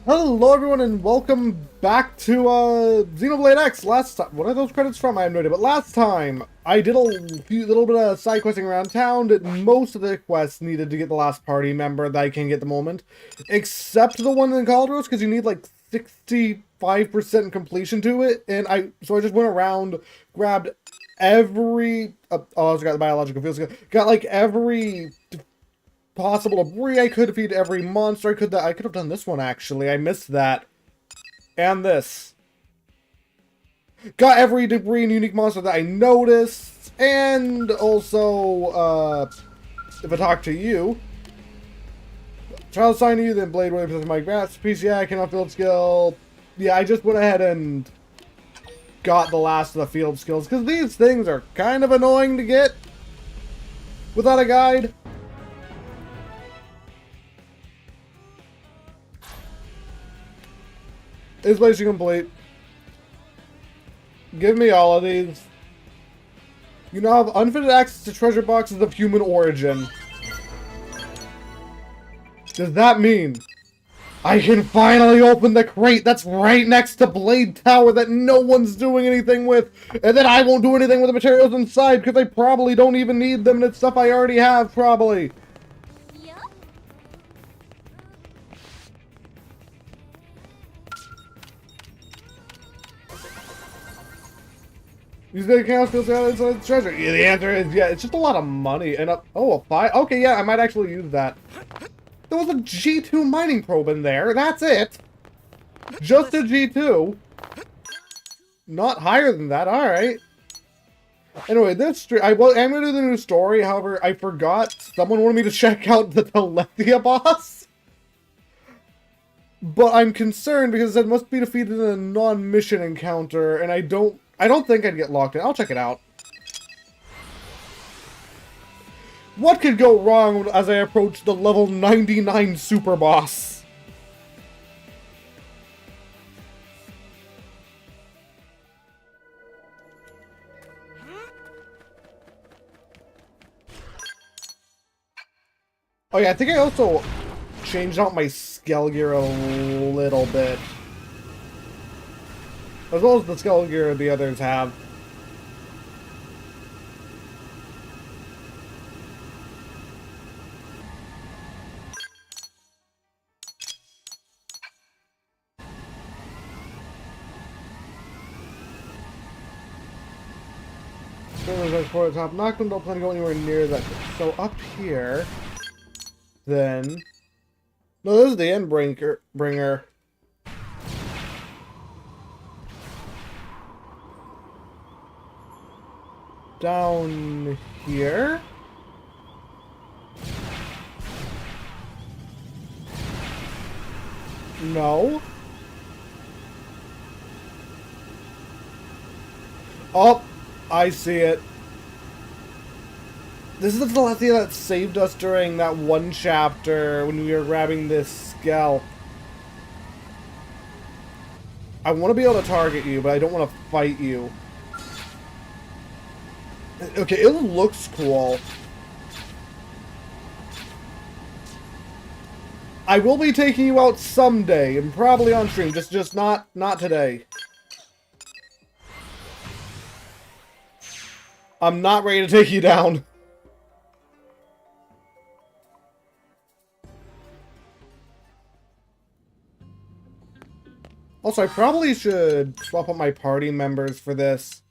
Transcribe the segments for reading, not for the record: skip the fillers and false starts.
Hello everyone and welcome back to Xenoblade X. Last time, what are those credits from? I have no idea, but last time I did a little bit of side questing around town. Most of the quests needed to get the last party member that I can get at the moment, except the one in Caldros, because you need like 65% completion to it, and so I just went around, grabbed every I also got the biological field skill, got like every possible debris I could, defeat every monster I could have done this one actually. I missed that. And this. Got every debris and unique monster that I noticed. And also, if I talk to you. Child assigned to you, then Blade Wave my masterpiece. Yeah, I cannot field skill. Yeah, I just went ahead and got the last of the field skills. Because these things are kind of annoying to get without a guide. Is mission complete. Give me all of these. You now have unlimited access to treasure boxes of human origin. Does that mean I can finally open the crate that's right next to Blade Tower that no one's doing anything with, and then I won't do anything with the materials inside because I probably don't even need them and it's stuff I already have, probably. These big accounts feels inside the treasure. Yeah, the answer is yeah. It's just a lot of money and a fire. Okay, yeah, I might actually use that. There was a G2 mining probe in there. That's it. Just a G2. Not higher than that. All right. Anyway, this I'm gonna do the new story. However, I forgot someone wanted me to check out the Telethia boss. But I'm concerned because it must be defeated in a non-mission encounter, and I don't think I'd get locked in. I'll check it out. What could go wrong as I approach the level 99 super boss? Oh yeah, I think I also changed out my skill gear a little bit. As well as the skill gear the others have. For the top knockdown, don't plan to go anywhere near that. So up here, then. No, this is the end bringer. Down here. No. Oh, I see it. This is the Telethia that saved us during that one chapter when we were grabbing this skull. I want to be able to target you, but I don't want to fight you. Okay, it looks cool. I will be taking you out someday, and probably on stream, just not today. I'm not ready to take you down. Also, I probably should swap out my party members for this.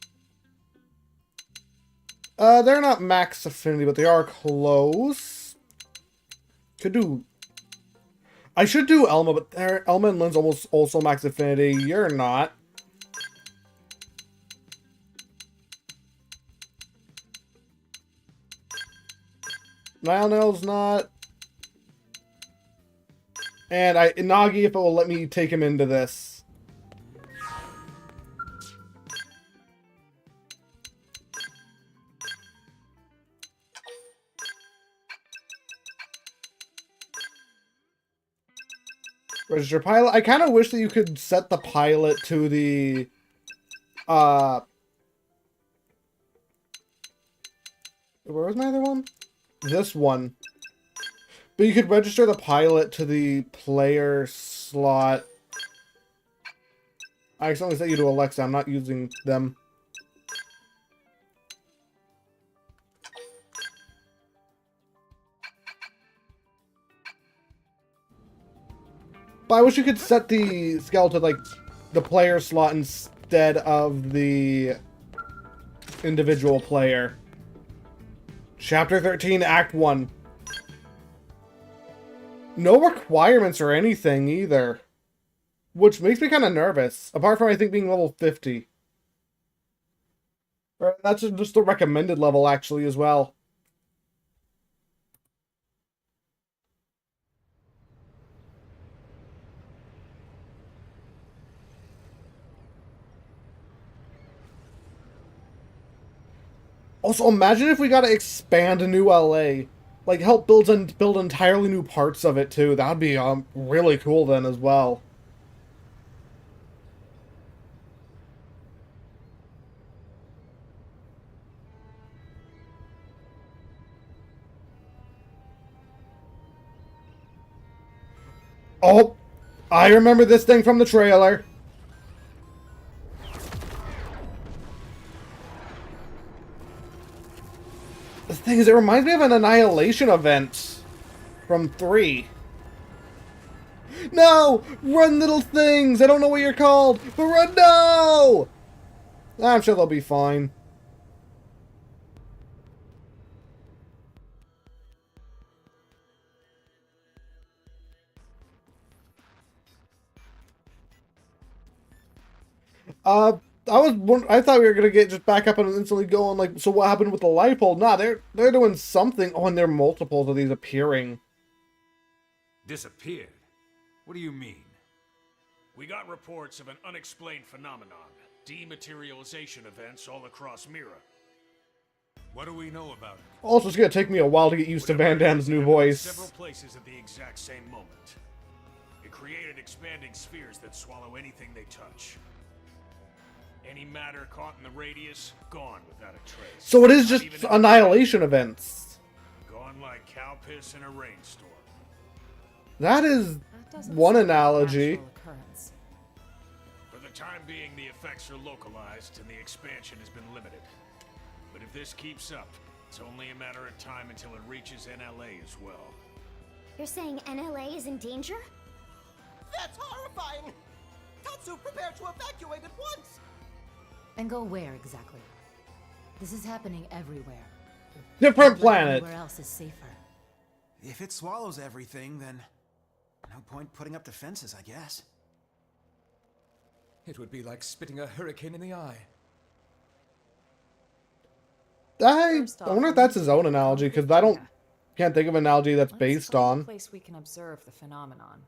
They're not max affinity, but they are close. I should do Elma, but Elma and Lynn's almost also max affinity. You're not. Nilnail's not. And Inagi, if it will let me take him into this. Register pilot. I kind of wish that you could set the pilot to the, where was my other one? This one. But you could register the pilot to the player's slot. I accidentally set you to Alexa. I'm not using them. But I wish you could set the skeleton, like, the player slot instead of the individual player. Chapter 13, Act 1. No requirements or anything, either. Which makes me kind of nervous. Apart from, I think, being level 50. Or that's just the recommended level, actually, as well. Also, imagine if we got to expand a new LA. Like, help build entirely new parts of it, too. That would be really cool then, as well. Oh! I remember this thing from the trailer. The thing is, it reminds me of an Annihilation event from 3. No! Run, little things! I don't know what you're called, but run, no! I'm sure they'll be fine. I thought we were gonna get just back up and instantly go on, like, so what happened with the Lifehold? Nah, they're doing something. Oh, and there are multiples of these appearing. Disappeared? What do you mean? We got reports of an unexplained phenomenon. Dematerialization events all across Mira. What do we know about it? Also, it's gonna take me a while to get used to Van Damme's new voice. Several places at the exact same moment. It created expanding spheres that swallow anything they touch. Any matter caught in the radius, gone without a trace. So it is just annihilation events. Gone like cow piss in a rainstorm. That is one analogy. For the time being, the effects are localized and the expansion has been limited. But if this keeps up, it's only a matter of time until it reaches NLA as well. You're saying NLA is in danger? That's horrifying! Tatsu, prepare to evacuate at once! And go where exactly? This is happening everywhere. Different planet. Where else is safer? If it swallows everything, then no point putting up defenses, I guess. It would be like spitting a hurricane in the eye. I wonder if that's his own analogy, because can't think of an analogy that's based on. A place we can observe the phenomenon.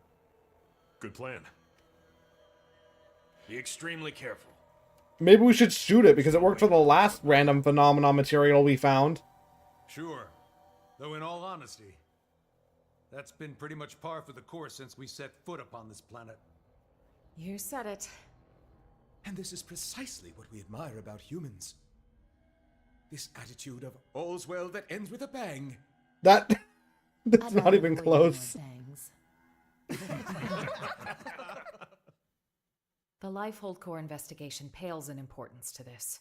Good plan. Be extremely careful. Maybe we should shoot it, because it worked for the last random phenomenon material we found. Sure. Though in all honesty, that's been pretty much par for the course since we set foot upon this planet. You said it. And this is precisely what we admire about humans. This attitude of all's well that ends with a bang. That's not even close. The Lifehold core investigation pales in importance to this.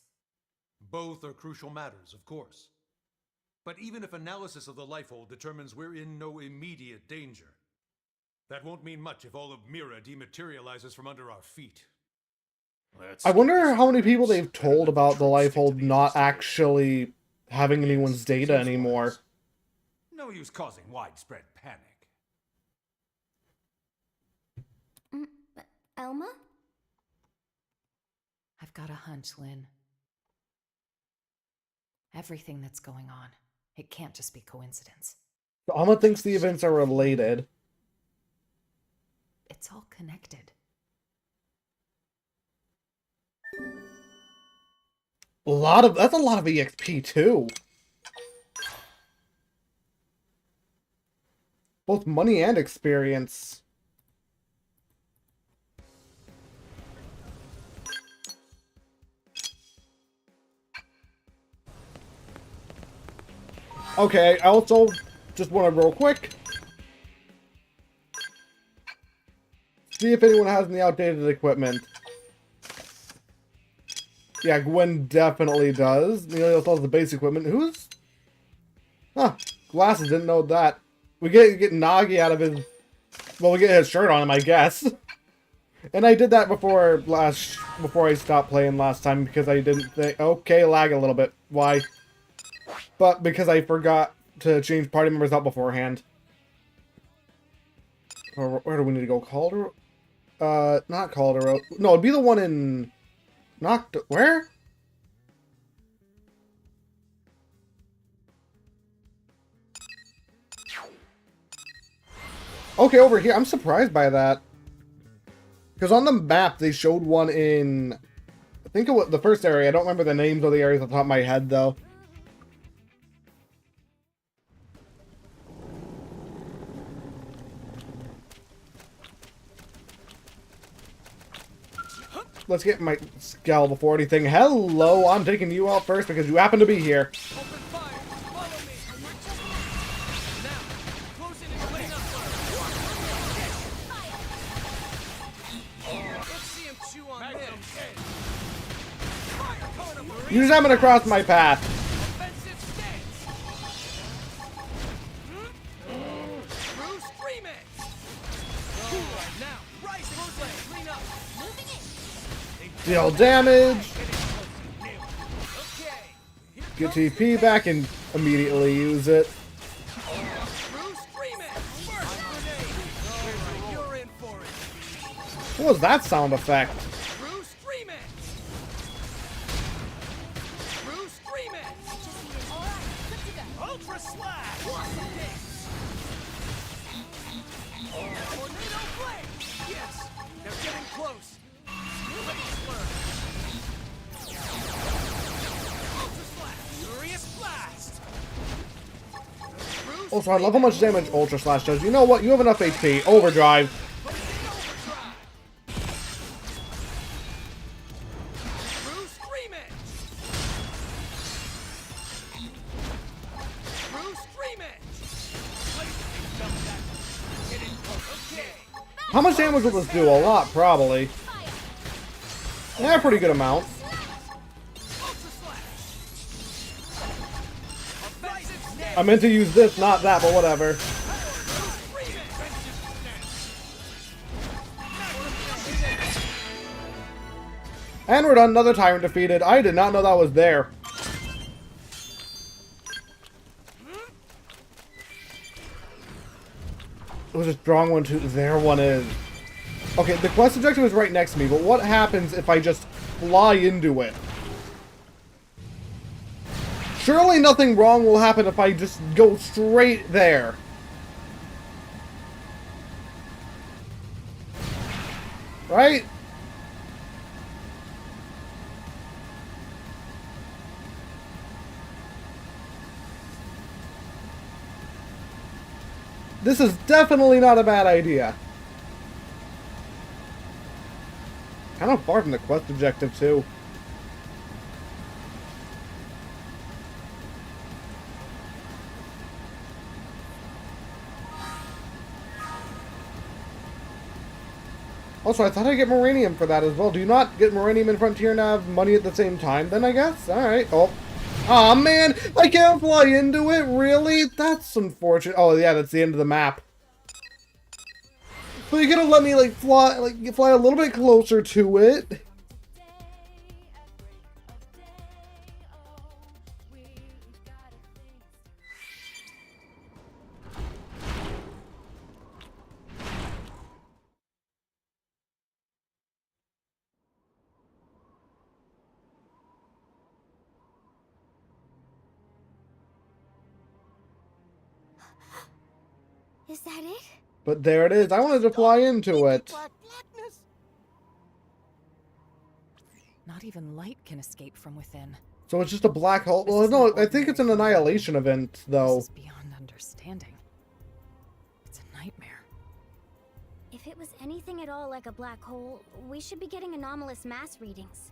Both are crucial matters, of course. But even if analysis of the Lifehold determines we're in no immediate danger, that won't mean much if all of Mira dematerializes from under our feet. I wonder how many people they've told about the Lifehold not actually having anyone's data anymore. No use causing widespread panic. Elma? I've got a hunch, Lynn. Everything that's going on, it can't just be coincidence. Alma thinks the events are related. It's all connected. That's a lot of EXP too. Both money and experience. Okay, I also just want to real quick. See if anyone has any outdated equipment. Yeah, Gwen definitely does. You know, also has the base equipment. Who's... Huh. Glasses, didn't know that. We get Nagi out of his... Well, we get his shirt on him, I guess. And I did that before I stopped playing last time because I didn't think... Okay, lag a little bit. Why? But because I forgot to change party members out beforehand. Where do we need to go? Calder? Not Calder. No, it'd be the one in... Where? Okay, over here. I'm surprised by that. Because on the map, they showed one in... I think it was the first area. I don't remember the names of the areas off the top of my head, though. Let's get my scowl before anything. Hello, I'm taking you out first because you happen to be here. Open fire! Follow me! Now, close in and clean up first. Let's see him chew on this. Fire coming up. You just happen to cross my path. Offensive stance. Through scream it. All right, now, rise close leg, clean up. Moving it. Deal damage. Okay. Get TP back and immediately use it. Through scream it. First grenade. You're in for it. What was that sound effect? Through scream it. Through scream it. Ultra slash. Tornado blade. Yes, they're getting close. Blade slur. Ultra slash. Furious blast. Through Also, I love how much damage Ultra Slash does. You know what? You have enough HP. Overdrive. Through scream it. Through scream it. Okay. How much damage will this do? A lot, probably. Yeah, pretty good amount. Ultra slash. Offensive stance. I meant to use this, not that, but whatever. Scream it. And we're done. Another Tyrant defeated. I did not know that was there. It was a strong one too. There one is. Okay, the quest objective is right next to me, but what happens if I just fly into it? Surely nothing wrong will happen if I just go straight there. Right? This is definitely not a bad idea. Kind of far from the quest objective, too. Also, I thought I'd get Moranium for that as well. Do you not get Moranium and Frontier Nav money at the same time, then, I guess? Alright. Oh. Aw, man! I can't fly into it? Really? That's unfortunate. Oh, yeah, that's the end of the map. But you gotta let me, like, fly a little bit closer to it. Is that it? But there it is. I wanted to fly into it. Not even light can escape from within. So it's just a black hole? Well, no, I think it's an annihilation event, though. This is beyond understanding. It's a nightmare. If it was anything at all like a black hole, we should be getting anomalous mass readings.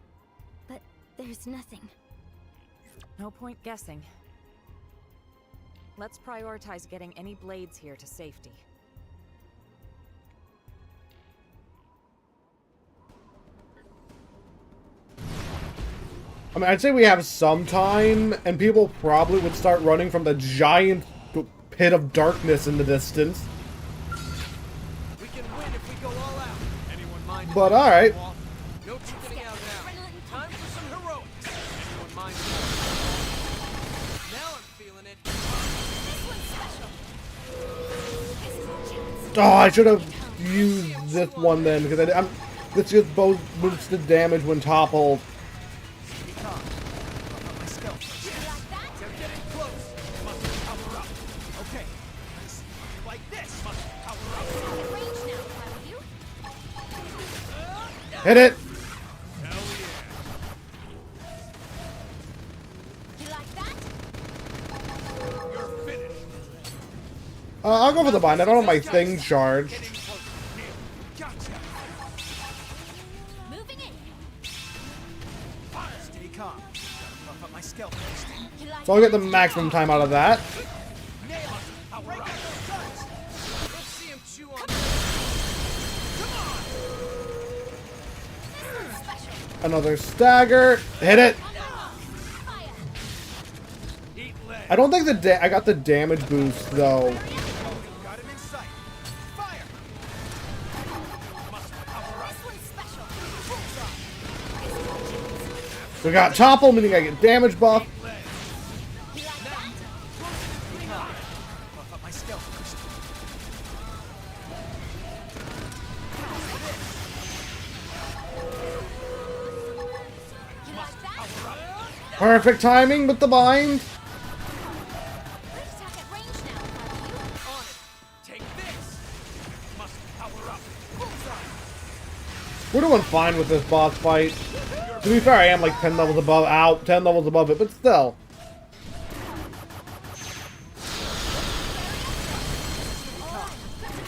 But there's nothing. No point guessing. Let's prioritize getting any blades here to safety. I mean, I'd say we have some time, and people probably would start running from the giant pit of darkness in the distance. We can win if we go all out. Anyone mind? But alright. No chickening out now. Time for some heroics. Anyone mind? Now I'm feeling it. Oh, I should have used this one then, because this just both boosted damage when toppled. They're getting close. Must power up. Okay. Like this. Must power up. Hit it! You're finished. I'll go for the bind. I don't have my thing charged. Gotcha. Moving in. Stay calm. Gotta buff up my skill first. So I'll get the maximum time out of that. Nail it. Power up. Let's see him chew on. Another stagger. Hit it! Eat leg. I don't think I got the damage boost, though. Got him in sight. Fire. Must power up. We got topple, meaning I get damage buff. Buff up my skill first. Perfect timing with the bind. On it. Take this. Must power up. We're doing fine with this boss fight. To be fair, I am like 10 levels above, 10 levels above it, but still.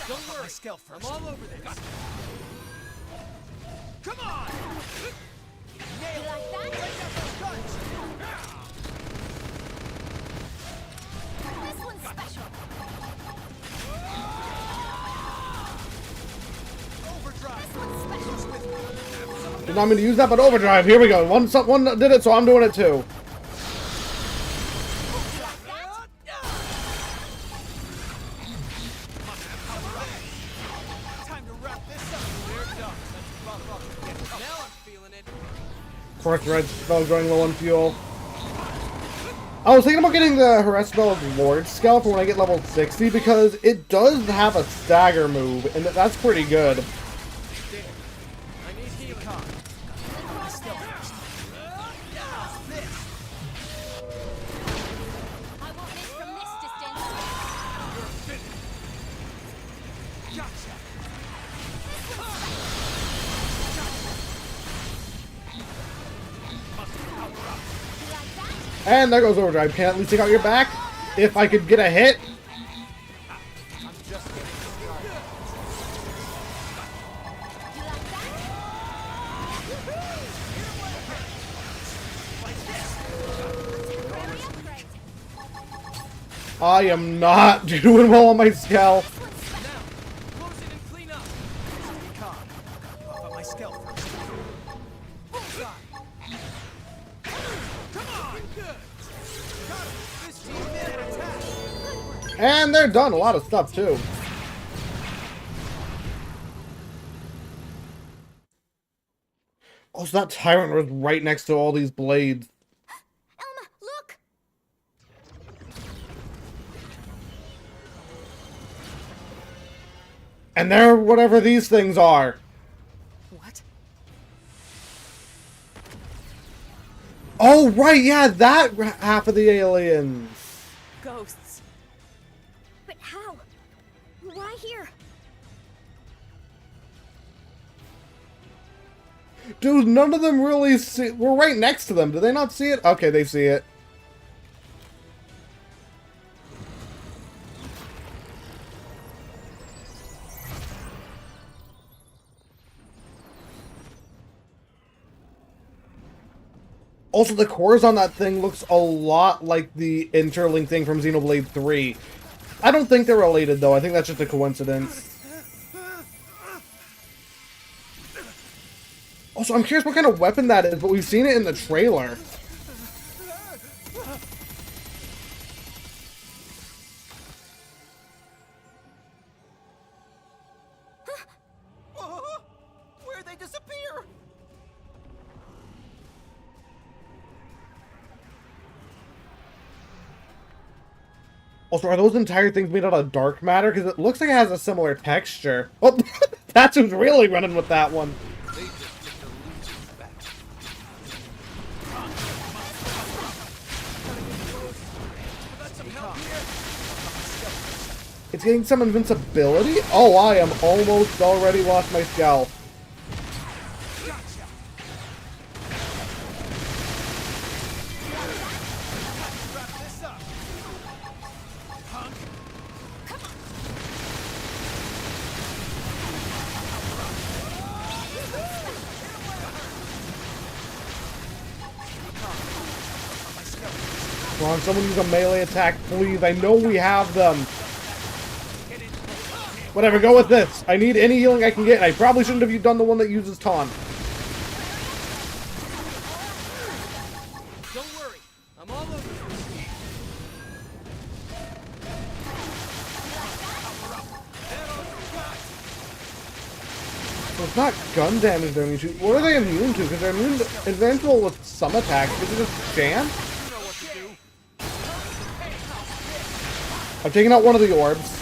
Don't worry. My skill first. I'm all over this. Come on. Nail it. Break out those guns. This one's special. Overdrive. Did not mean to use that, but overdrive. Here we go. One did it, so I'm doing it too. Time to wrap this up. We're done. Let's buff up and get up. Now I'm feeling it. Of course, red spell going low on fuel. I was thinking about getting the harass spell of Lord Scale for when I get level 60 because it does have a stagger move, and that's pretty good. I need healing. My skill first. I won't miss from this distance. Gotcha. And there goes overdrive. Can I at least take out your back? If I could get a hit. I'm just getting started. I am not doing well on my scale. Now, close it and clean up. Stay calm. Buff up my skill first. Bullseye. Come on. Good. Got him. This team made an attack. And they're done. A lot of stuff, too. Oh, so that tyrant was right next to all these blades. Elma, look! And they're whatever these things are. What? Oh, right, yeah, that half of the aliens. Ghosts. But how? Why here? Dude, none of them really see... We're right next to them. Do they not see it? Okay, they see it. Also, the cores on that thing looks a lot like the interlink thing from Xenoblade 3. I don't think they're related, though. I think that's just a coincidence. Also, I'm curious what kind of weapon that is, but we've seen it in the trailer. Also, are those entire things made out of dark matter? Because it looks like it has a similar texture. Oh, that's who's really running with that one. They just took the legions back. Got some help here. It's getting some invincibility? Oh, I am almost already lost my scalp. Wrap this up. Punk. Come on, someone use a melee attack, please. I know we have them. Whatever, go with this. I need any healing I can get, and I probably shouldn't have done the one that uses taunt. Don't worry. I'm all over this. So it's not gun damage they're immune to. What are they immune to? Because they're immune to invincible with some attacks. Is it just chance? You know what to do. I've taken out one of the orbs.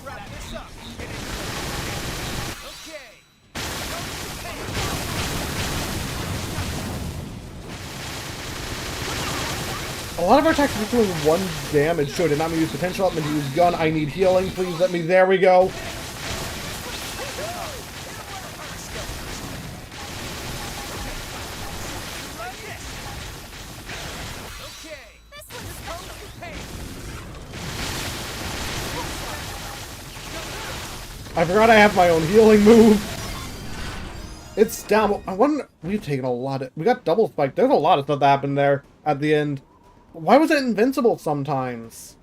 Wrap this up. Okay. A lot of our attacks are doing 1 damage. Sure, did not use potential. Let me use gun. I need healing. Please let me. There we go. I forgot I have my own healing move. It's down. I wonder. We've taken a lot of. We got double spike. There's a lot of stuff that happened there at the end. Why was it invincible sometimes?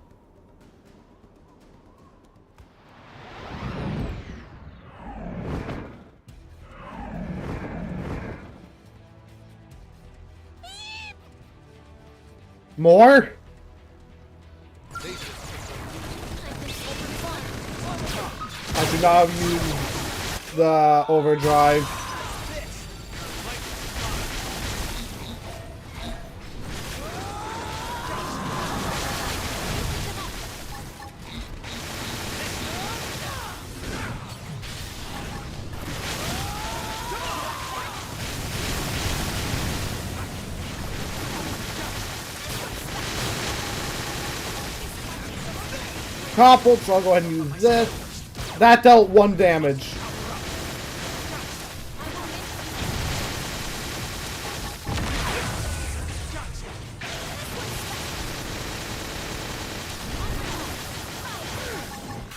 More? I should not have used the overdrive. Toppled, so I'll go ahead and use this. That dealt 1 damage.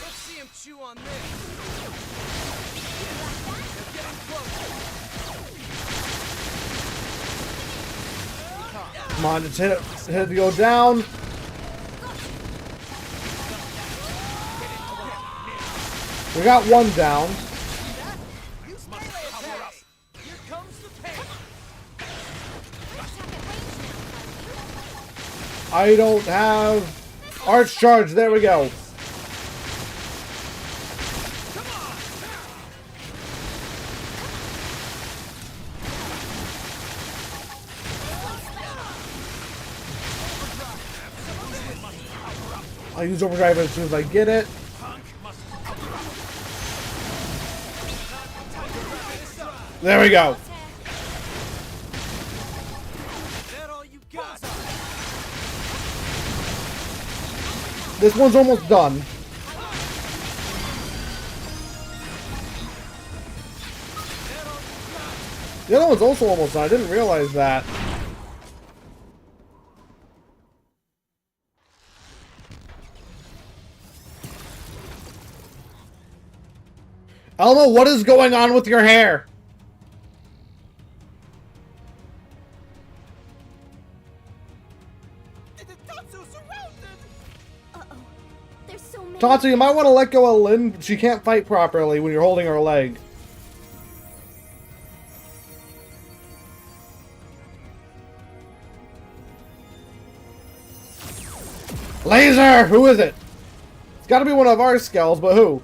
Let's see him chew on this. They're getting close. Come on, just hit it to go down. We got 1 down. Use melee attacks. Here comes the pain. I don't have Arch Charge. There we go. I'll use overdrive as soon as I get it. There we go. That all you got? This one's almost done. The other one's also almost done. I didn't realize that. Elmo, what is going on with your hair? There's so many. Tatsu, you might want to let go of Lynn. She can't fight properly when you're holding her leg. Laser! Who is it? It's gotta be one of our skells, but who?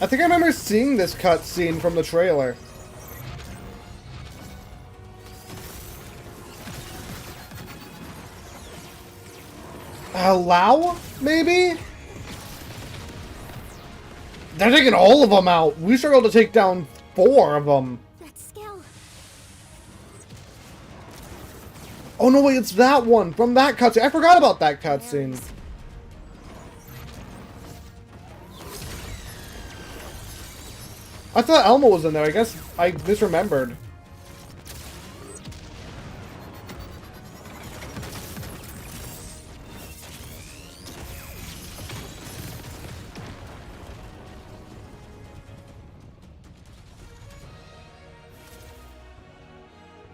I think I remember seeing this cutscene from the trailer. Lao, maybe? They're taking all of them out. We struggled to take down 4 of them. That Skell. Oh no, wait, it's that one from that cutscene. I forgot about that cutscene. I thought Elmo was in there. I guess I misremembered.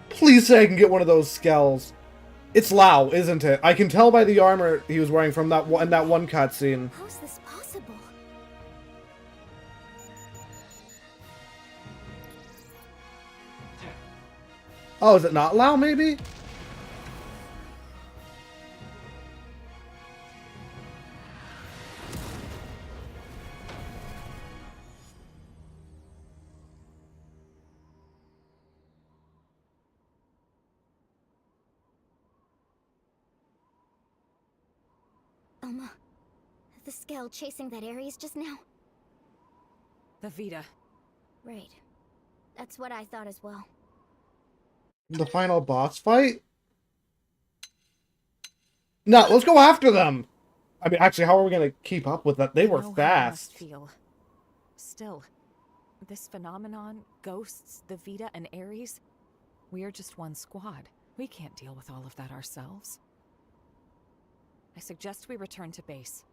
Please say I can get one of those skells. It's Lao, isn't it? I can tell by the armor he was wearing from that one cutscene. How is this possible? Oh, is it not Lao, maybe? Elma, the Skell chasing that Ares just now? The Vita. Right. That's what I thought as well. The final boss fight? No, let's go after them! I mean, actually, how are we gonna keep up with that? They were Know how it fast. must feel. Still, this phenomenon, ghosts, the Vita, and Ares, we're just one squad. We can't deal with all of that ourselves. I suggest we return to base.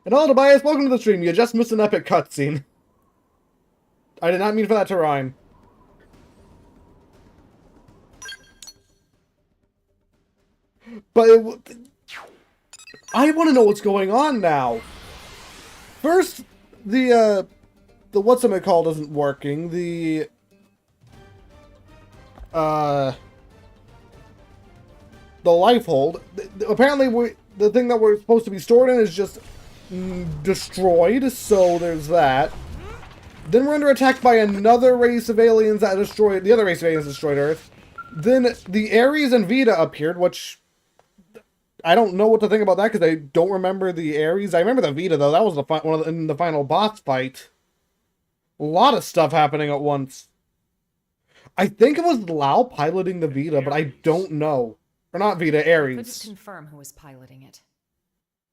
And hello, Tobias, welcome to the stream. You just missed an epic cutscene. I did not mean for that to rhyme. But I want to know what's going on now. First, the what's-it-called isn't working. The Lifehold. Apparently, the thing that we're supposed to be stored in is just destroyed, so there's that. Then we're under attack by another race of aliens that destroyed... The other race of aliens destroyed Earth. Then the Ares and Vita appeared, which... I don't know what to think about that, because I don't remember the Ares. I remember the Vita, though. That was in the final boss fight. A lot of stuff happening at once. I think it was Lao piloting the Vita, but I don't know. Or not Vita, I Ares. couldn't confirm who was piloting it.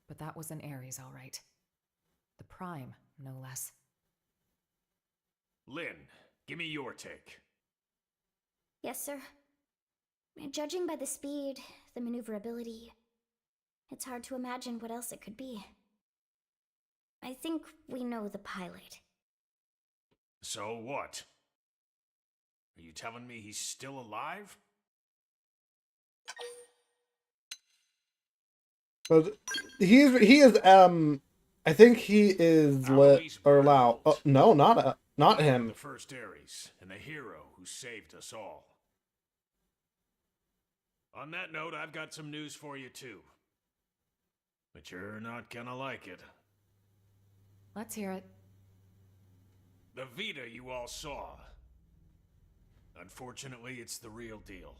But that was an Ares, all right. The Prime, no less. Lynn, give me your take. Yes, sir. Judging by the speed, the maneuverability, it's hard to imagine what else it could be. I think we know the pilot. So what? Are you telling me he's still alive? But he is I think he is Lao. Oh, no, not him. The first Ares and the hero who saved us all. On that note, I've got some news for you too. But you're not gonna like it. Let's hear it. The Vita you all saw. Unfortunately, it's the real deal.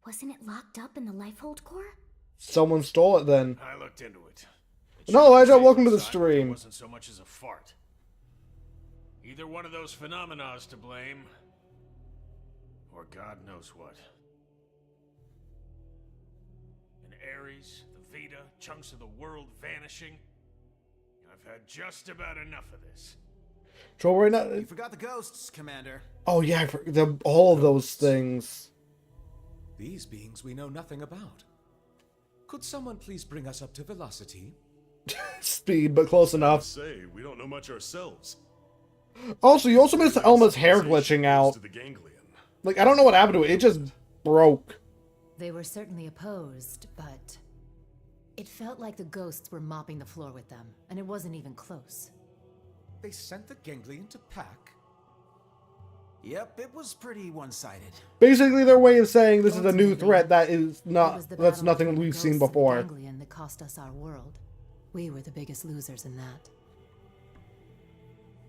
Wasn't it locked up in the Lifehold core? Someone stole it then. I looked into it. No, Elijah, welcome to the stream. It wasn't so much as a fart. Either one of those phenomena is to blame, or God knows what. An Ares, the Vita, chunks of the world vanishing. I've had just about enough of this. Troll right now. You forgot the ghosts, Commander. Oh yeah, all of those things. These beings we know nothing about. Could someone please bring us up to velocity? Speed, but close enough. Say, we don't know much ourselves. Also, you also missed Elma's hair glitching out. Like, I don't know what happened to it. It just broke. They were certainly opposed, but it felt like the ghosts were mopping the floor with them, and it wasn't even close. They sent the ganglion to pack? Yep, it was pretty one-sided. Basically, their way of saying this is a new threat that is It not, was the that's battle nothing between we've ghosts seen and the before. ganglion that cost us our world. We were the biggest losers in that.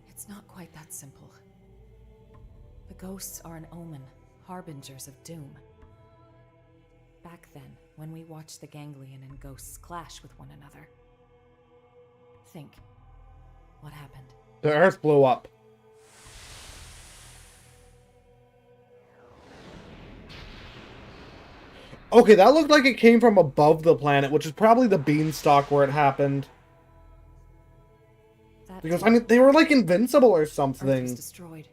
It's not quite that simple. The ghosts are an omen, harbingers of doom. Back then, when we watched the ganglion and ghosts clash with one another. Think. What happened? The Earth blew up. Okay, that looked like it came from above the planet, which is probably the beanstalk where it happened. Because, I mean, they were like invincible or something. Earth was destroyed.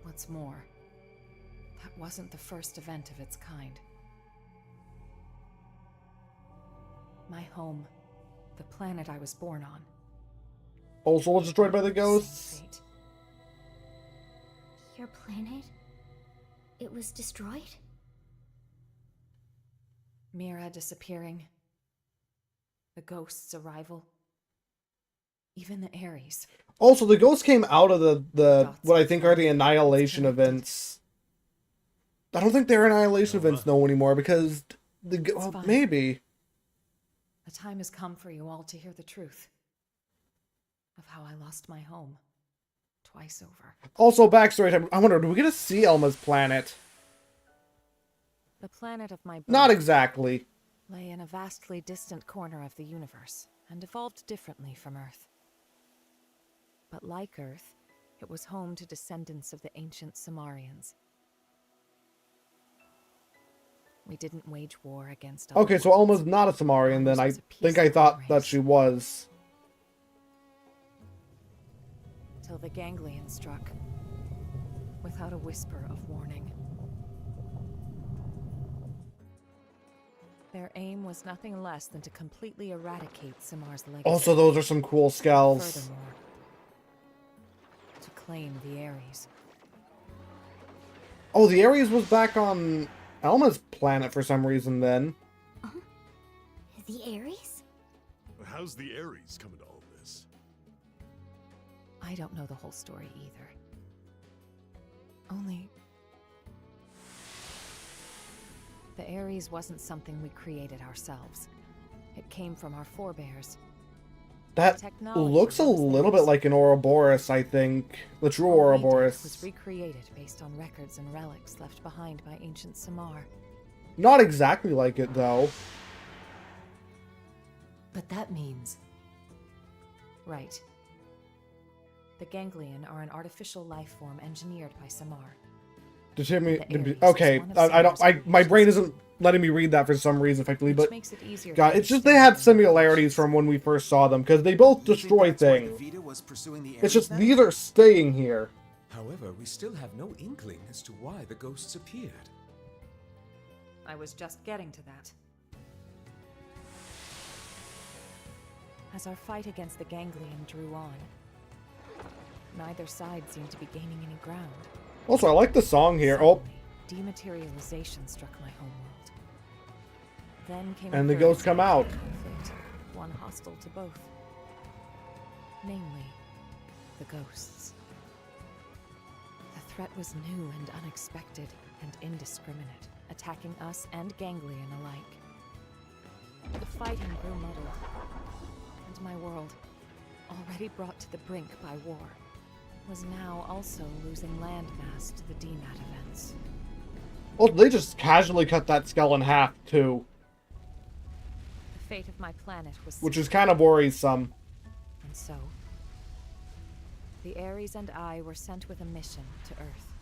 What's more, that wasn't the first event of its kind. My home, the planet I was born on. Also was destroyed by the ghosts. Your planet? It was destroyed? Mira disappearing. The ghosts' arrival. Even the Ares. Also, the ghosts came out of the what I think are the Annihilation events. I don't think they're Annihilation events no anwell because well, maybe. The time has come for you all to hear the truth of how I lost my home twice over. Also, backstory time. I wonder, do we get to see Elma's planet? The planet of my birth Not exactly. lay in a vastly distant corner of the universe and evolved differently from Earth. But like Earth, it was home to descendants of the ancient Cimmerians. We didn't wage war against other Okay, so Elma's not a Cimmerian then. I think I thought that she was. Till the ganglion struck, without a whisper of warning. Their aim was nothing less than to completely eradicate Simmar's legacy. Also, those are some cool skulls. Furthermore, to claim the Ares. Oh, the Ares was back on Elma's planet for some reason then. The Ares? How's the Ares come into all this? I don't know the whole story either. Only... the Ares wasn't something we created ourselves. It came from our forebears. That looks a little bit like an Ouroboros, I think. The true Ouroboros. Was recreated based on records and relics left behind by ancient Cimmar. Not exactly like it, though. But that means... Right. The ganglion are an artificial life form engineered by Cimmar. Okay, my brain isn't letting me read that for some reason, effectively, but makes it easier God, it's just they had similarities from when we first saw them, because they both destroy things. It's just these are staying here. However, we still have no inkling as to why the ghosts appeared. I was just getting to that. As our fight against the ganglion drew on, neither side seemed to be gaining any ground. Also, I like the song here. Oh. Dematerialization struck my homeworld. Then came and the ghosts come out. Conflict, one hostile to both. Namely, the ghosts. The threat was new and unexpected and indiscriminate, attacking us and ganglion alike. The fighting grew muddled, and my world, already brought to the brink by war, was now also losing landmass to the DMAT events. Oh, they just casually cut that skull in half, too. The fate of my planet was... which is kind of worrisome. And so, the Ares and I were sent with a mission to Earth.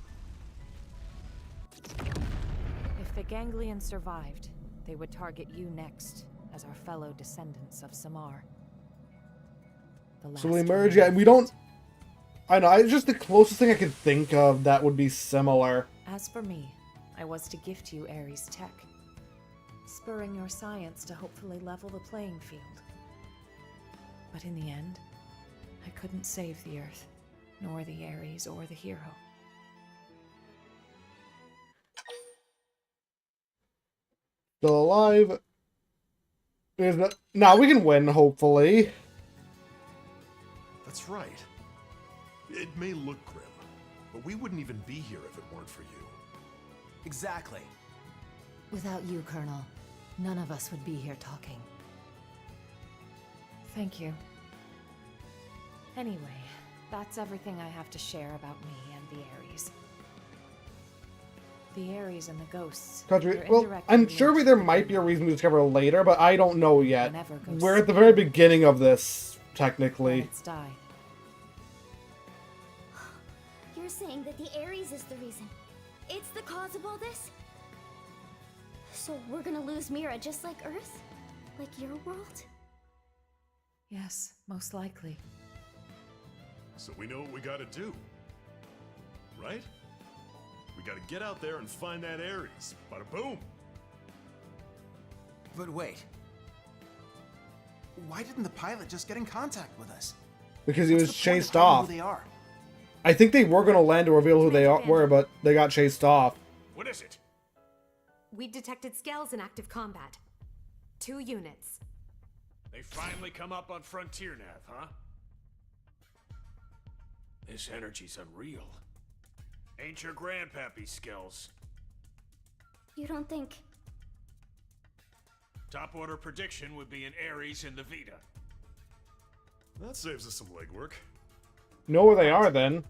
If the ganglion survived, they would target you next, as our fellow descendants of Cimmar. So we merge, yeah, and we don't... I know, it's just the closest thing I could think of that would be similar. As for me, I was to gift you Ares tech, spurring your science to hopefully level the playing field. But in the end, I couldn't save the Earth, nor the Ares or the hero. Still alive. Now we can win, hopefully. That's right. It may look grim, but we wouldn't even be here if it weren't for you. Exactly. Without you, Colonel, none of us would be here talking. Thank you. Anyway, that's everything I have to share about me and the Ares. The Ares and the ghosts. Country. They're Well, indirectly I'm sure linked there to the might be a Ares. reason we discover later, but I don't know yet. Whenever ghosts We're at the very beginning of this, technically. planets die. You're saying that the Ares is the reason. It's the cause of all this? So we're gonna lose Mira just like Earth? Like your world? Yes, most likely. So we know what we gotta do. Right? We gotta get out there and find that Ares. Bada boom! But wait. Why didn't the pilot just get in contact with us? Because he What's was the point of chased hiding off. Who they are? I think they were going to land to reveal who they were, but they got chased off. What is it? We detected scales in active combat. 2 units. They finally come up on Frontier Nav, huh? This energy's unreal. Ain't your grandpappy skills. You don't think... Top order prediction would be an Ares in the Vita. That saves us some legwork. Know where they are, then.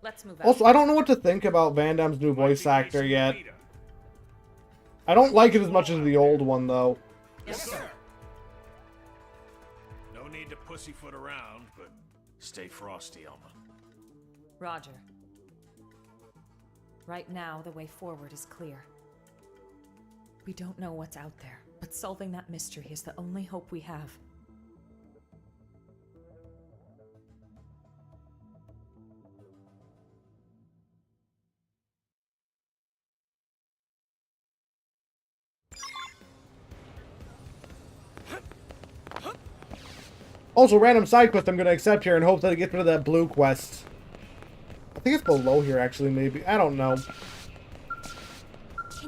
Let's move out. Also, I don't know what to think about Van Damme's new voice Might be actor Ace in yet. the Vita. I don't like it as much as the old one, though. Yes, sir. No need to pussyfoot around, but stay frosty, Elma. Roger. Right now, the way forward is clear. We don't know what's out there, but solving that mystery is the only hope we have. Also, random side quest I'm going to accept here and hope that it gets rid of that blue quest. I think it's below here, actually, maybe. I don't know.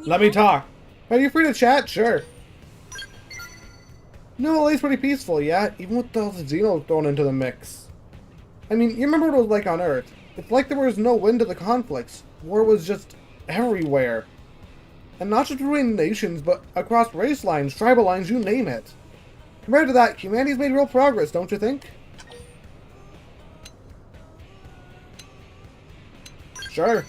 Let me talk. Are you free to chat? Sure. No, LA's pretty peaceful, yeah? Even with all the Xenos thrown into the mix. I mean, you remember what it was like on Earth. It's like there was no end to the conflicts. War was just everywhere. And not just between nations, but across race lines, tribal lines, you name it. Compared to that, humanity's made real progress, don't you think? Sure.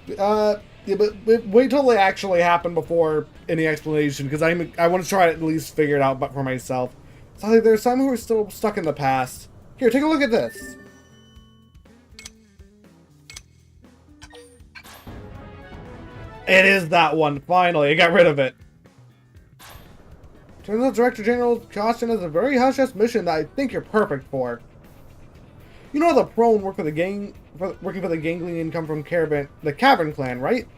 Yeah, but wait till they actually happen before any explanation, because I want to try to at least figure it out but for myself. So there's some who are still stuck in the past. Here, take a look at this. It is that one, finally. I got rid of it. Turns out Director General Costin has a very hush-hush mission that I think you're perfect for. You know the Prone working for the Ganglion come from the Cavern Clan, right?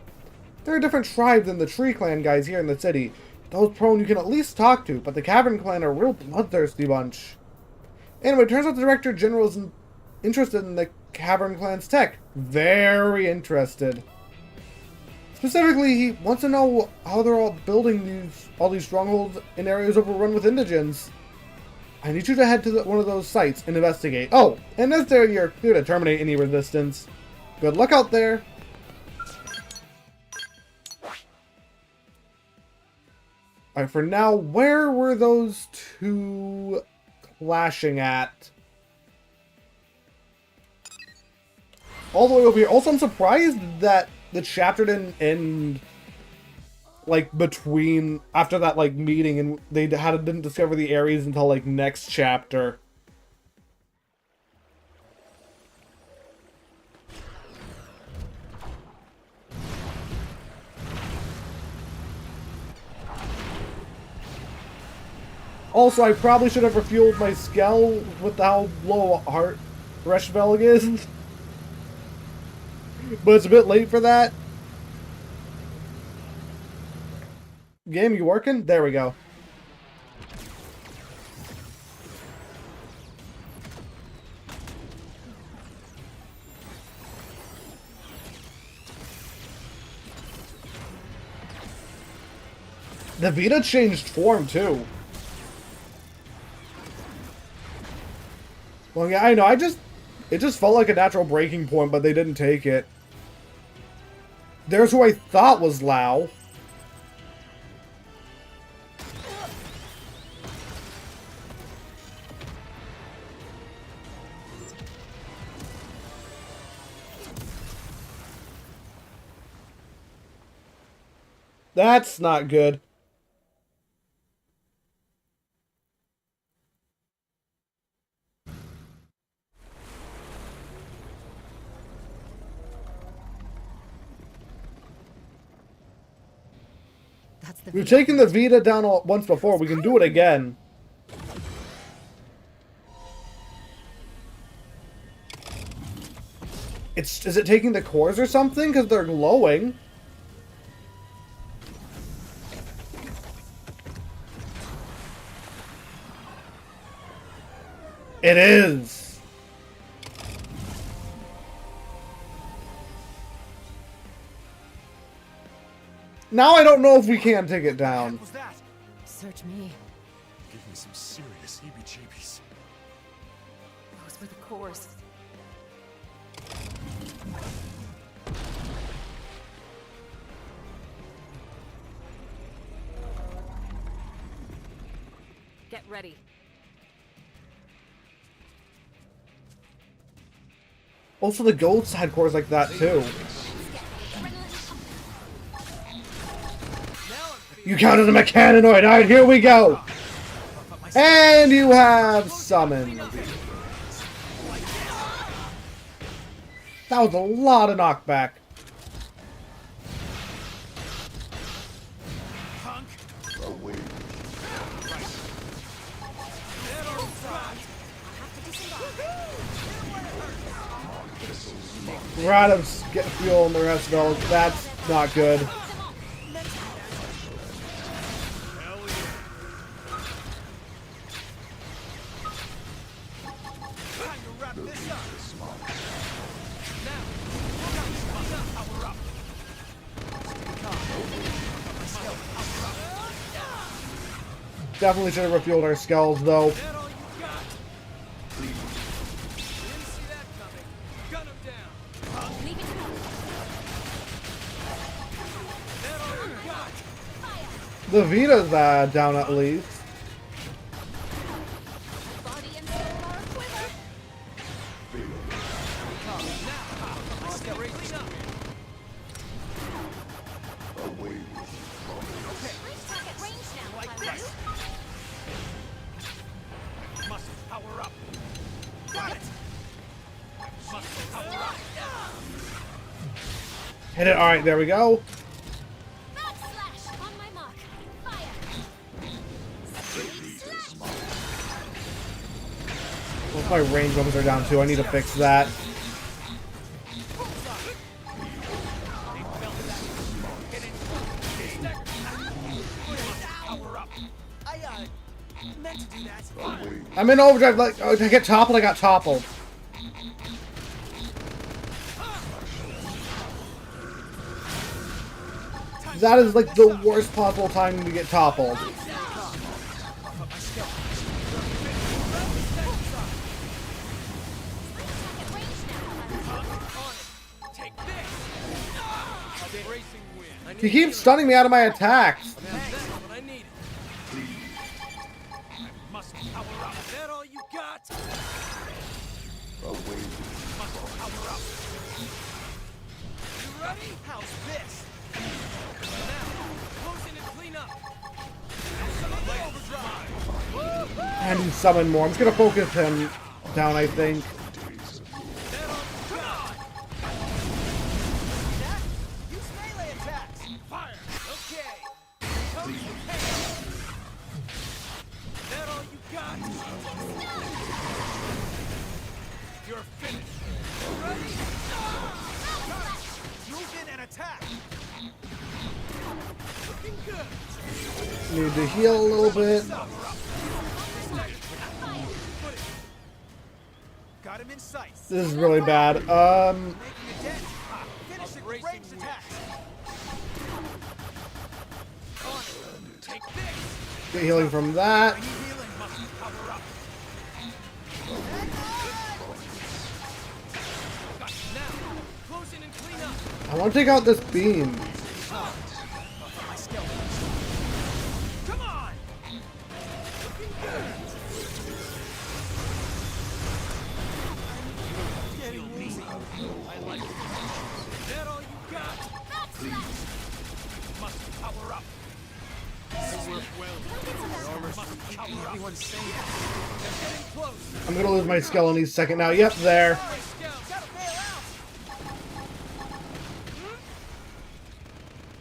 They're a different tribe than the Tree Clan guys here in the city. Those Prone you can at least talk to, but the Cavern Clan are a real bloodthirsty bunch. Anyway, it turns out the Director General is interested in the Cavern Clan's tech. Very interested. Specifically, he wants to know how they're all building all these strongholds in areas overrun with indigents. I need you to head to one of those sites and investigate. Oh, and as there, you're clear to terminate any resistance. Good luck out there. Alright, for now, where were those two clashing at? All the way over here. Also, I'm surprised that the chapter didn't end like between after that like meeting, and they didn't discover the Ares until like next chapter. Also, I probably should have refueled my Skell with how low heart Reshvelg is. But it's a bit late for that. Game, you working? There we go. The Vita changed form too. Well, yeah, I know. It just felt like a natural breaking point, but they didn't take it. There's who I thought was Lao. That's not good. That's the We've Vita taken the point. Vita down once before. We can do it again. Is it taking the cores or something? Because they're glowing. It is. Now I don't know if we can take it down. What was that? Search me. Give me some serious heebie-jeebies. Those were the cores. Get ready. Also, the ghosts had cores like that too. You counted a mechaninoid. Alright, here we go. And you have summoned. That was a lot of knockback. We're out of get fuel and the rest of all. That's not good. Definitely should have refueled our skulls though. The Vita's down at least. Hit it. All right, there we go. Well, my range weapons are down too. I need to fix that. I'm in overdrive. Like, oh, I get toppled. I got toppled. That is like the worst possible time to get toppled. He keeps stunning me out of my attacks. And he summoned more. I'm just gonna focus him down, I think. Need to heal a little bit. This is really bad. Get healing from that. I want to take out this beam. I'm gonna lose my skill any second now. Yep, there.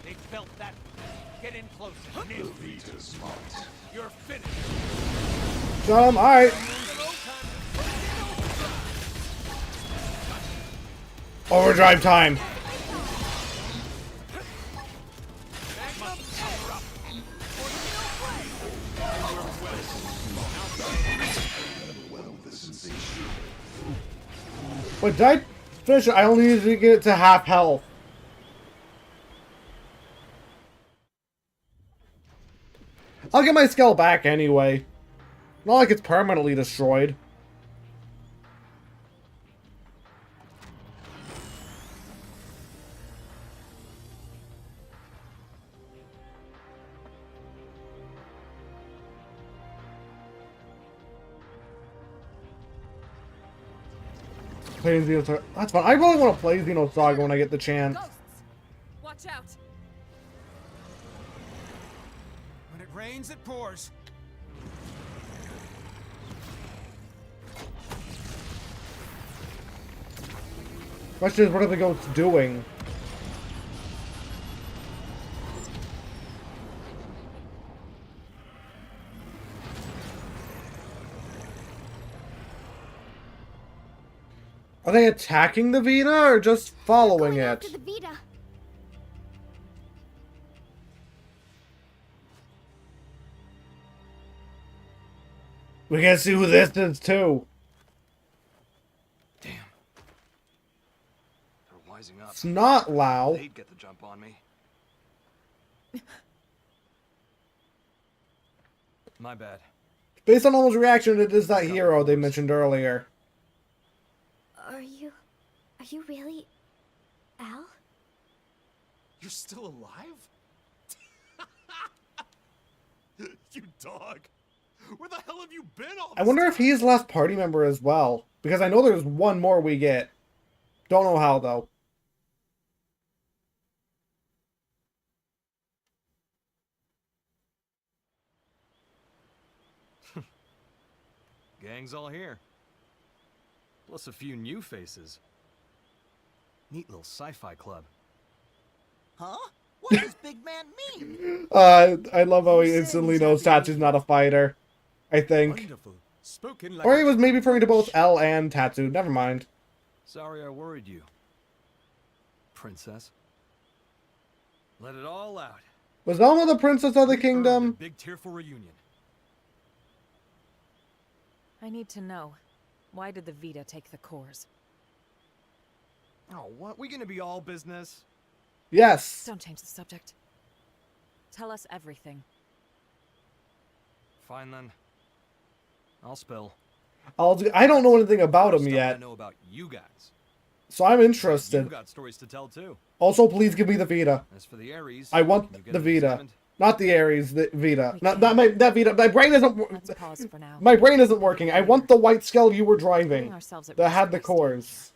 They felt that. Get in closer. You're finished. Alright. Overdrive time. Wait, did I finish it? I only needed to get it to half health. I'll get my skull back anyway. Not like it's permanently destroyed. Playing Xenosaga. That's fun. I really want to play Xenosaga when I get the chance. Ghosts! Watch out! When it rains, it pours. Question is, what are the ghosts doing? Are they attacking the Vita or just following it? After the Vita. We can see who this is too. Damn. They're wising up. It's not Lao. They'd get the jump on me. My bad. Based on Almo's reaction, it is that hero they mentioned earlier. Are you really Al? You're still alive? You dog. Where the hell have you been all this I wonder if time? he's the last party member as well. Because I know there's one more we get. Don't know how though. Gang's all here. Plus a few new faces. Neat little sci-fi club. Huh? What does big man mean? I love how he instantly knows Tatsu's not a fighter. I think. Wonderful. Spoken like Or he was maybe referring to both L and Tatsu. Never mind. Sorry I worried you. Princess. Let it all out. Was Velma the princess of the We earned a kingdom? big tearful reunion. I need to know. Why did the Vita take the cores? Oh, what? We gonna be all business? Yes. Don't change the subject. Tell us everything. Fine then. I'll spill. I don't know anything about him Stuff I yet, know about you guys. so I'm You've interested. got stories to tell too. Also, please give me the Vita. As for the Ares, I want can you get the it Vita, examined? not the Ares. The Vita, We not can't. that Vita. My brain isn't. Let's pause for now. My brain isn't working. I want the white skull you were Putting driving ourselves at that risk had the by staying cores.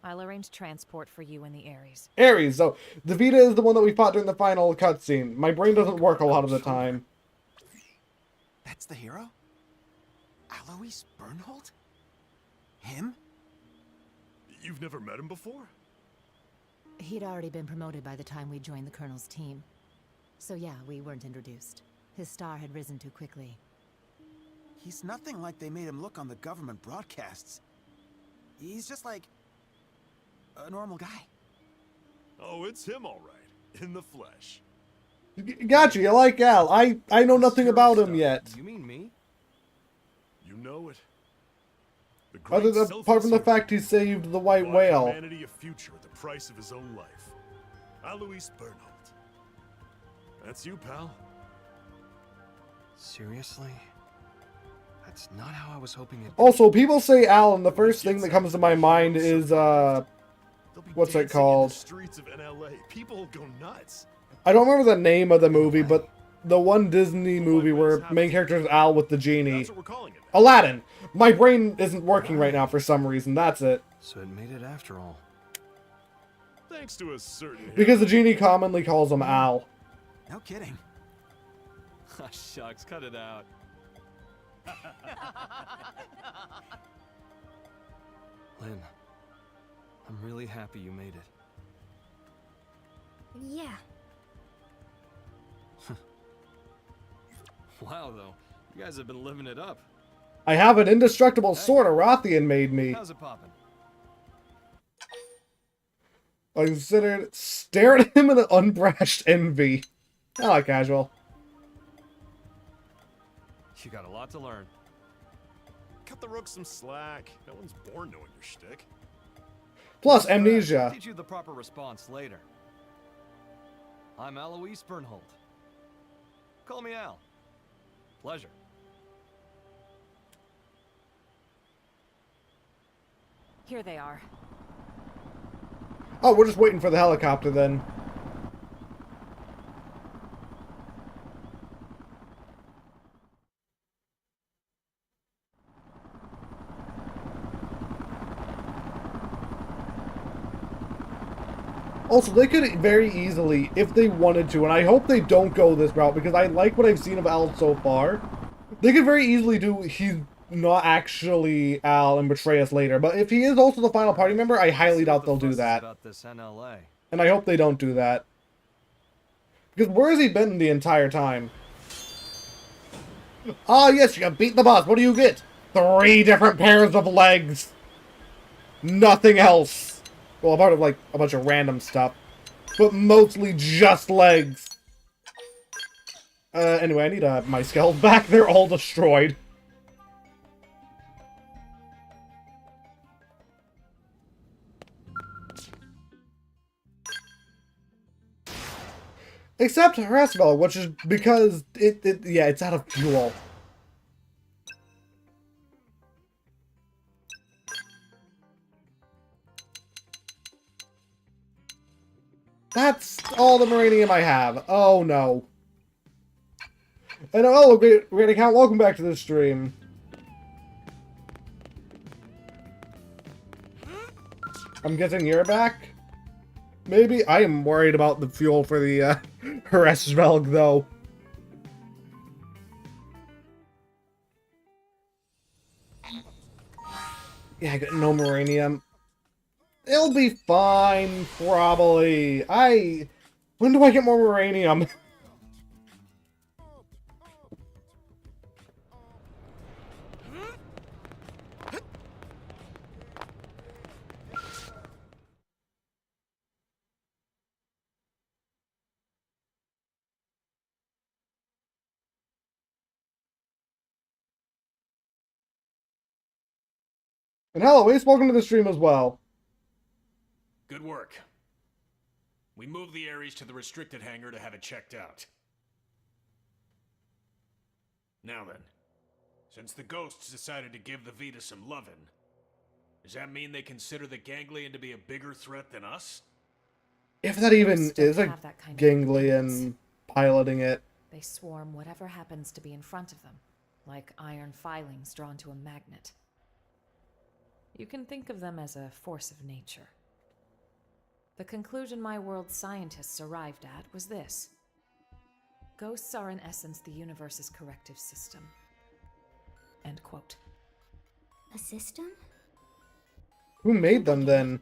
here. I'll arrange transport for you and the Ares. Ares. So the Vita is the one that we fought during the final cutscene. My brain doesn't work a lot of the time. That's the hero? Alois Bernhold? Him? You've never met him before? He'd already been promoted by the time we joined the Colonel's team. So yeah, we weren't introduced. His star had risen too quickly. He's nothing like they made him look on the government broadcasts. He's just like a normal guy. Oh, it's him all right. In the flesh. Gotcha. You like Al? I know nothing Serious about him stuff. yet. You mean me? You know it. The Other great than apart from the selfless fact he hero saved the white bought whale. humanity a future at the price of his own life. Alois Bernhold. That's you, pal. Seriously? That's not how I was hoping it. Also, people say Al, and the first thing that comes to my mind is They'll be what's it dancing called? In the streets of NLA. People will go nuts. I don't remember the name of the movie, but the one Disney movie where main character is Al with the genie. That's what we're calling it. Aladdin. My brain isn't working right now for some reason. That's it. So it made it after all. Thanks to a certain Because the hero. genie commonly calls him Al. No kidding. Shucks, cut it out. Lynn, I'm really happy you made it. Yeah. Wow, though. You guys have been living it up. I have an indestructible sword Arathian made me. How's it poppin'? I considered staring at him in unbrushed envy. I like casual. You got a lot to learn. Cut the rook some slack. No one's born knowing your shtick. Plus I'll amnesia. teach you the proper response later. I'm Alois Bernhold. Call me Al. Pleasure. Here they are. Oh, we're just waiting for the helicopter then. Also, they could very easily, if they wanted to, and I hope they don't go this route, because I like what I've seen of Al so far. They could very easily do, he's not actually Al and betray us later, but if he is also the final party member, I highly doubt they'll do that. About this NLA. And I hope they don't do that. Because where has he been the entire time? Ah, yes, you beat the boss. What do you get? 3 different pairs of legs. Nothing else. Well, apart of, like, a bunch of random stuff. But mostly just legs. Anyway, I need my skeletons back. They're all destroyed. Except Harassville, which is because yeah, it's out of fuel. That's all the Marinium I have. Oh no. And oh, great account, welcome back to the stream. I'm guessing you're back? Maybe? I am worried about the fuel for the Harassvelg, though. Yeah, I got no Marinium. It'll be fine, probably. When do I get more Marinium? And hello, Ace, welcome to the stream as well. Good work. We moved the Ares to the restricted hangar to have it checked out. Now then, since the ghosts decided to give the Vita some lovin', does that mean they consider the Ganglion to be a bigger threat than us? If that even is a that kind of Ganglion piloting it. They swarm whatever happens to be in front of them, like iron filings drawn to a magnet. You can think of them as a force of nature. The conclusion my world's scientists arrived at was this. Ghosts are in essence the universe's corrective system. End quote. A system? Who made them then?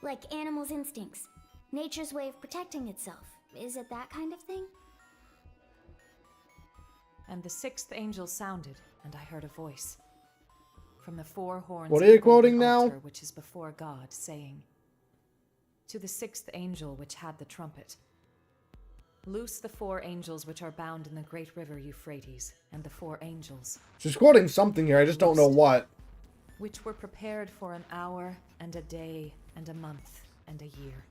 Like animals' instincts. Nature's way of protecting itself. Is it that kind of thing? And the 6th angel sounded, and I heard a voice. From the 4 horns What of are you the golden quoting now? altar, which is before God, saying, to the 6th angel which had the trumpet, loose the 4 angels which are bound in the great river Euphrates, and the 4 angels. She's quoting something here, I just don't know what. Which were prepared for an hour, and a day, and a month, and a year,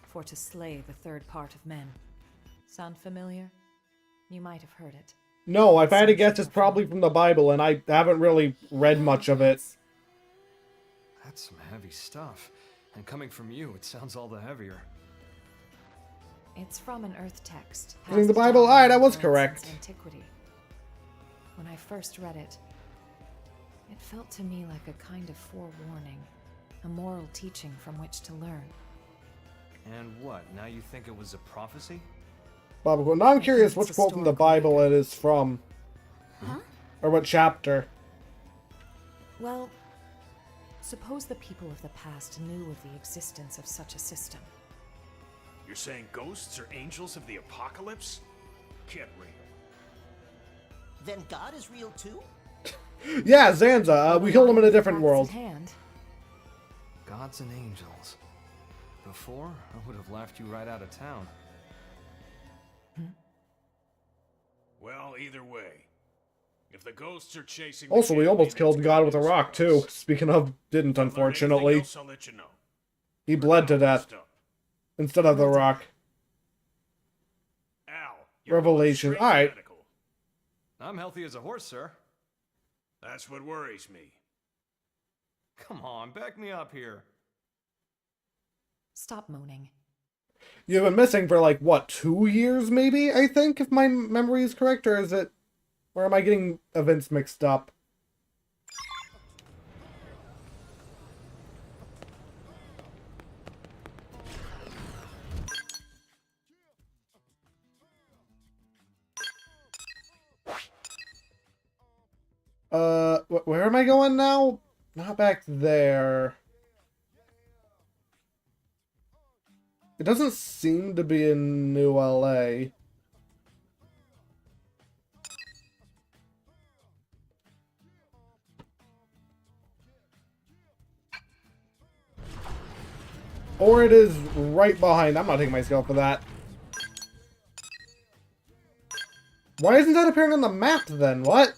for to slay the 3rd part of men. Sound familiar? You might have heard it. No, if I had to guess, it's probably from the Bible, and I haven't really read much of it. That's some heavy stuff. And coming from you, it sounds all the heavier. It's from an Earth text. Reading the Bible? Alright, I was correct. Antiquity. When I first read it, it felt to me like a kind of forewarning, a moral teaching from which to learn. And what, now you think it was a prophecy? Bible quote. Now I'm curious which quote from the Bible it is from. Huh? Or what chapter. Well, suppose the people of the past knew of the existence of such a system. You're saying ghosts or angels of the apocalypse? Get real. Then God is real too? Yeah, Zanza. We killed him in a different world. Gods and angels. Before, I would have laughed you right out of town. Well, either way. If the ghosts are chasing... Also, we almost killed God with a rock, too. Speaking of, didn't, unfortunately. I'll let you know. He bled to death. Instead of the rock. Revelation. Alright. I'm healthy as a horse, sir. That's what worries me. Come on, back me up here. Stop moaning. You've been missing for, like, what, 2 years, maybe, I think, if my memory is correct, or is it... Or am I getting events mixed up? Where am I going now? Not back there. It doesn't seem to be in New LA. Or it is right behind. I'm not taking my skill for that. Why isn't that appearing on the map then? What?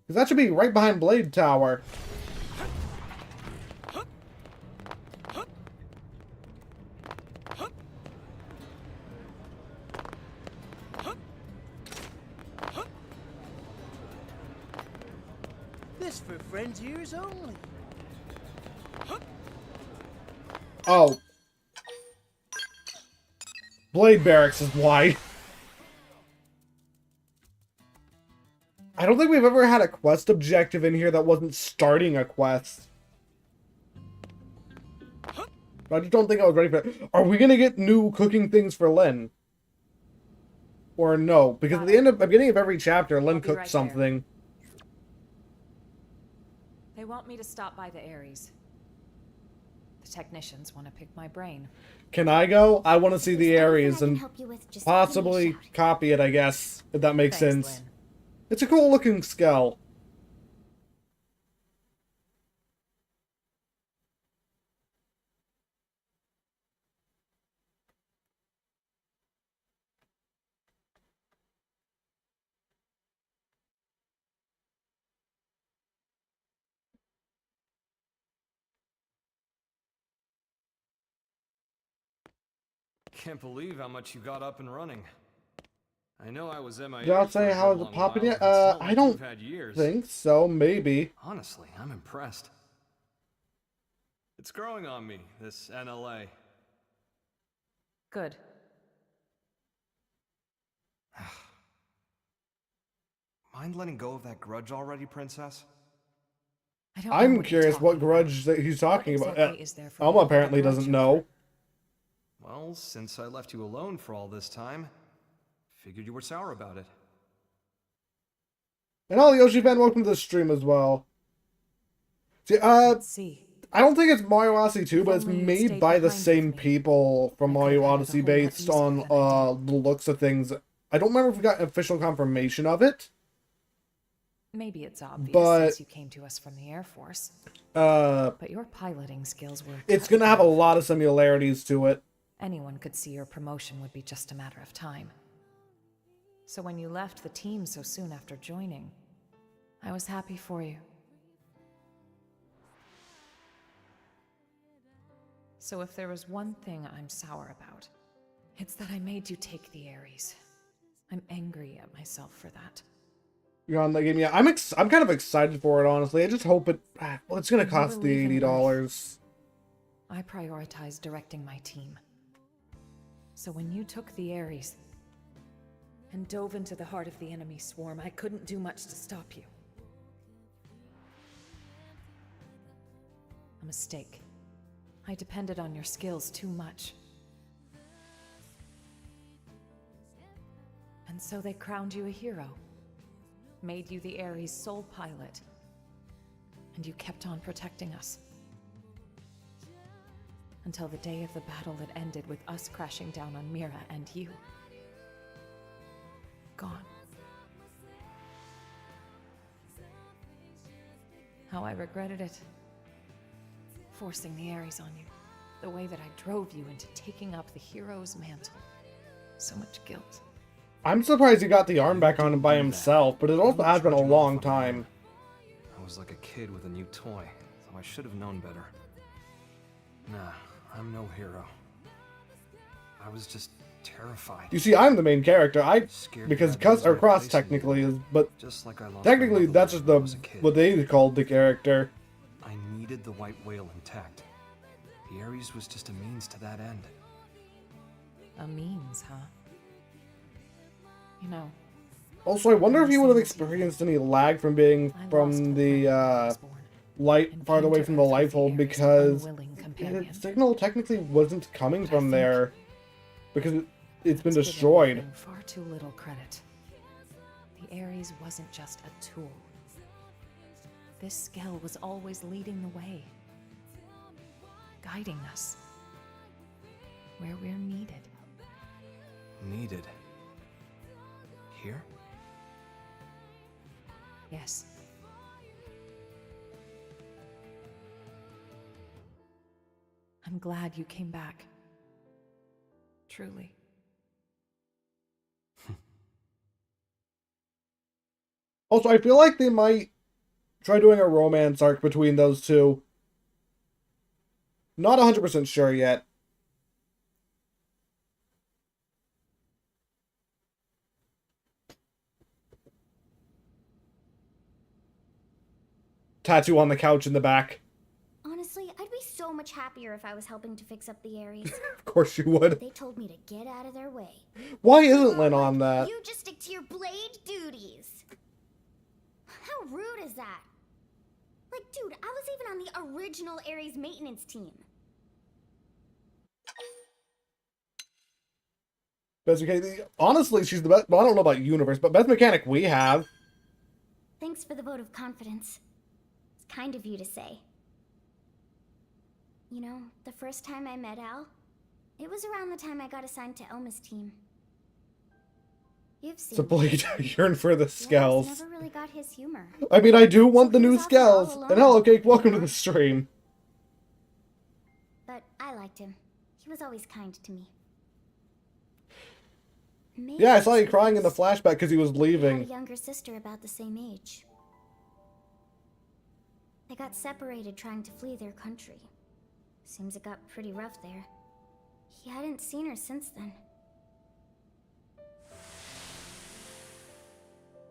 Because that should be right behind Blade Tower. This for friends' ears only. Oh. Blade Barracks is why. I don't think we've ever had a quest objective in here that wasn't starting a quest. I just don't think I was ready for it. Are we gonna get new cooking things for Lynn? Or no? Because at the beginning of every chapter, Lynn cooks right something. They want me to stop by the Ares. The technicians want to pick my brain. Can I go? I want to see the areas and possibly copy it, I guess, if that makes sense. Lynn. It's a cool looking skull. Can't believe how much you got up and running. I know I was MIA. Did I say how is it popping yet? I don't think so. Maybe. Honestly, I'm impressed. It's growing on me, this NLA. Good. Mind letting go of that grudge already, Princess? I'm curious what grudge that he's talking about. Alma apparently doesn't know. Well, since I left you alone for all this time, figured you were sour about it. And all Yoshi fan, welcome to the stream as well. See, I don't think it's Mario Odyssey 2, but it's made by the same people from Mario Odyssey based on the looks of things. I don't remember if we got official confirmation of it. Maybe it's obvious but, since you came to us from the Air Force. But your piloting skills were... It's gonna have a lot of similarities to it. Anyone could see your promotion would be just a matter of time. So when you left the team so soon after joining, I was happy for you. So if there was one thing I'm sour about, it's that I made you take the Ares. I'm angry at myself for that. You're on that game, yeah. I'm kind of excited for it, honestly. I just hope it... Well, it's gonna cost the $80. I prioritized directing my team. So when you took the Ares and dove into the heart of the enemy swarm, I couldn't do much to stop you. A mistake. I depended on your skills too much. And so they crowned you a hero, made you the Ares' sole pilot, and you kept on protecting us. Until the day of the battle that ended with us crashing down on Mira and you. Gone. How I regretted it. Forcing the Ares on you. The way that I drove you into taking up the hero's mantle. So much guilt. I'm surprised he got the arm back on him by himself, but it also has been a long time. I was like a kid with a new toy, so I should have known better. Nah, I'm no hero. I was just terrified. You see, I'm the main character. Because Cross technically is, but just like I lost technically that's just what they called the character. I needed the white whale intact. The Ares was just a means to that end. A means, huh? You know. Also, I wonder if he would have experienced any lag from being from the light farther away from the Lifehold, because the signal technically wasn't coming from there because it's been destroyed. Far too little credit. The Ares wasn't just a tool. This Skell was always leading the way, guiding us where we're needed. Needed? Here? Yes. I'm glad you came back. Truly. Also, I feel like they might try doing a romance arc between those two. Not 100% sure yet. Tattoo on the couch in the back. Honestly, I'd be so much happier if I was helping to fix up the Ares. Of course you would. They told me to get out of their way. Why isn't Lynn on that? You just stick to your blade duties. How rude is that? Like, dude, I was even on the original Ares maintenance team. Best mechanic, honestly, she's the best. Well, I don't know about universe, but best mechanic we have. Thanks for the vote of confidence. It's kind of you to say. You know, the first time I met Al, it was around the time I got assigned to Elma's team. You've seen It's a blade. Yearn for the Skells. Never really got his humor. I mean, I do want the new he was also all Skells. alone. And hello, Cake, welcome to the stream. But I liked him. He was always kind to me. Maybe Yeah, I saw you crying in the flashback because he was he had leaving. a younger sister about the same age. They got separated trying to flee their country. Seems it got pretty rough there. He hadn't seen her since then.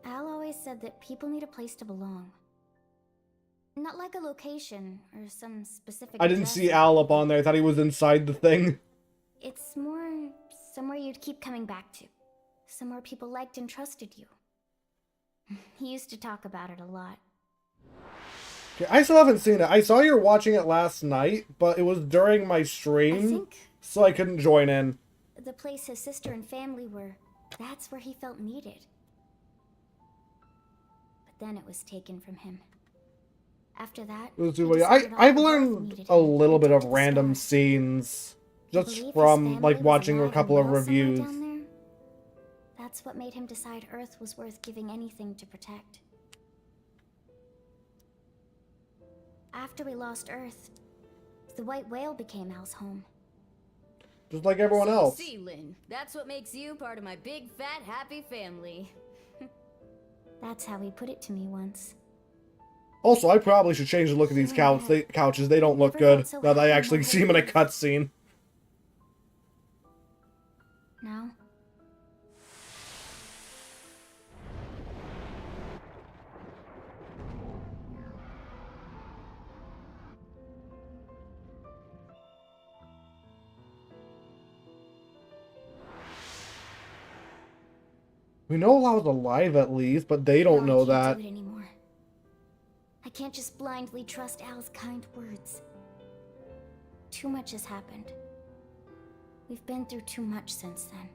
Al always said that people need a place to belong. Not like a location or some specific I didn't address. see Al up on there. I thought he was inside the thing. It's more somewhere you'd keep coming back to. Somewhere people liked and trusted you. He used to talk about it a lot. Okay, I still haven't seen it. I saw you were watching it last night, but it was during my stream, so I couldn't join in. The place his sister and family were, that's where he felt needed. But then it was taken from him. After that, I've learned a little bit of random scenes just from like watching a couple of reviews. That's what made him decide Earth was worth giving anything to protect. After we lost Earth, the white whale became Al's home. Just like everyone else. See, Lynn, that's what makes you part of my big, fat, happy family. That's how he put it to me once. Also, I probably should change the look of these couches. They don't look good now that I actually see them in a cutscene. Now? We know Lau's alive at least, but they don't know that. I can't do it anymore. I can't just blindly trust Al's kind words. Too much has happened. We've been through too much since then.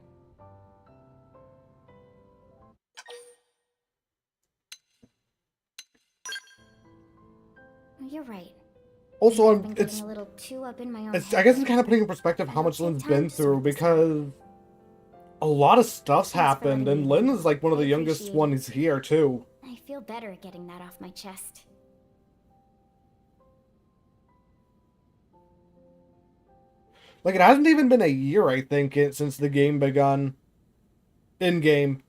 You're right. Also, I've been getting a little too up in my own head. I guess it's kind of putting in perspective how much Lynn's been through, because a lot of stuff's happened, and Lynn is like one of the youngest ones here too. I feel better getting that off my chest. Like, it hasn't even been a year, I think, since the game begun. In-game.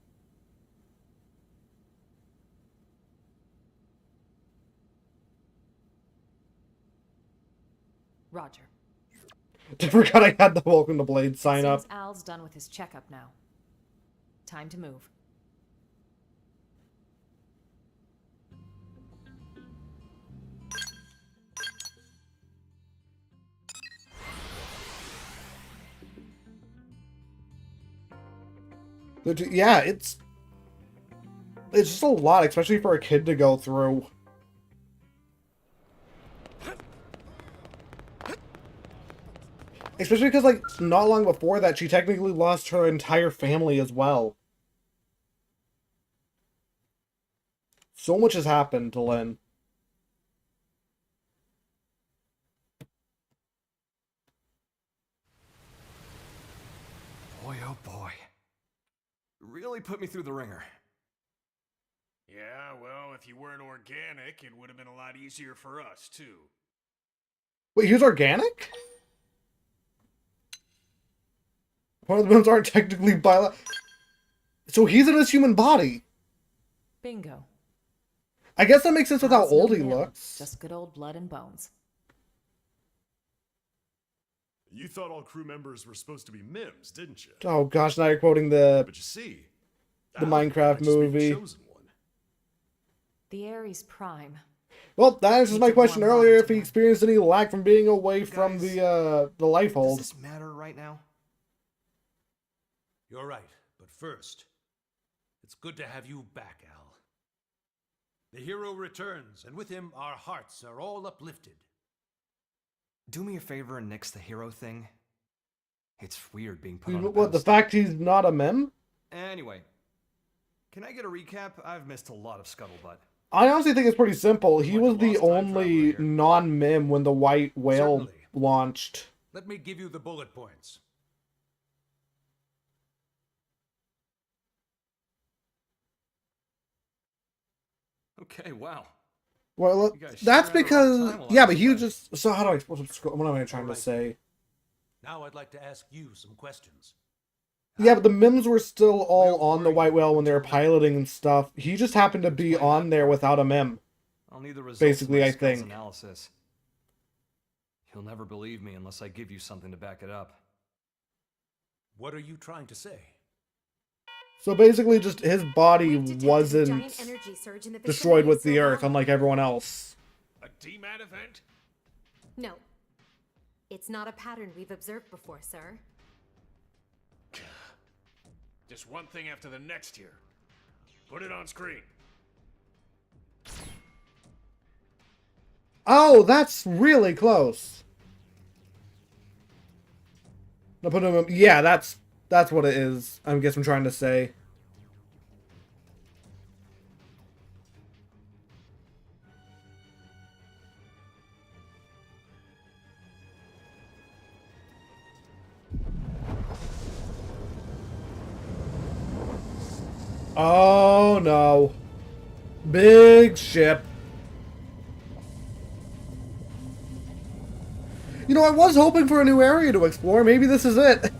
Roger. I forgot I had the Welcome to Blade sign up. Seems Al's done with his checkup now. Time to move. Yeah, it's just a lot, especially for a kid to go through. Especially because, like, not long before that, she technically lost her entire family as well. So much has happened to Lynn. Boy, oh boy. Really put me through the ringer. Yeah, well, if you weren't organic, it would have been a lot easier for us, too. Wait, he was organic? One of the limbs aren't technically bio... So he's in his human body. Bingo. I guess that makes sense with how Al's no old he male, looks. Just good old blood and bones. You thought all crew members were supposed to be Mims, didn't you? Oh gosh, now you're quoting the... But you see, the Minecraft movie. The Ares Prime. Well, that answers my question earlier if he experienced any lag from being away from the Lifehold. Does this matter right now? You're right, but first, it's good to have you back, Al. The hero returns, and with him, our hearts are all uplifted. Do me a favor and nix the hero thing. It's weird being put on a What, the fact he's not a mem? Anyway, can I get a recap? I've missed a lot of scuttlebutt. I honestly think it's pretty simple. He was the only non-mem when the White Whale launched. Let me give you the bullet points. Okay, wow. Well, that's because... Yeah, but he was just... So how do I... What am I trying to say? Now I'd like to ask you some questions. Yeah, but the Mims were still all on the White Whale when they were piloting and stuff. He just happened to be on there without a Mim. I'll need the results Basically, of my I think. analysis. You'll never believe me unless I give you something to back it up. What are you trying to say? So basically, just his body wasn't destroyed with the Earth, unlike everyone else. A DMAT event? No. It's not a pattern we've observed before, sir. Just one thing after the next here. Put it on screen. Oh, that's really close. No, put him. Yeah, that's what it is. I guess I'm trying to say. Oh no. Big ship. You know, I was hoping for a new area to explore. Maybe this is it.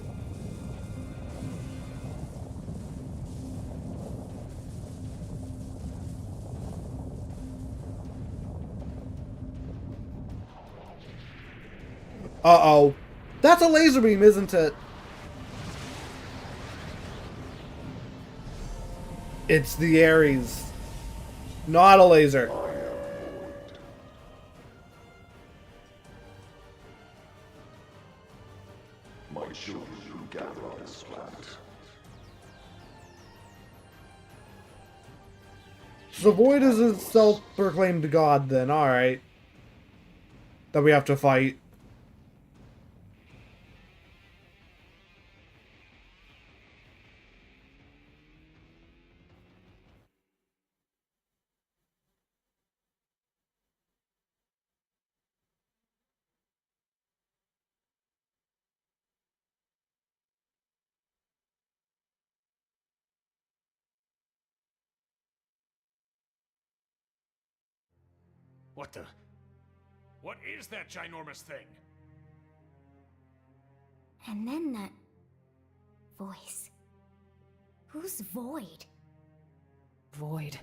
Uh-oh. That's a laser beam, isn't it? It's the Ares. Not a laser. My children who gather on this planet. So Void is a self-proclaimed god then, alright. That we have to fight. What the? What is that ginormous thing? And then that voice. Who's Void? Void.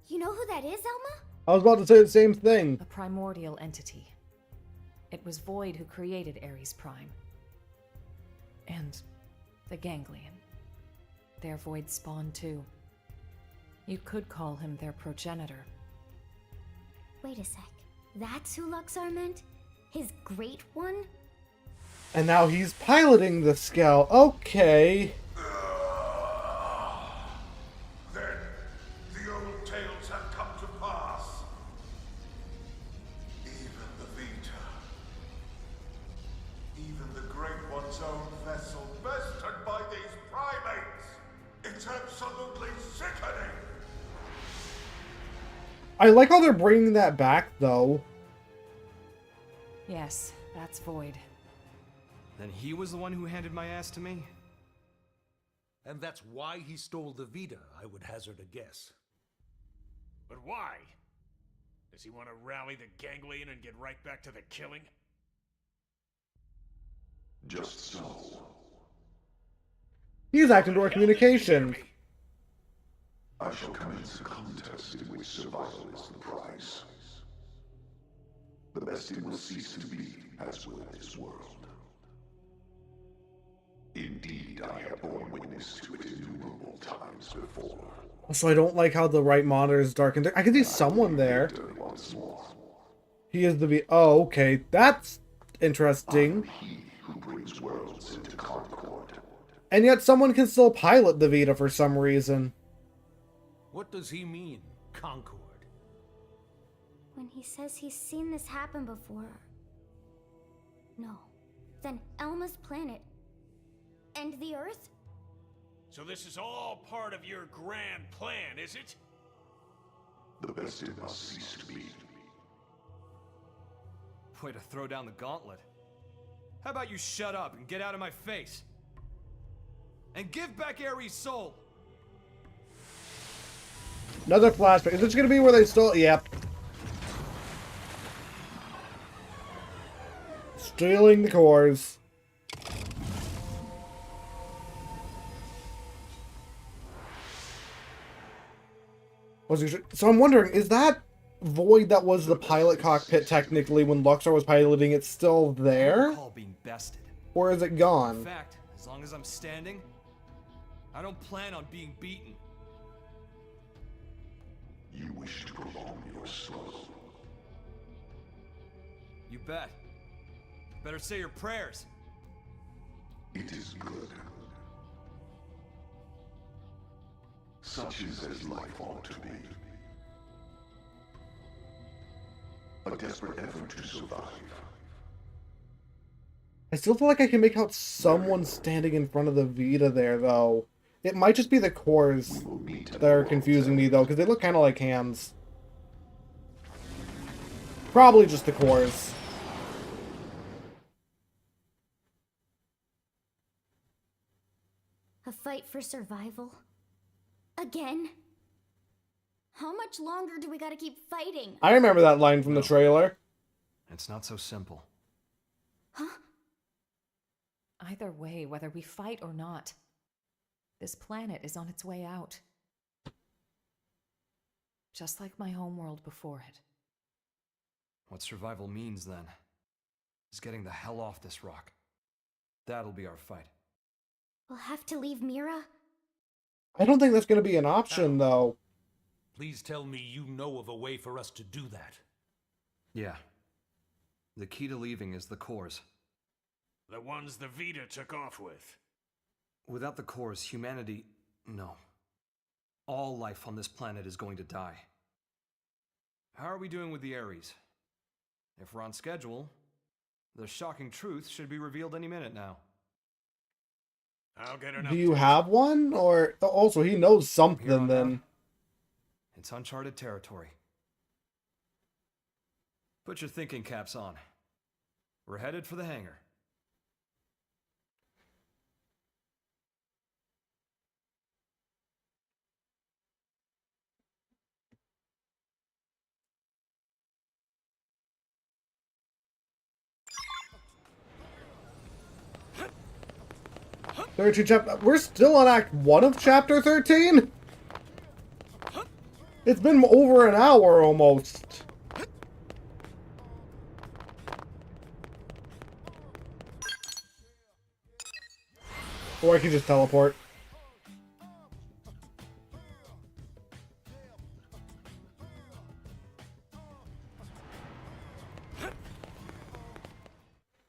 You know who that is, Elma? I was about to say the same thing. A primordial entity. It was Void who created Ares Prime. And the Ganglion. Their Void spawn too. You could call him their progenitor. Wait a sec. That's who Luxar meant? His great one? And now he's piloting the Skell. Okay. Then the old tales have come to pass. Even the Vita. Even the Great One's own vessel bested by these primates. It's absolutely sickening. I like how they're bringing that back, though. Yes, that's Void. Then he was the one who handed my ass to me? And that's why he stole the Vita, I would hazard a guess. But why? Does he want to rally the Ganglion and get right back to the killing? Just so. He's acting to our communication. I shall commence a contest in which survival is the prize. The best it will cease to be, as will this world. Indeed, I have borne witness to it innumerable times before. Also, I don't like how the right monitor is darkened. I can see someone there. Once more. He is the Oh, okay. That's interesting. He who brings worlds into concord. And yet someone can still pilot the Vita for some reason. What does he mean, Concord? When he says he's seen this happen before. No. Then Elma's planet. And the Earth? So this is all part of your grand plan, is it? The best it must cease to be. Way to throw down the gauntlet. How about you shut up and get out of my face? And give back Ares' soul! Another flashback. Is this gonna be where they stole? Yep. Stealing the cores. So I'm wondering, is that void that was the pilot cockpit technically when Luxor was piloting it still there? All being bested. Or is it gone? In fact, as long as I'm standing, I don't plan on being beaten. You wish to prolong your slow. You bet. Better say your prayers. It is good. Such is as life ought to be. A desperate effort to survive. I still feel like I can make out someone standing in front of the Vita there, though. It might just be the cores that are confusing me, though, because they look kind of like hands. Probably just the cores. A fight for survival? Again? How much longer do we gotta keep fighting? I remember that line from the trailer. It's not so simple. Huh? Either way, whether we fight or not, this planet is on its way out. Just like my homeworld before it. What survival means, then, is getting the hell off this rock. That'll be our fight. We'll have to leave Mira? I don't think that's going to be an option, though. Please tell me you know of a way for us to do that. Yeah. The key to leaving is the cores. The ones the Vita took off with. Without the cores, humanity... No. All life on this planet is going to die. How are we doing with the Ares? If we're on schedule, the shocking truth should be revealed any minute now. I'll get an Do you have one? Or also, he knows something then. It's uncharted territory. Put your thinking caps on. We're headed for the hangar. 13 chapter. We're still on Act 1 of Chapter 13? It's been over an hour almost. Or I can just teleport.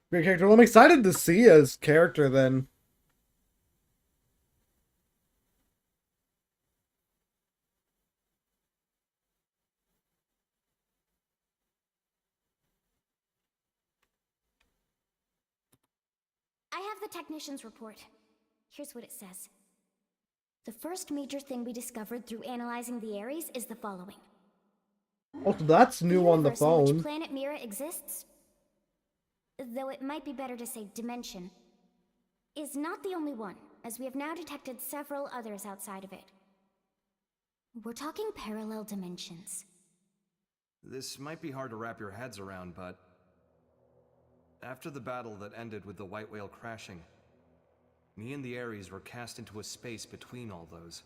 Great character. Well, I'm excited to see his character then. I have the technician's report. Here's what it says. The first major thing we discovered through analyzing the Ares is the following. Oh, so that's new on the universe in which phone. planet Mira exists, though it might be better to say dimension, is not the only one, as we have now detected several others outside of it. We're talking parallel dimensions. This might be hard to wrap your heads around, but after the battle that ended with the White Whale crashing, me and the Ares were cast into a space between all those.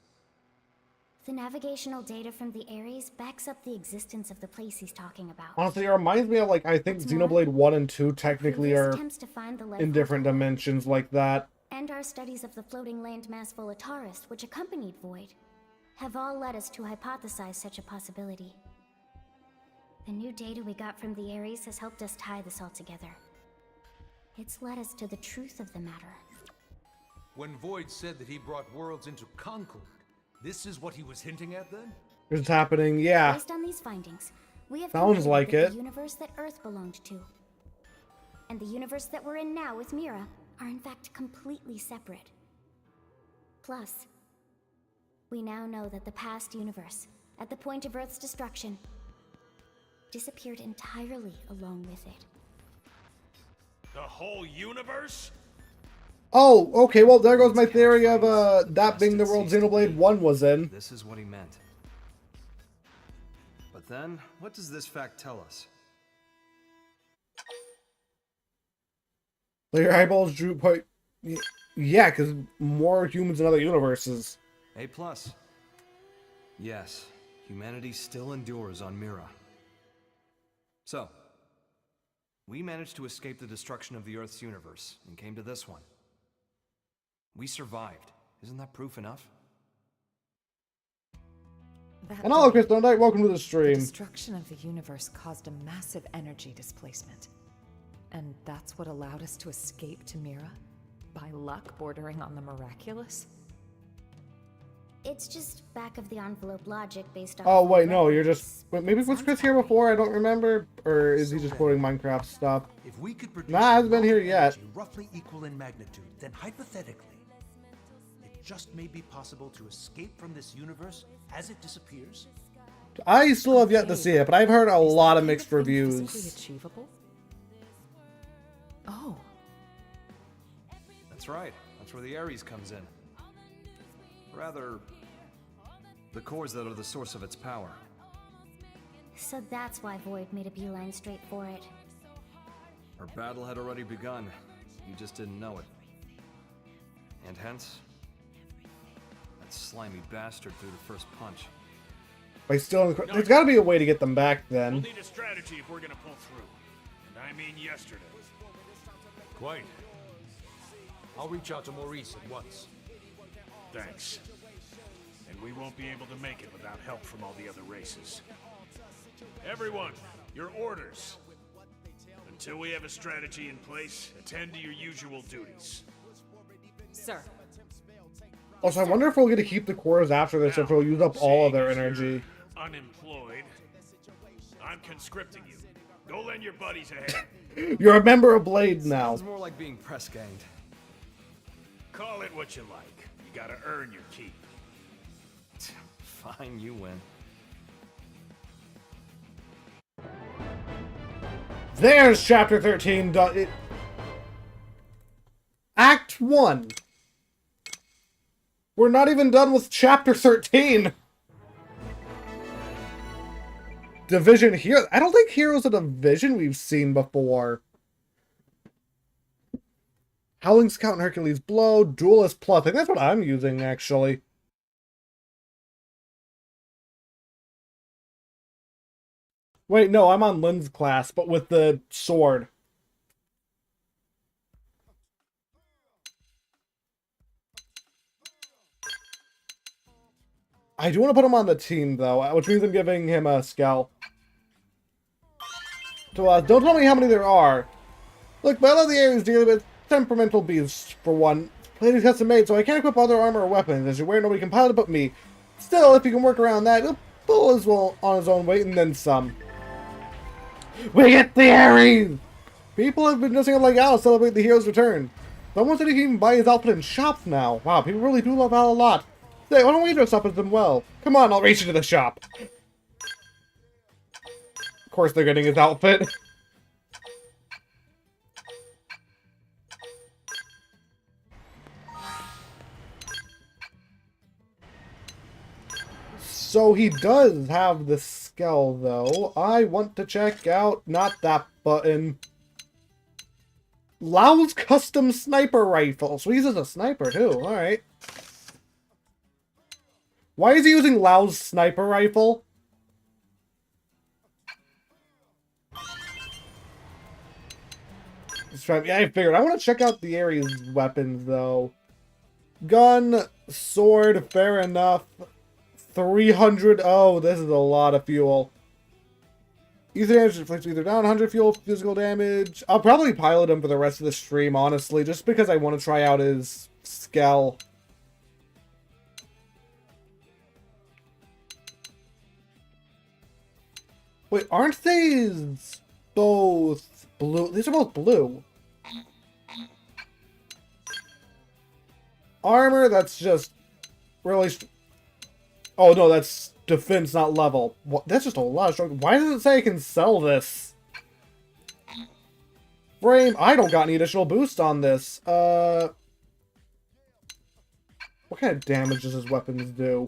The navigational data from the Ares backs up the existence of the place he's talking about. Honestly, it reminds me of, like, I think Xenoblade 1 and 2 technically are attempts to find the in different dimensions like that. And our studies of the floating landmass Volataris, which accompanied Void, have all led us to hypothesize such a possibility. The new data we got from the Ares has helped us tie this all together. It's led us to the truth of the matter. When Void said that he brought worlds into Concord, this is what he was hinting at then? It's happening, yeah. Based on these findings, we have Sounds like concluded that it. the universe that Earth belonged to and the universe that we're in now with Mira are in fact completely separate. Plus, we now know that the past universe, at the point of Earth's destruction, disappeared entirely along with it. The whole universe? Oh, okay, well, there goes my theory of that being the world Xenoblade 1 was in. This is what he meant. But then, what does this fact tell us? Your eyeballs drew quite... Yeah, because more humans in other universes. A+. Yes, humanity still endures on Mira. So, we managed to escape the destruction of the Earth's universe and came to this one. We survived. Isn't that proof enough? And hello, Crystal Knight, welcome to the The stream. destruction of the universe caused a massive energy displacement. And that's what allowed us to escape to Mira? By luck bordering on the miraculous? It's just back of the envelope logic based on... Oh, wait, no, you're just... Wait, maybe was Chris here before? I don't remember. Or is he just quoting Minecraft stuff? If we could produce Nah, I haven't been here yet. energy roughly equal in magnitude, then hypothetically, it just may be possible to escape from this universe as it disappears. I still have yet to see it, but I've heard a lot of mixed Physically reviews. achievable? Oh. That's right. That's where the Ares comes in. Rather, the cores that are the source of its power. So that's why Void made a beeline straight for it. Our battle had already begun. You just didn't know it. And hence, that slimy bastard threw the first punch. By still, there's got to be a way to get them back then. We'll need a strategy if we're gonna pull through. And I mean yesterday. Quite. I'll reach out to Maurice at once. Thanks. And we won't be able to make it without help from all the other races. Everyone, your orders. Until we have a strategy in place, attend to your usual duties. Sir. Also, I wonder if we'll get to keep the cores after this, or if we'll use up all of their energy. Unemployed. I'm conscripting you. Go lend your buddies a hand. You're a member of Blade now. Sounds more like being press ganged. Call it what you like. You gotta earn your keep. Fine, you win. There's Chapter 13 done. Act 1. We're not even done with Chapter 13. Division here. I don't think Hero's a division we've seen before. Howling Scout and Hercules Blow, Duelist Plus. I think that's what I'm using, actually. Wait, no, I'm on Lynn's class, but with the sword. I do want to put him on the team, though, which means I'm giving him a Scout. So, don't tell me how many there are. Look, but I love the Ares dealing with temperamental beasts, for one. Plate is custom made, so I can't equip other armor or weapons. As you're aware, nobody can pilot it but me. Still, if you can work around that, he'll pull as well on his own weight and then some. We get the Ares! People have been dressing up like Al to celebrate the hero's return. Someone said he can even buy his outfit in shops now. Wow, people really do love Al a lot. Say, why don't we dress up as them well? Come on, I'll race you to the shop. Of course they're getting his outfit. So he does have the skull, though. I want to check out, not that button. Lau's custom sniper rifle. So he uses a sniper, too. Alright. Why is he using Lau's sniper rifle? Yeah, I figured. I want to check out the Ares weapons, though. Gun, sword, fair enough. 300. Oh, this is a lot of fuel. Ether damage inflicts either down 100 fuel physical damage. I'll probably pilot him for the rest of the stream, honestly, just because I want to try out his Skell. Wait, aren't these both blue? These are both blue. Armor, that's just really... Oh, no, that's defense, not level. What? That's just a lot of struggle. Why does it say I can sell this? Frame, I don't got any additional boost on this. What kind of damage does his weapons do?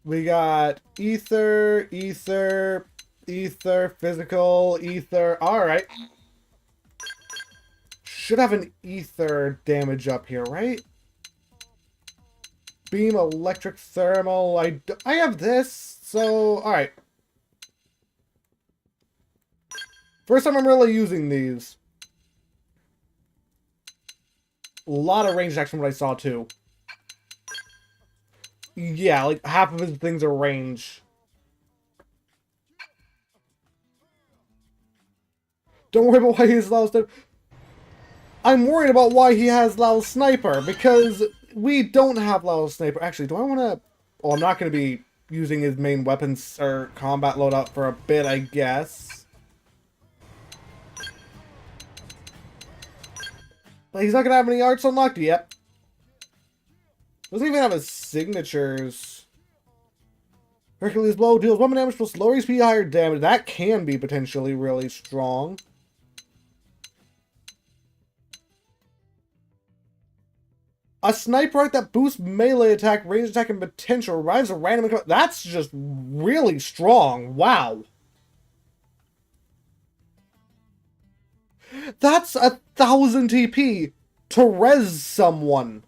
We got ether, ether, ether, physical, ether. Alright. Should have an ether damage up here, right? Beam, electric, thermal. I have this, so... Alright. First time I'm really using these. A lot of range action from what I saw, too. Yeah, like, half of his things are range. Don't worry about why he has Lau's Sniper. I'm worried about why he has Lau's Sniper, because we don't have Lau's Sniper. Actually, do I want to... Oh, I'm not going to be using his main weapons or combat loadout for a bit, I guess. But he's not going to have any arts unlocked yet. Doesn't even have his signatures. Hercules Blow deals 1 damage plus lower HP, higher damage. That can be potentially really strong. A sniper art that boosts melee attack, range attack, and potential. Revives a random... That's just really strong. Wow. That's 1,000 TP to res someone.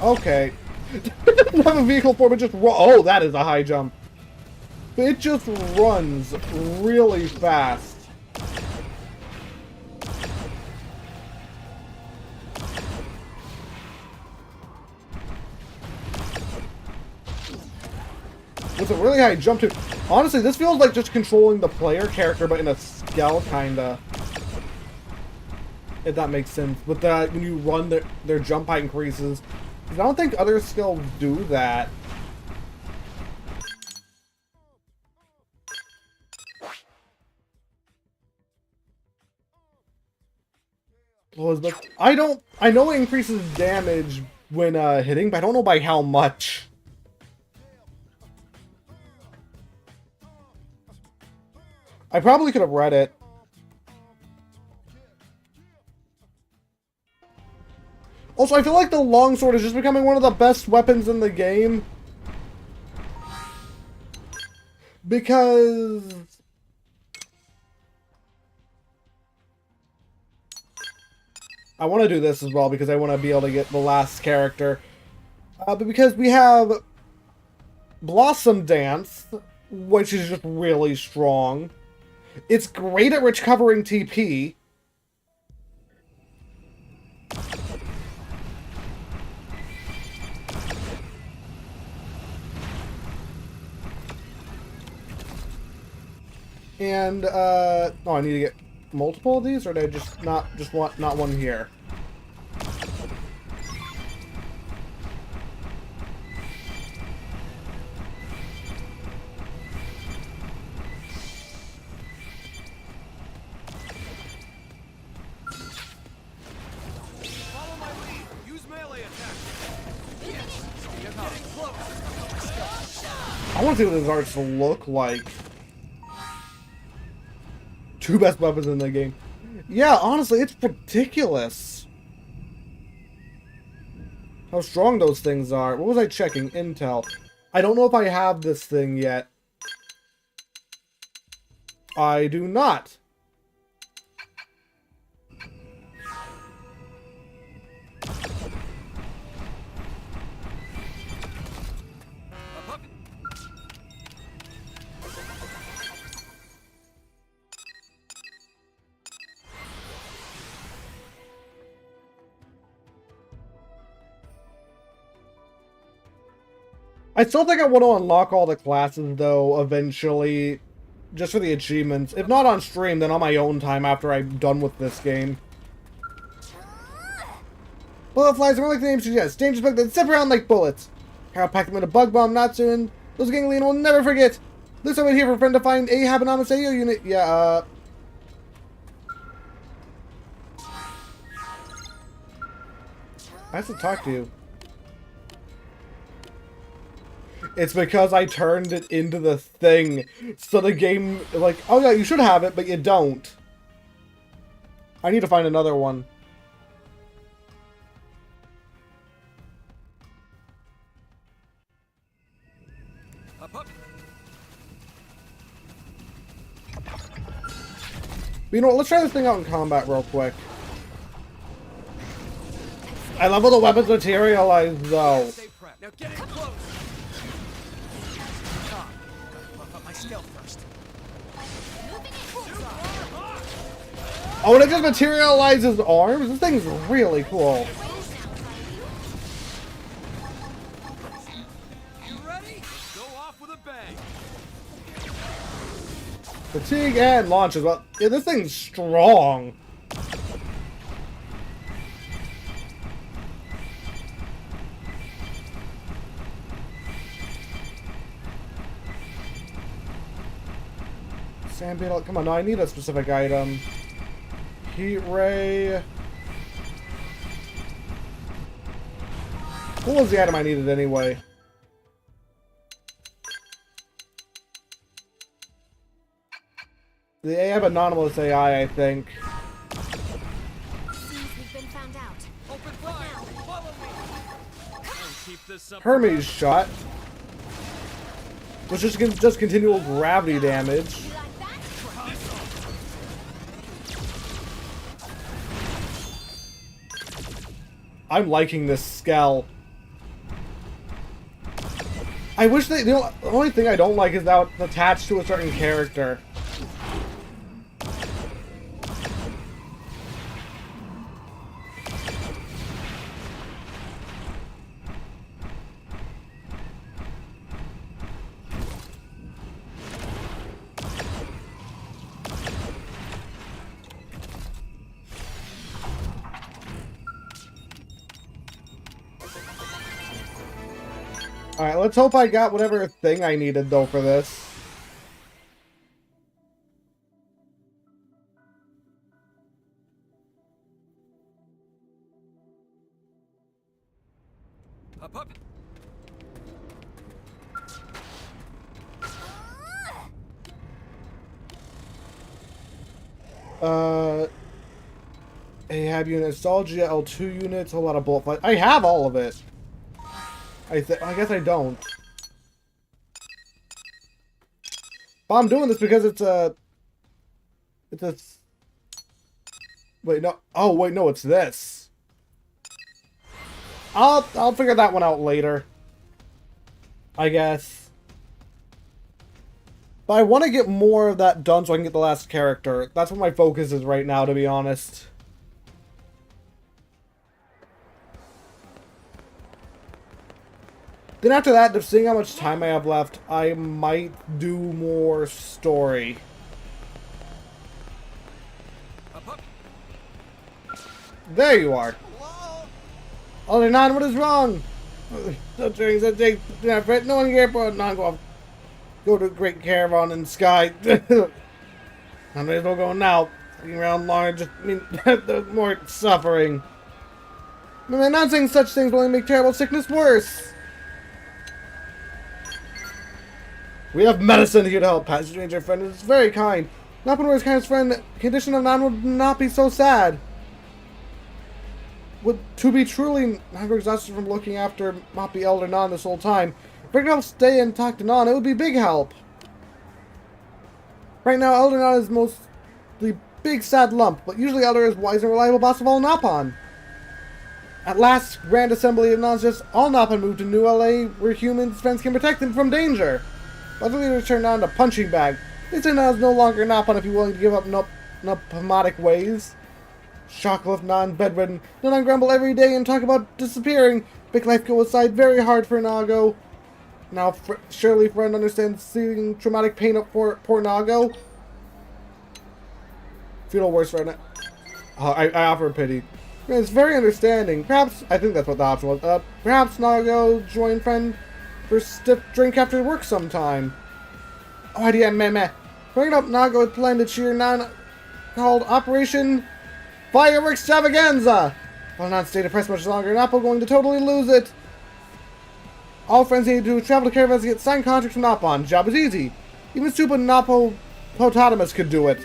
Okay. It doesn't have a vehicle form, it just oh, that is a high jump. It just runs really fast. With a really high jump too. Honestly, this feels like just controlling the player character, but in a scale kinda. If that makes sense. But when you run, their jump height increases. I don't think other skills do that. I know it increases damage when hitting, but I don't know by how much. I probably could have read it. Also, I feel like the longsword is just becoming one of the best weapons in the game. Because... I want to do this as well because I want to be able to get the last character. But because we have Blossom Dance, which is just really strong. It's great at recovering TP. And, oh, I need to get multiple of these, or did I just want not one here? Follow my lead. Use melee attack. Yes. You're getting close. I want to see what his arts look like. Two best weapons in the game. Yeah, honestly, it's ridiculous how strong those things are. What was I checking? Intel. I don't know if I have this thing yet. I do not. I still think I want to unlock all the classes, though, eventually. Just for the achievements. If not on stream, then on my own time after I'm done with this game. Bullet flies are like the name suggests. Dangerous bug that zip around like bullets. I'll pack them in a bug bomb, not soon. Those ganglion will never forget. Looks like we're here for a friend to find a Habanamaseyo unit. Yeah, I have to talk to you. It's because I turned it into the thing. So the game, like, oh yeah, you should have it, but you don't. I need to find another one. Up, up. You know what, let's try this thing out in combat real quick. I love how the weapons materialize, though. Stay prepped. Now get in close. Calm. Gotta buff up my stealth first. Oh, and it just materializes arms? This thing's really cool. You ready? Let's go off with a bang. Fatigue and launch as well. Yeah, this thing's strong. Sand beetle, come on, no, I need a specific item. Heat ray. What was the item I needed anyway? The I have anomalous AI, I think. Seems we've been found out. Open fire. Follow me. And keep this up. Hermes shot. Which just continual gravity damage. I'm liking this Skell. I wish they... The only thing I don't like is that it's attached to a certain character. Alright, let's hope I got whatever thing I needed, though, for this. Up, up. Ahab unit, nostalgia, L2 units, a whole lot of bullet flight. I have all of it. I guess I don't. But I'm doing this because it's a... Wait, no. Oh, wait, no, it's this. I'll figure that one out later. I guess. But I want to get more of that done so I can get the last character. That's what my focus is right now, to be honest. Then after that, just seeing how much time I have left, I might do more story. There you are. Older Non, what is wrong? No one here, but Non, go to a great caravan in the sky. I may as well go now. Sticking around longer just mean the more suffering. Not saying such things will only make terrible sickness worse. We have medicine here to help. Passage Ranger friend is very kind. Not one of his kindest friend, condition of Non would not be so sad. To be truly exhausted from looking after Moppy Elder Non this whole time, if I could help stay and talk to Non, it would be big help. Right now, Elder Non is mostly big sad lump, but usually Elder is wise and reliable boss of all Nopon. At last, Grand Assembly of Non's just all Nopon moved to New LA, where humans' friends can protect them from danger. But the leaders turned Non to punching bag. They say Non is no longer Nopon if you're willing to give up Nopomatic ways. Shock left Non bedridden. Non grumble every day and talk about disappearing. Make life go aside very hard for Nago. Now, surely friend understands seeing traumatic pain up for poor Nago. Feel worse right now. I offer pity. It's very understanding. Perhaps, I think that's what the option was. Perhaps Nago join friend for stiff drink after work sometime. Oh, idea, meh. Bringing up Nago had planned to cheer Non called Operation Fireworks Extravaganza! While not stay depressed much longer, Napo going to totally lose it. All friends need to do is travel to caravans to get signed contracts from Napon. Job is easy. Even stupid Napo Potamus could do it.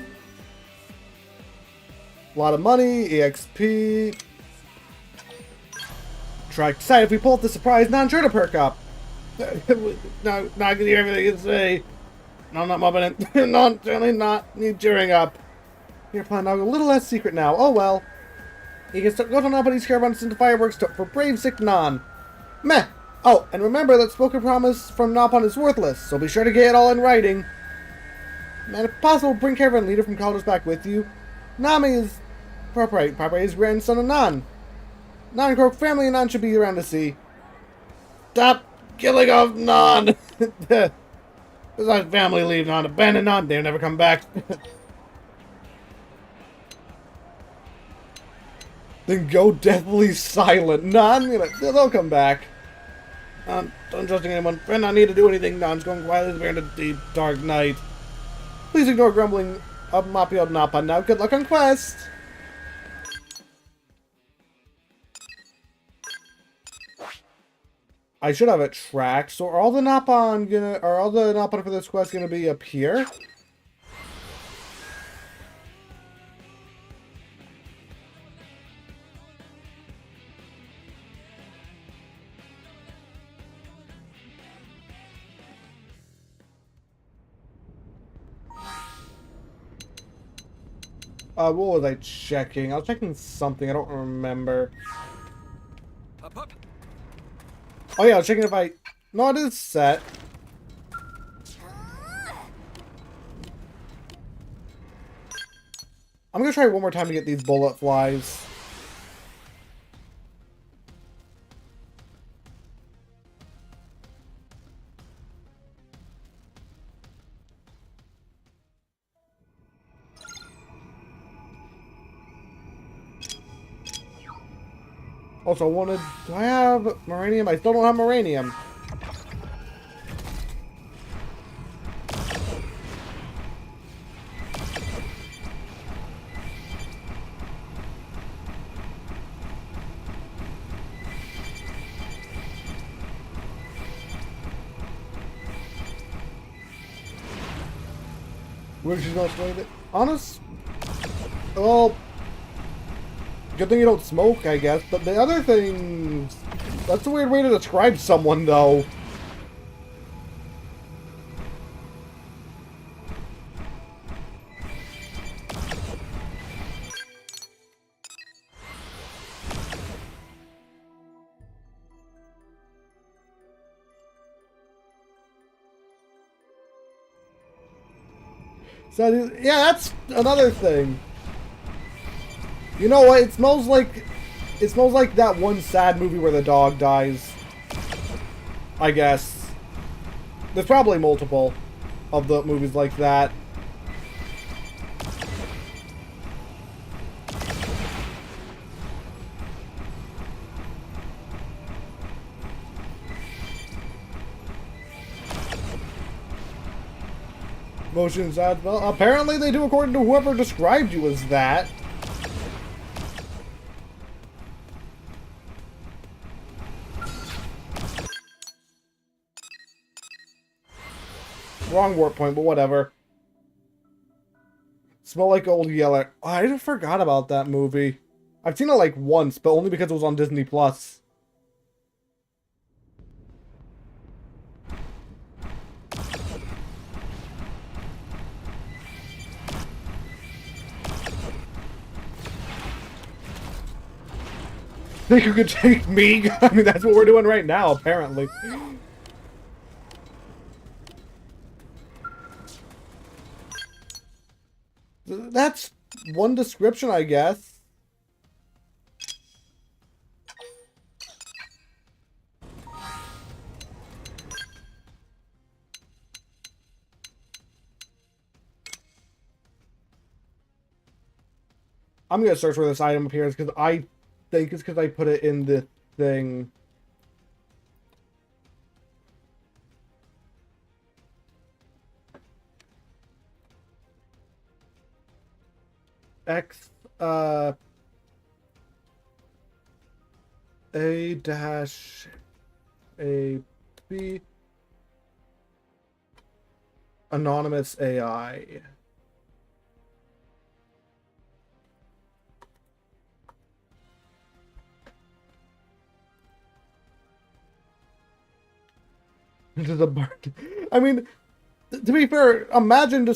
A lot of money, EXP. Try excited if we pull up the surprise non-sure to perk up. Not gonna hear everything you say. No, I'm not mobbing it. No, certainly not. Need cheering up. Your plan now a little less secret now. Oh well. You can start go to Nobody's caravans into fireworks for brave sick Non. Meh. Oh, and remember that spoken promise from Nopon is worthless, so be sure to get it all in writing. And if possible, bring caravan leader from Calder's back with you. Nami is Property's grandson of Non. Non Croak family and Non should be around to see. Stop killing off Non! Does our family leave Non? Abandon Non, they'll never come back. Then go deathly silent. Non, they'll come back. Don't trusting anyone. Friend, I need to do anything. Non's going quietly into the deep, dark night. Please ignore grumbling of Moppy old Napa. Now, good luck on quest. I should have it tracked. So are all the Nopon for this quest gonna be up here? What was I checking? I was checking something. I don't remember. Oh yeah, I was checking if I... No, it is set. I'm gonna try one more time to get these bullet flies. Also wanted... Do I have Moranium? I still don't have Moranium. Where's she gonna play it? Honest? Oh... Good thing you don't smoke, I guess. But the other thing... That's a weird way to describe someone, though. So, yeah, that's another thing. You know what? It smells like that one sad movie where the dog dies. I guess. There's probably multiple of the movies like that. Motion sad smell. Apparently they do according to whoever described you as that. Wrong warp point, but whatever. Smell like old Yeller. Oh, I just forgot about that movie. I've seen it like once, but only because it was on Disney Plus. Think you could take me? I mean, that's what we're doing right now, apparently. That's one description, I guess. I'm gonna search where this item appears because I think it's because I put it in the thing. X A dash A B anonymous AI. This is a bird. I mean, to be fair, imagine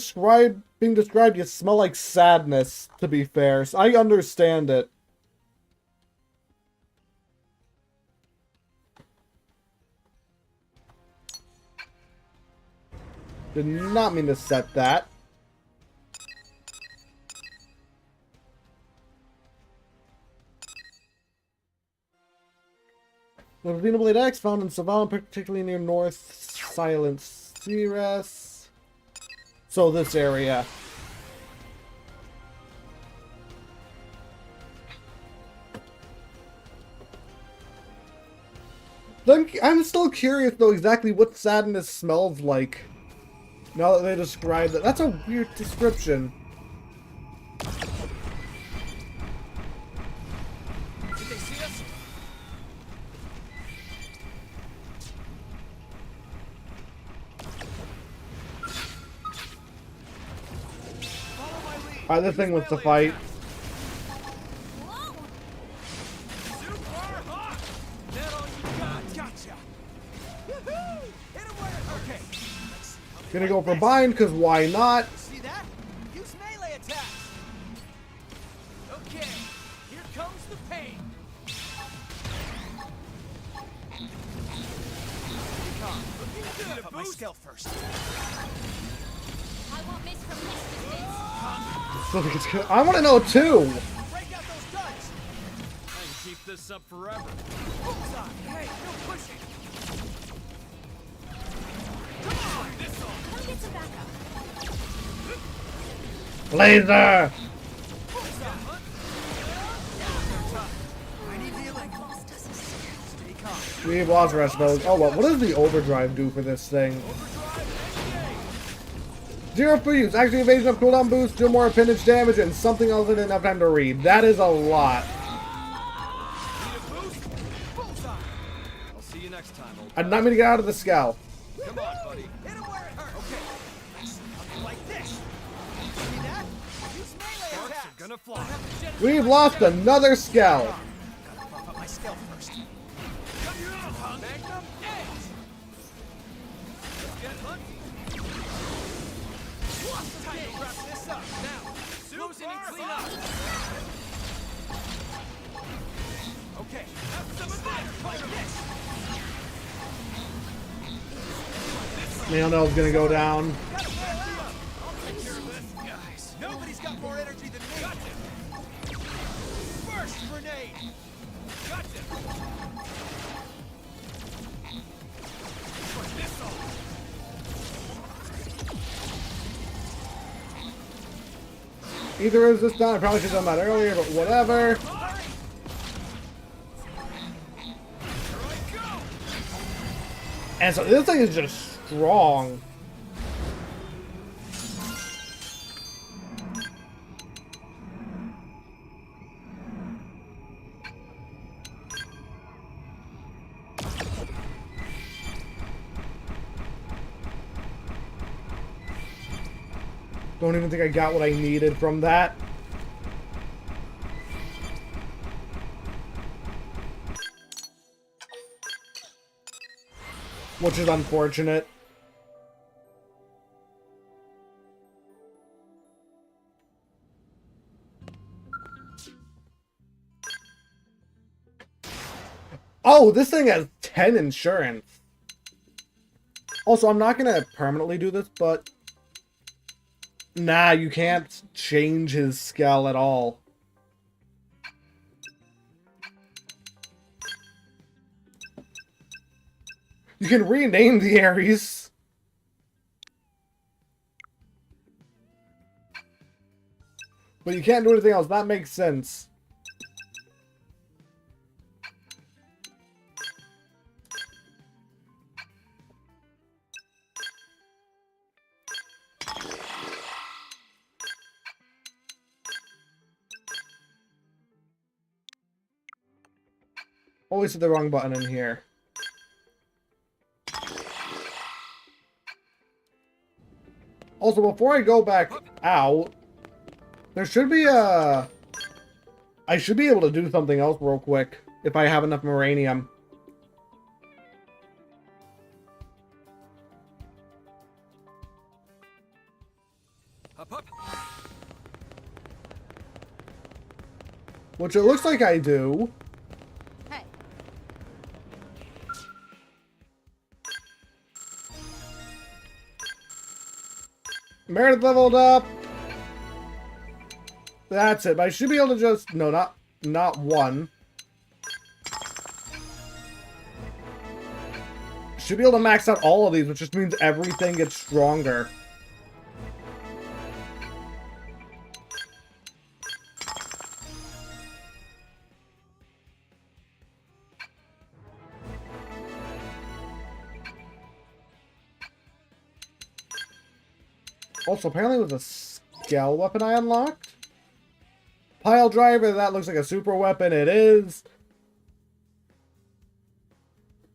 being described, you smell like sadness, to be fair. So I understand it. Did not mean to set that. The Xenoblade X found in Savannah, particularly near North Silent Ceres. So this area. I'm still curious though exactly what sadness smells like. Now that they described it. That's a weird description. Did they see us? Alright, this thing wants to fight. Gonna go for bind, because why not? See that? Use melee attacks. Okay, here comes the pain. Looking good. Put my skill first. I won't miss from distance. I want to know too. Break out those guns. I can keep this up forever. Bullseye. Hey, no pushing. Come on, this on. Come get some backup. Laser! I need healing. Stay calm. We have lost the rest of those. Oh well, what does the overdrive do for this thing? 0 for use, action evasion up, cooldown boost, do more appendage damage, and something else in enough time to read. That is a lot. I'll see you next time, old I did not mean to get out of the scowl. Come on, buddy. Hit him where it hurts. Okay. Like this. See that? Use melee attacks. Gonna fly. We've lost another Skell. Gotta buff up my skill first. Come here, Magnum X. Get hunting. Time to wrap this up now. Close in and clean up. Okay, have some of that. Like this. Leonel's gonna go down. Nobody's got more energy than me. Gotcha. First grenade. Gotcha. Missile. Either is this done. I probably should have done that earlier, but whatever. And so this thing is just strong. Don't even think I got what I needed from that. Which is unfortunate. Oh, this thing has 10 insurance. Also, I'm not gonna permanently do this, but nah, you can't change his skull at all. You can rename the Ares. But you can't do anything else. That makes sense. Always hit the wrong button in here. Also, before I go back out, there should be a... I should be able to do something else real quick, if I have enough Moranium. Up, up. Which it looks like I do. Hey. Meredith leveled up. That's it. But I should be able to just... No, not one. Should be able to max out all of these, which just means everything gets stronger. Also, apparently with a scale weapon I unlocked. Pile driver, that looks like a super weapon. It is.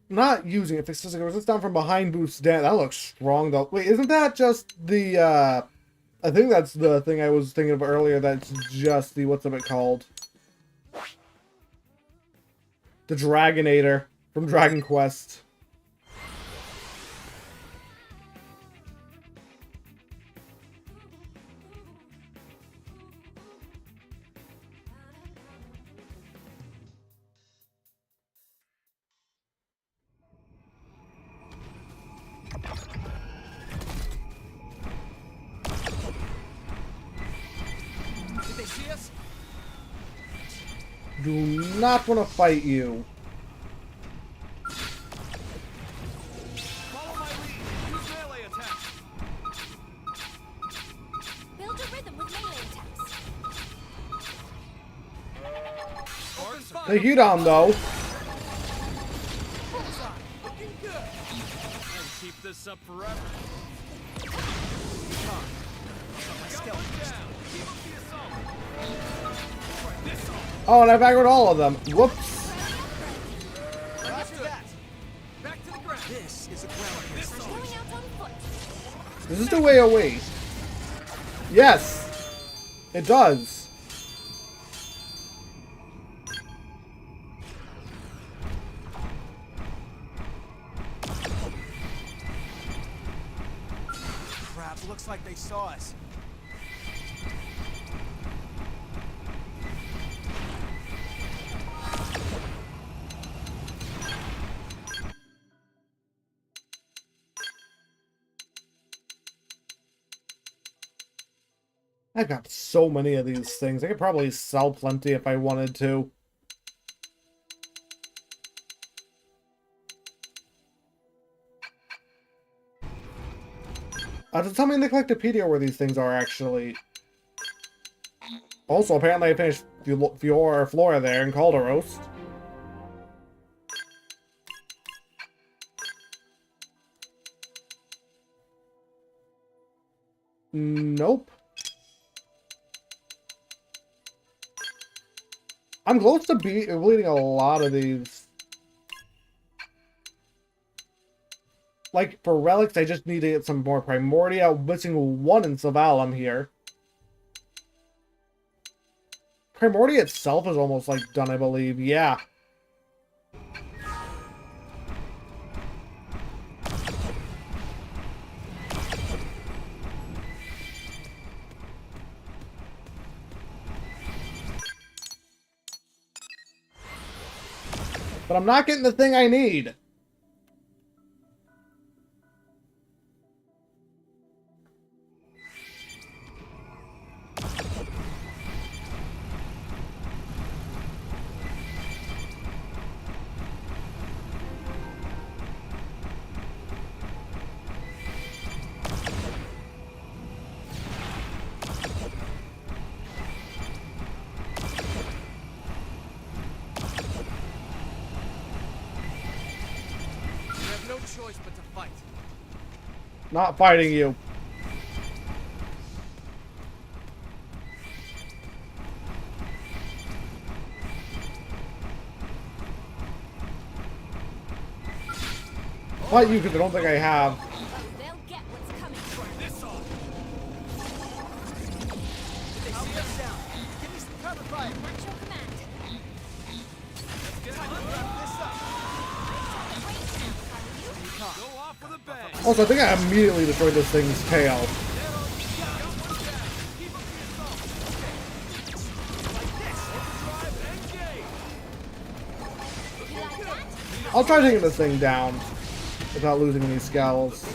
Not using it. Fixes like resist down from behind, boosts down. That looks strong though. Wait, isn't that just the I think that's the thing I was thinking of earlier. That's just the, what's it called? The Dragonator from Dragon Quest. Do not want to fight you. Follow my lead. Use melee attack. Build a rhythm with melee attacks. Take you down though. Looking good. And keep this up forever. Oh, and I baggered all of them. Whoops. After that. Back to the ground. This is a ground. Does this do way away? Yes. It does. Crap, looks like they saw us. I got so many of these things. I could probably sell plenty if I wanted to. Just tell me in the Collectopedia where these things are, actually. Also, apparently I finished Flora there in Calderos. Nope. I'm close to bleeding a lot of these. Like, for relics, I just need to get some more Primordia. I'm missing one in Savalum here. Primordia itself is almost, like, done, I believe. Yeah. But I'm not getting the thing I need. Choice but to fight. Not fighting you. Fight you because I don't think I have. They'll get what's coming for this on. I'll get down. Give me some cover fire. What's your command? Let's get time to wrap this up. Go off with a bang. Also, I think I immediately destroyed this thing's tail. I'll try taking this thing down without losing any skulls.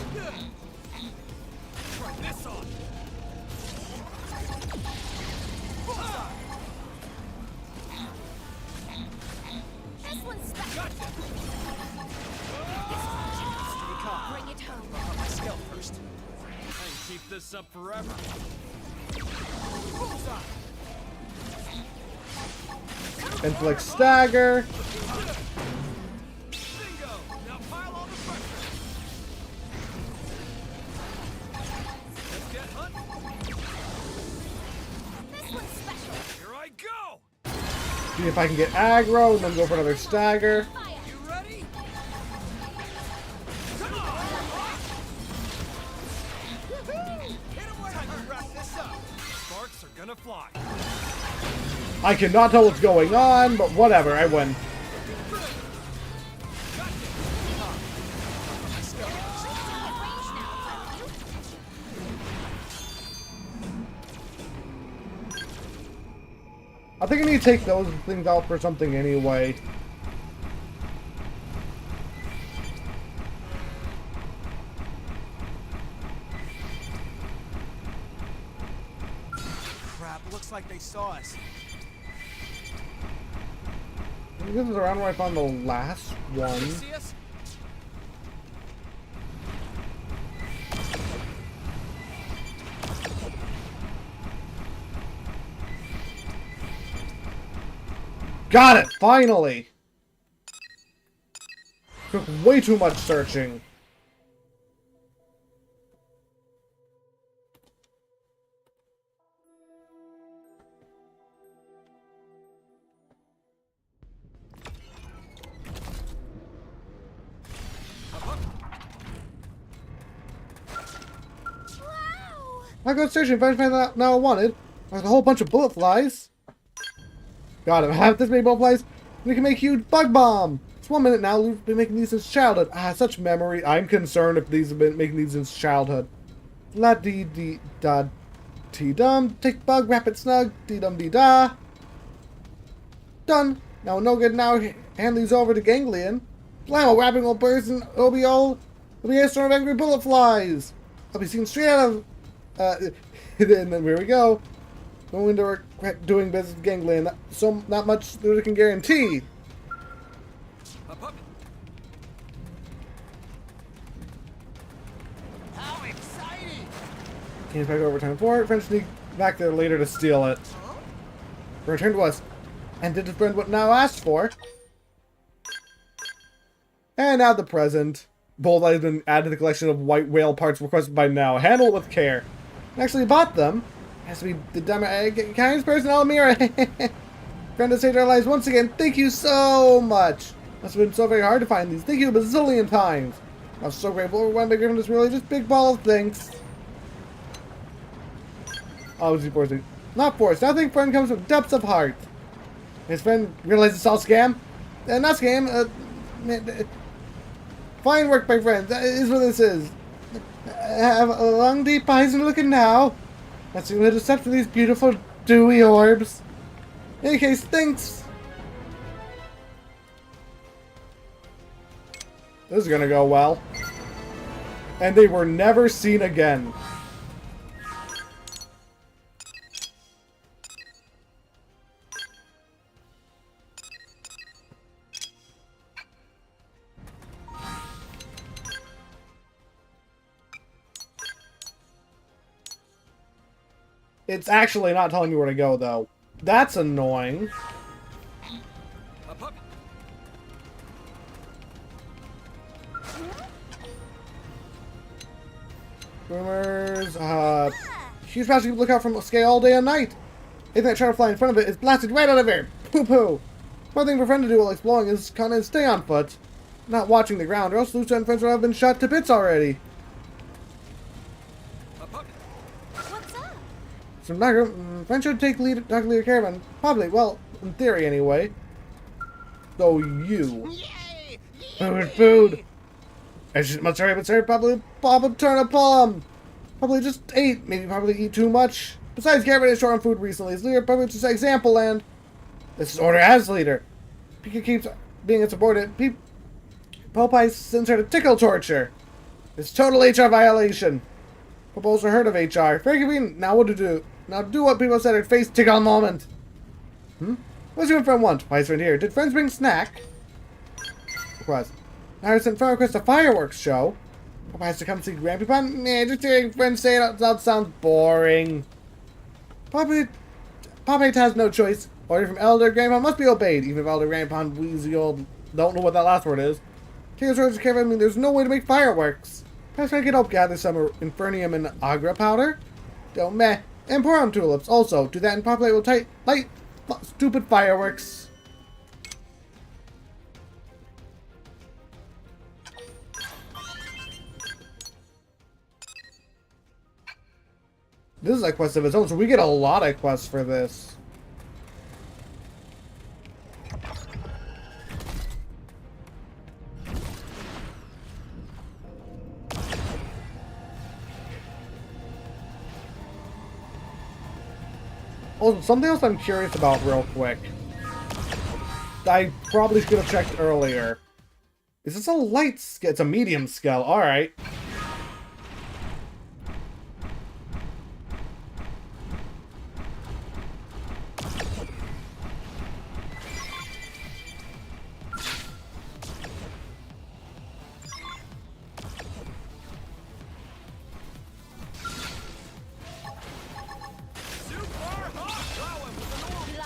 Keep this up forever. Inflict stagger. Bingo! Now pile on the pressure. Let's get hunting. This one's special. Here I go. See if I can get aggro and then go for another stagger. You ready? Sparks are gonna fly. I cannot tell what's going on, but whatever, I win. I think I need to take those things out for something anyway. Crap, looks like they saw us. I think this is around where I found the last one. They see us? Got it! Finally! Took way too much searching. I got station if I find out now I wanted. There's a whole bunch of bullet flies. Got him. Have this many bullet flies. We can make huge bug bomb. It's 1 minute now. We've been making these since childhood. Ah, such memory. I'm concerned if these have been making these since childhood. La dee dee da tee dum. Tick bug, wrap it snug. Dee dum dee da. Done. Now, no good now. Hand these over to Ganglion. Blammo, wrapping old person. It'll be a storm of angry bullet flies. I'll be seen straight out of. And then here we go. Going to regret doing business with Ganglion. So not much that we can guarantee. How exciting! Can't back overtime for it. French sneak back there later to steal it. Return to us. And did his friend what now asked for. And now the present. Bullseye has been added to the collection of white whale parts requested by now. Handle it with care. Actually bought them. Has to be the kindest person, Almira. Friend has saved our lives once again. Thank you so much. Must have been so very hard to find these. Thank you a bazillion times. I'm so grateful. One big gift is really just big ball of thanks. Obviously forced. Not forced. Nothing friend comes from depths of heart. His friend realizes it's all scam. Not scam. Fine work, my friend. That is what this is. Have a long, deep eyes and looking now. That's the little set for these beautiful, dewy orbs. In any case, thanks. This is gonna go well. And they were never seen again. It's actually not telling me where to go, though. That's annoying. Rumors, huge massive keep lookout from sky all day and night. Anything that try to fly in front of it is blasted right out of here. Poo-poo. One thing for a friend to do while exploring is kind of stay on foot. Not watching the ground, or else Lucia and friends would have been shot to bits already. So, friends should take Dr. Leader Caravan. Probably, well, in theory anyway. So you. Food. I just must hurry, but sir, probably pop a turnip plum. Probably just ate. Maybe probably eat too much. Besides, Caravan is short on food recently. His leader probably just example land. This is order as leader. Pika keeps being insubordinate. Popeye sends her to tickle torture. It's total HR violation. Proposal heard of HR. Very convenient. Now what to do? Now do what people said at face tickle moment. What's your friend want? Why is friend here? Did friends bring snack? Request. Now I sent friend request a fireworks show. Popeye has to come see Grandpa. Nah, just hearing friends say it out loud sounds boring. Popeye has no choice. Order from Elder Grandpa must be obeyed. Even if Elder Grandpa and Wheezy old don't know what that last word is. Taylor's orders to Caravan mean there's no way to make fireworks. Perhaps I could help gather some Infernium and Agra powder? Don't meh. Emporium tulips, also. Do that and populate will light stupid fireworks. This is a quest of its own, so we get a lot of quests for this. Also, something else I'm curious about real quick. I probably should have checked earlier. Is this a light scale? It's a medium scale. Alright.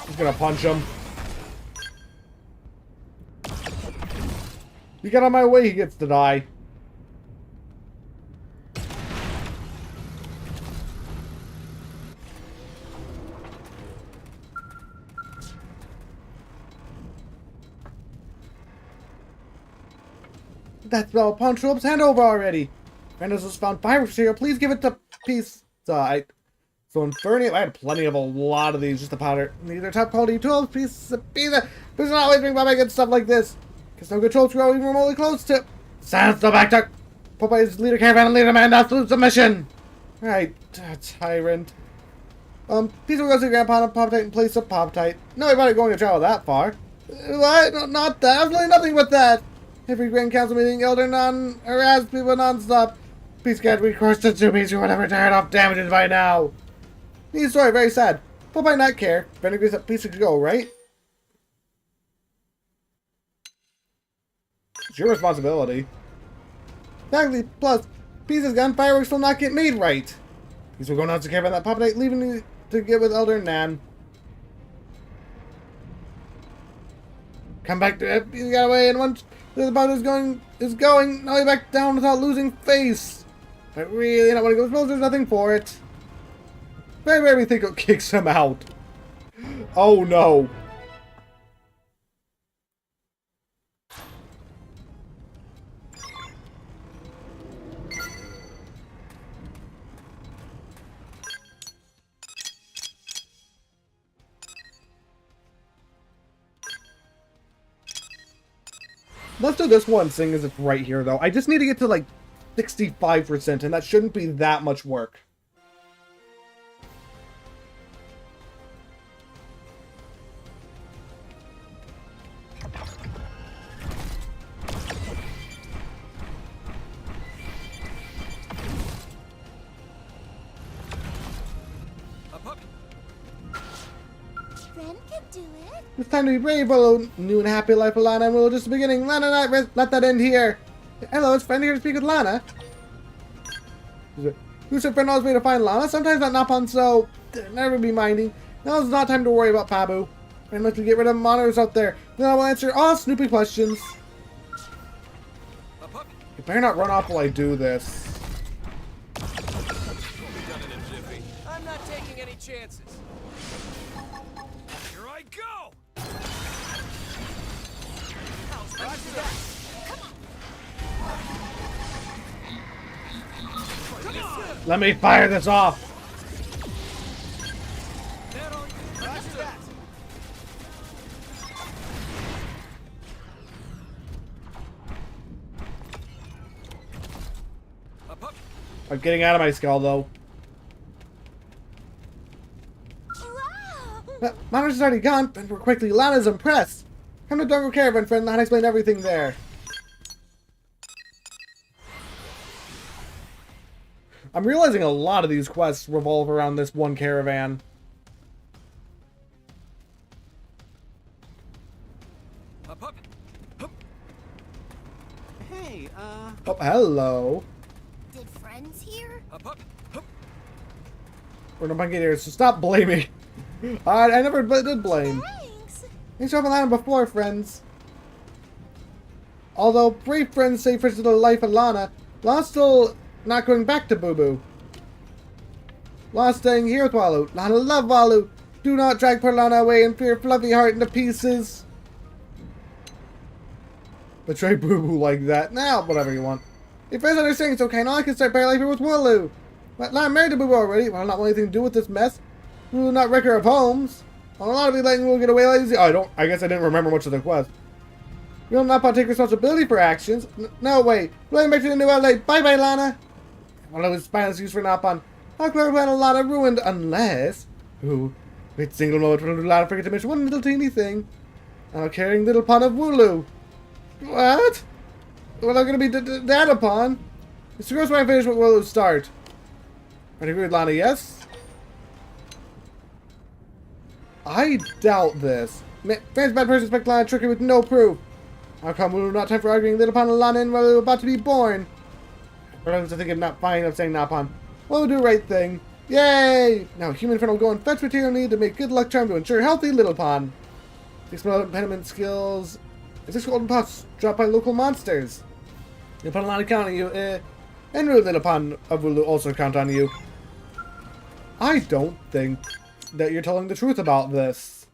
He's gonna punch him. You get on my way, he gets to die. That's well, Pawn Troops, hand over already. Randall's just found fireworks here. Please give it to peace. So Infernium, I had plenty of a lot of these, just the powder. These are top quality tools. Please not always bring by good stuff like this. Because no good troops grow even remotely close to. Silence the back talk. Popeye's leader caravan and leader man absolute submission. Alright, tyrant. Peace will go to Grandpa and Pop-Tite in place of Pop-Tite. No, you're going to travel that far. What? No, not that. Absolutely nothing but that. Every Grand Council meeting, Elder harass people non-stop. Peace can't recourse to two Peace who whatever tired off damages by now. Neat story, very sad. But by not care. If any agrees that Peace should go, right? It's your responsibility. Exactly. Plus, Peace's gun fireworks will not get made right. Peace will go nuts to care about that Pop-Tite, leaving to get with Elder Nan. Come back to it. Peace got away, and once the boat is going, now back down without losing face. But really, not when it goes close, there's nothing for it. Very rarely think it kicks him out. Oh no. Let's do this one, seeing as it's right here, though. I just need to get to, like, 65%, and that shouldn't be that much work. It's time to be brave, hello, new and happy life of Lana, and we're just the beginning. Lana, not let that end here. Hello, it's Friend here to speak with Lana. Who's your friend always way to find Lana? Sometimes not Napon, so never be minding. Now is not time to worry about Pabu. And let's get rid of monitors out there. Then I will answer all Snoopy questions. You better not run off while I do this. I'm not taking any chances. Here I go! Let me fire this off. I'm getting out of my skull, though. Lana's already gone, and we're quickly. Lana's impressed. Come to Dongo Caravan, friend. Lana explained everything there. I'm realizing a lot of these quests revolve around this one caravan. Hey, Oh, hello. Did friends here? We're not getting here, so stop blaming. I never did blame. Thanks for helping Lana before, friends. Although brave friends save for the life of Lana, Lana's still not going back to Boo Boo. Lana's staying here with Walu. Lana love Walu. Do not drag poor Lana away and tear fluffy heart into pieces. Betray Boo Boo like that. Now, whatever you want. If friends understand it's okay, now I can start pairing life here with Walu. But Lana married to Boo Boo already. Well, not want anything to do with this mess. We will not wreck her of homes. A lot of you letting will get away lazy. Oh, I guess I didn't remember much of the quest. We will not take responsibility for actions. No way. Going back to the new LA. Bye-bye, Lana. One of his spineless use for Napon. How clever plan a lot of ruined unless... Ooh. Wait, single moment for Lana forget to mention one little teeny thing. Our carrying little pond of Wooloo. What? Well, I'm gonna be dad upon. Mr. Gross, when I finish with Wooloo start. Ready with Lana, yes? I doubt this. Fans bad person expect Lana trickery with no proof. How come we not time for arguing little upon Lana and we're about to be born? Brothers are thinking not fine of saying Napon. We'll do the right thing. Yay! Now human friend will go and fetch material need to make good luck charm to ensure healthy little pond. 6 impediment skills. 6 golden pots dropped by local monsters. Little pond Lana count on you. And real little pond of Wooloo also count on you. I don't think that you're telling the truth about this.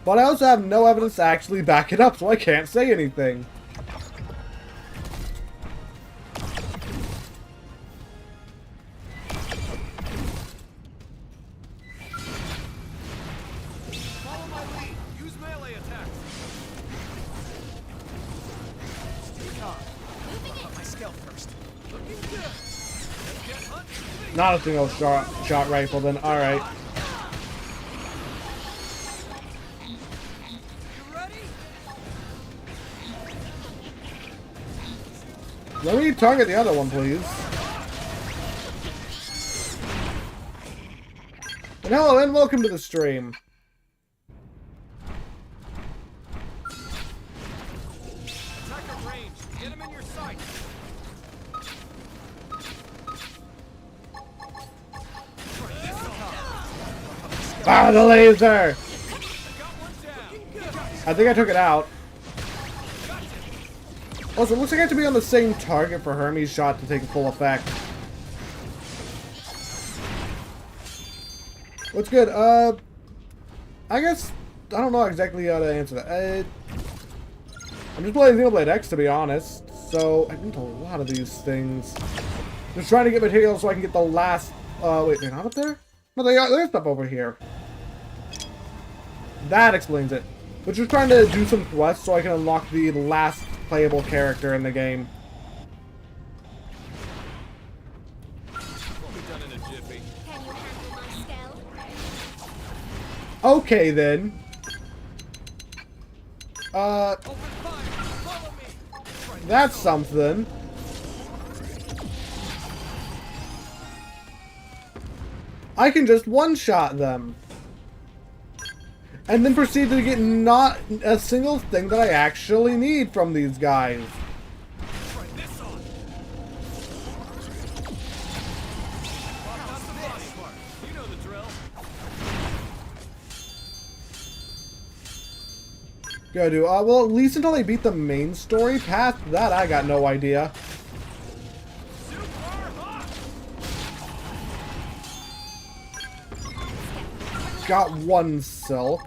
But I also have no evidence to actually back it up, so I can't say anything. Follow my lead. Use melee attacks. Stay calm. Up my scalp first. Looking good. Not a single shot rifle, then alright. Let me target the other one, please. And hello, and welcome to the stream. Attacker range. Get him in your sight. Ah, the laser! I think I took it out. Also, it looks like I have to be on the same target for Hermes' shot to take full effect. What's good? I guess I don't know exactly how to answer that. I'm just playing Xenoblade X, to be honest, so I need a lot of these things. Just trying to get materials so I can get the last. Wait, they're not up there? No, they are. There's stuff over here. That explains it. But just trying to do some quests so I can unlock the last playable character in the game. Okay then. That's something. I can just one-shot them. And then proceed to get not a single thing that I actually need from these guys. Gotta do, well, at least until I beat the main story. Past that, I got no idea. Got one silk.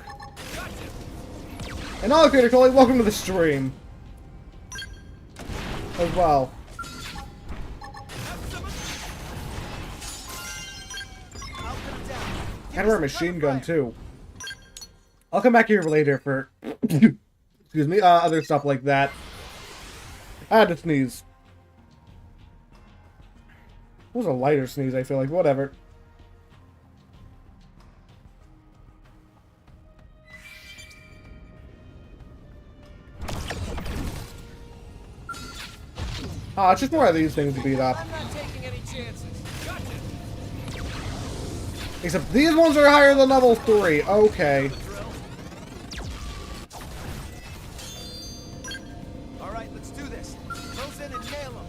And hello, Creator Coley, welcome to the stream. As well. And wear a machine gun, too. I'll come back here later for, excuse me, other stuff like that. I had to sneeze. It was a lighter sneeze, I feel like. Whatever. Ah, it's just more of these things to beat up. I'm not taking any chances. Gotcha. Except these ones are higher than level 3. Okay. All right, let's do this. Close in and nail him.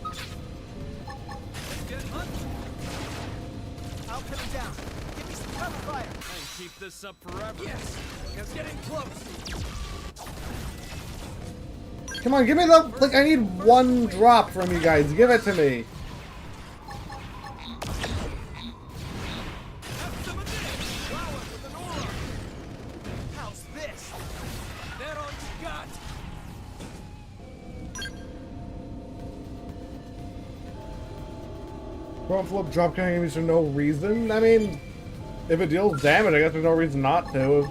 I'll put him down. Give me some cover fire. And keep this up forever. Yes, it's getting close. Come on, give me the... Like, I need one drop from you guys. Give it to me. How's this? That all you got? Front flip drop killing enemies for no reason? I mean, if it deals damage, I guess there's no reason not to.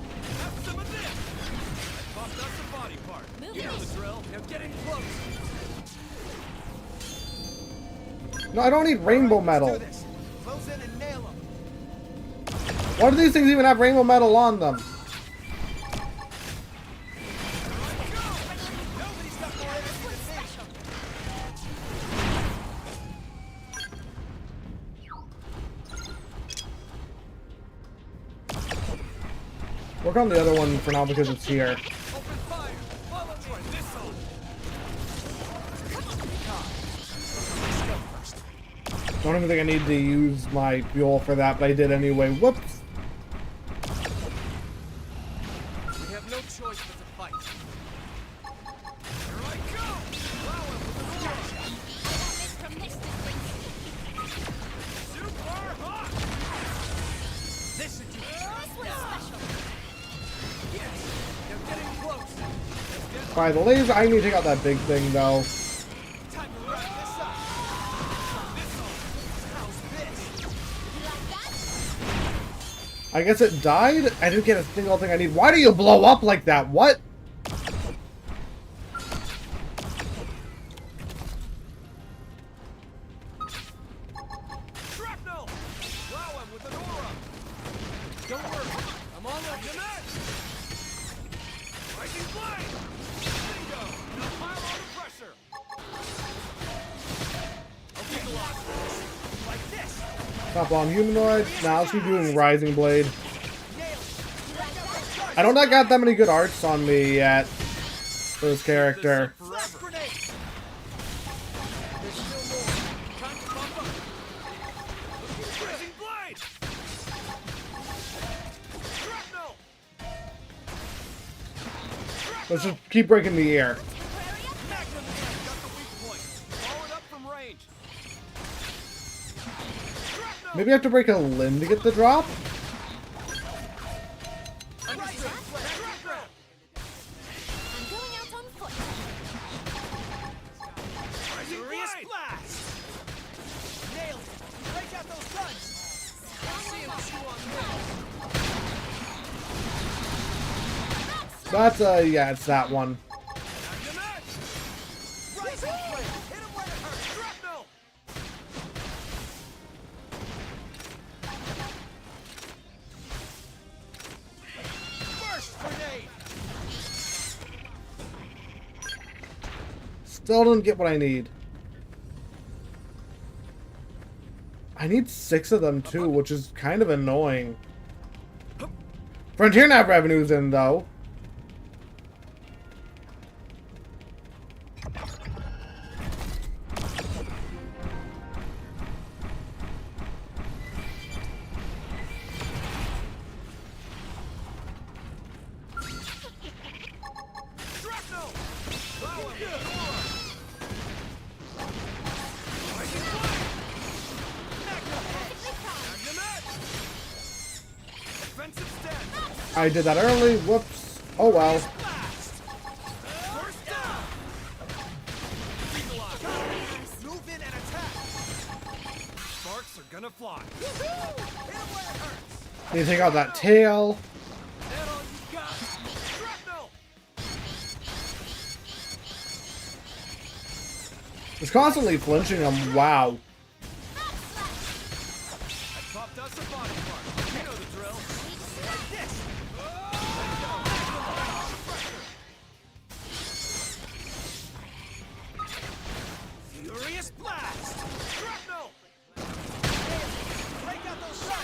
No, I don't need rainbow metal. Why do these things even have rainbow metal on them? Work on the other one for now because it's here. I don't even think I need to use my fuel for that, but I did anyway. Whoops! We have no choice but to fight. Here I go! Super hot! This is special. Yes, they're getting close. By the laser, I need to take out that big thing though. Time to wrap this up. I guess it died? I didn't get a single thing I need. Why do you blow up like that? What? Don't worry. I'm on the net. Rising blade. Bingo. Now pile on the pressure. Okay, like this. Top on humanoid. Now she's doing Rising Blade. I don't think I got that many good arts on me yet for this character. Let's just keep breaking the air. Maybe I have to break a limb to get the drop? That's yeah, it's that one. Still don't get what I need. I need 6 of them too, which is kind of annoying. Frontier Nav revenue's in though. I did that early. Whoops. Oh well. Move in and attack. Sparks are gonna fly. Need to take out that tail. It's constantly flinching him. Wow.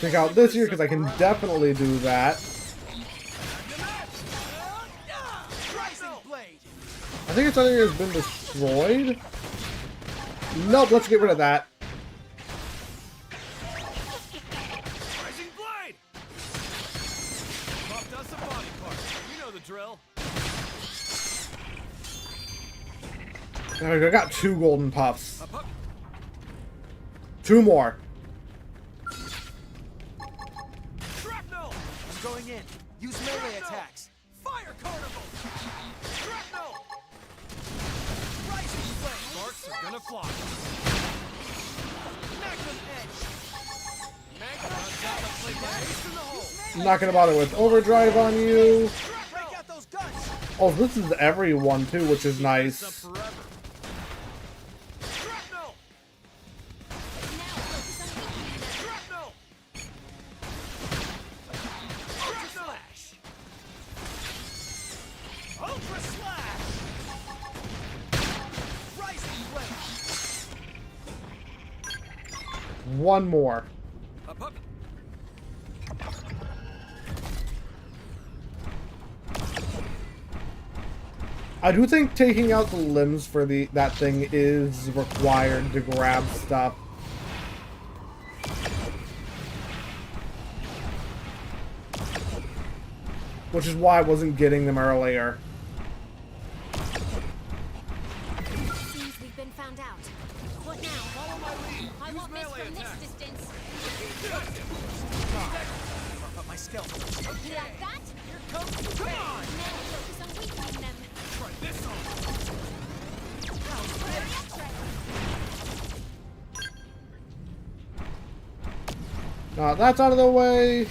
Take out this here because I can definitely do that. I think it's either has been destroyed. Nope, let's get rid of that. Rising blade. Popped us a body part. You know the drill. There we go. I got 2 golden puffs. 2 more. Shrapnel. I'm going in. Use melee attacks. Fire carnival. Shrapnel. Rising blade. Sparks are gonna fly. Magnum edge. Magnum ace in the hole. I'm not gonna bother with overdrive on you. Oh, this is everyone too, which is nice. One more. I do think taking out the limbs for that thing is required to grab stuff. Which is why I wasn't getting them earlier. Seems we've been found out. What now? Follow my lead. I won't miss from this distance. Up my stealth. You like that? Here comes the come on! Now focus on weakening them. Try this on. That's out of the way.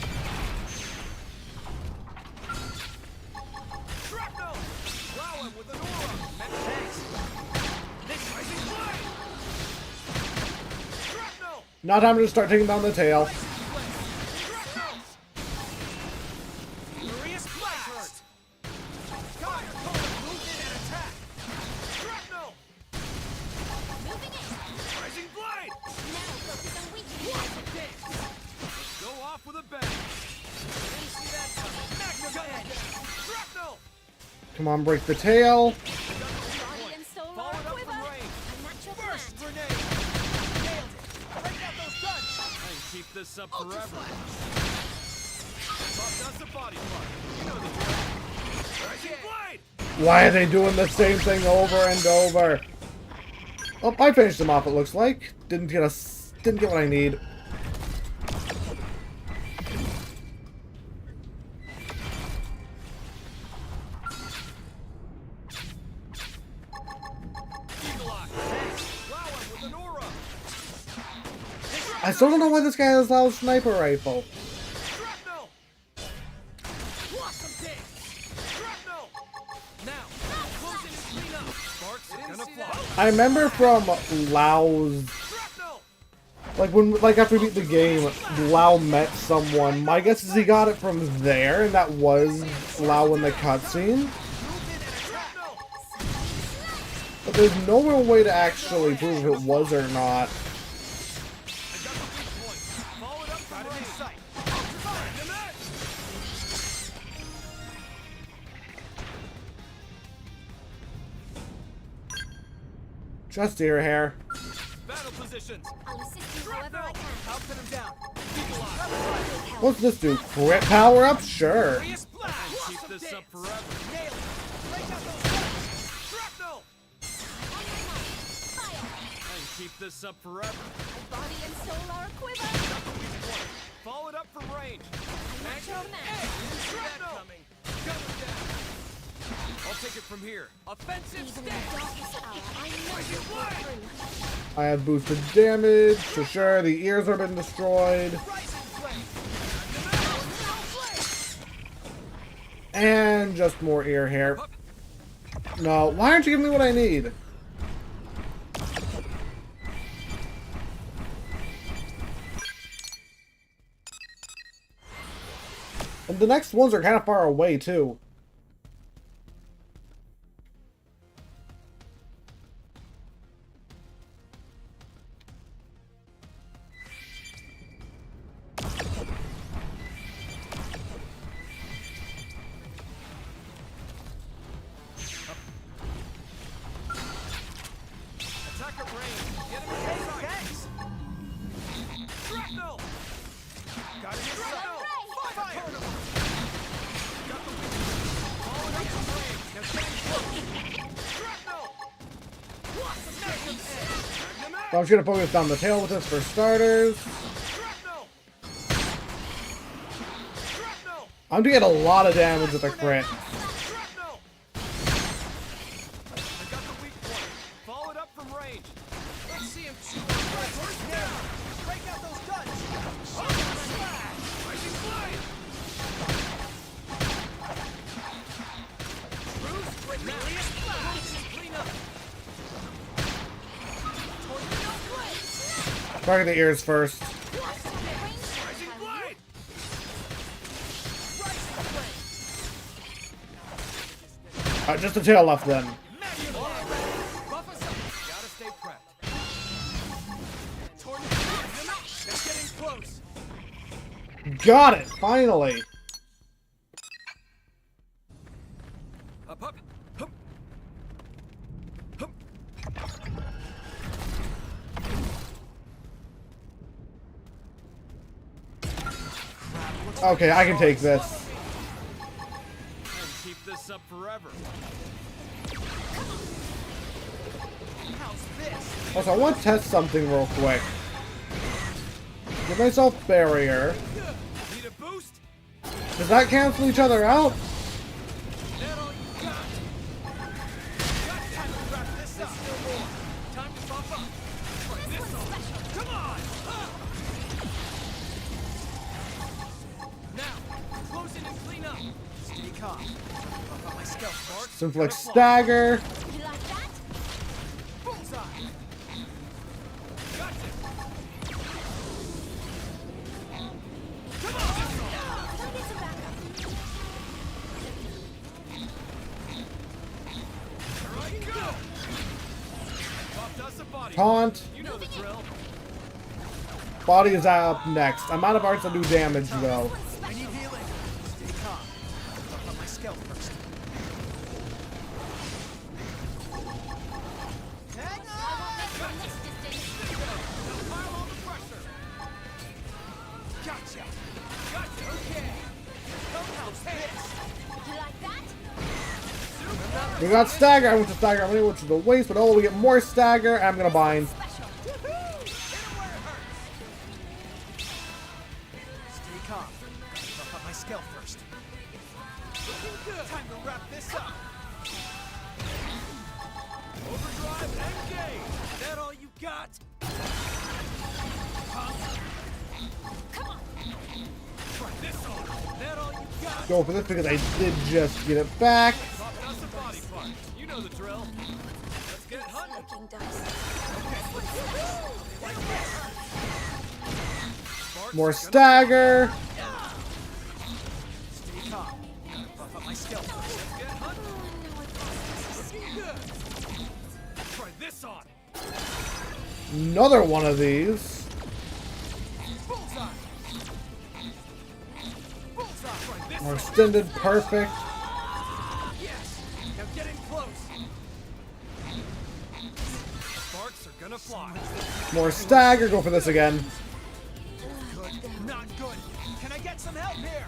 Now time to start taking down the tail. Come on, break the tail. Body and soul are a quiver. A natural Burst plant. grenade! Nailed it! Break out those guns! I can keep this up forever. That's a body part. You know the drill. Rising blade! Why are they doing the same thing over and over? Oh, I finished them off, it looks like. Didn't get what I need. I still don't know why this guy has a loud sniper rifle. Shrapnel! Blossom dig! Shrapnel! Now, close in and clean up. Sparks are gonna fly. I remember from Lau's, like after we beat the game, Lau met someone. My guess is he got it from there, and that was Lau in the cutscene. But there's no real way to actually prove if it was or not. Just ear hair. Battle positions. I'll assist you however I can. I'll pin him down. Keep alive. What's this do? Crit power up? Sure. Keep this up forever. Nail it. Break out those guns. Shrapnel! I can keep this up forever. Body and soul are a quiver. Follow it up from range. Natural man. See that coming. Gunner down. I'll take it from here. Offensive Even in the stance. darkest hour, I know you'll pull through. I have boosted damage. So sure, the ears have been destroyed. And just more ear hair. No, why aren't you giving me what I need? And the next ones are kind of far away, too. Attack at range. Get him in sight. Shrapnel! Got him in sight. Fire! Got the weak. Follow it up from range. Now stay close. Shrapnel! Magnum edge. Magnum edge. So I'm just gonna focus down the tail with this for starters. Shrapnel! Shrapnel! I'm gonna get a lot of damage with a crit. Shrapnel! I got the weak point. Follow it up from range. Let's see him chew on first down. Break out those guns. Oh, smash! Rising blade! Bruce, Cornelius, flash! Clean up. Tornado blade! Target the ears first. Rising blade! Rising blade! Just the tail left then. Buff us up. Gotta stay prepped. Tornado. It's getting close. Got it! Finally! Up, up. Hup. Hup. Okay, I can take this. I can keep this up forever. How's this? Also, I want to test something real quick. Give myself barrier. Need a boost? Does that cancel each other out? That all you got? Got time to wrap this up. Still more. Time to buff up. Try this on. Come on! Now, close in and clean up. Stay calm. Buff up my stealth, Bart. Simplex stagger. You like that? Bullseye. Gotcha. Come on! I'll get some backup. Here I go! Buffed us a body. Taunt. You know the drill. Body is up next. I'm out of arts that do damage though. I need healing. Stay calm. Buff up my scalp first. We got stagger. I went to stagger, which is a waste, but oh, we get more stagger. I'm gonna bind. Stay calm. Buff up my skill first. Looking good. Time to wrap this up. Overdrive, engage. That all you got? Huh? Come on. Try this on. That all you got? Go for this because I did just get it back. That's a body part. You know the drill. Let's get hunting. More stagger. Stay calm. Buff up my skill first. Let's get hunting. Looking good. Try this on. Another one of these. Bullseye. Bullseye. Try this More on. extended, perfect. Yes. Now get in close. Sparks are gonna fly. More stagger. Go for this again. Good. Not good. Can I get some help here?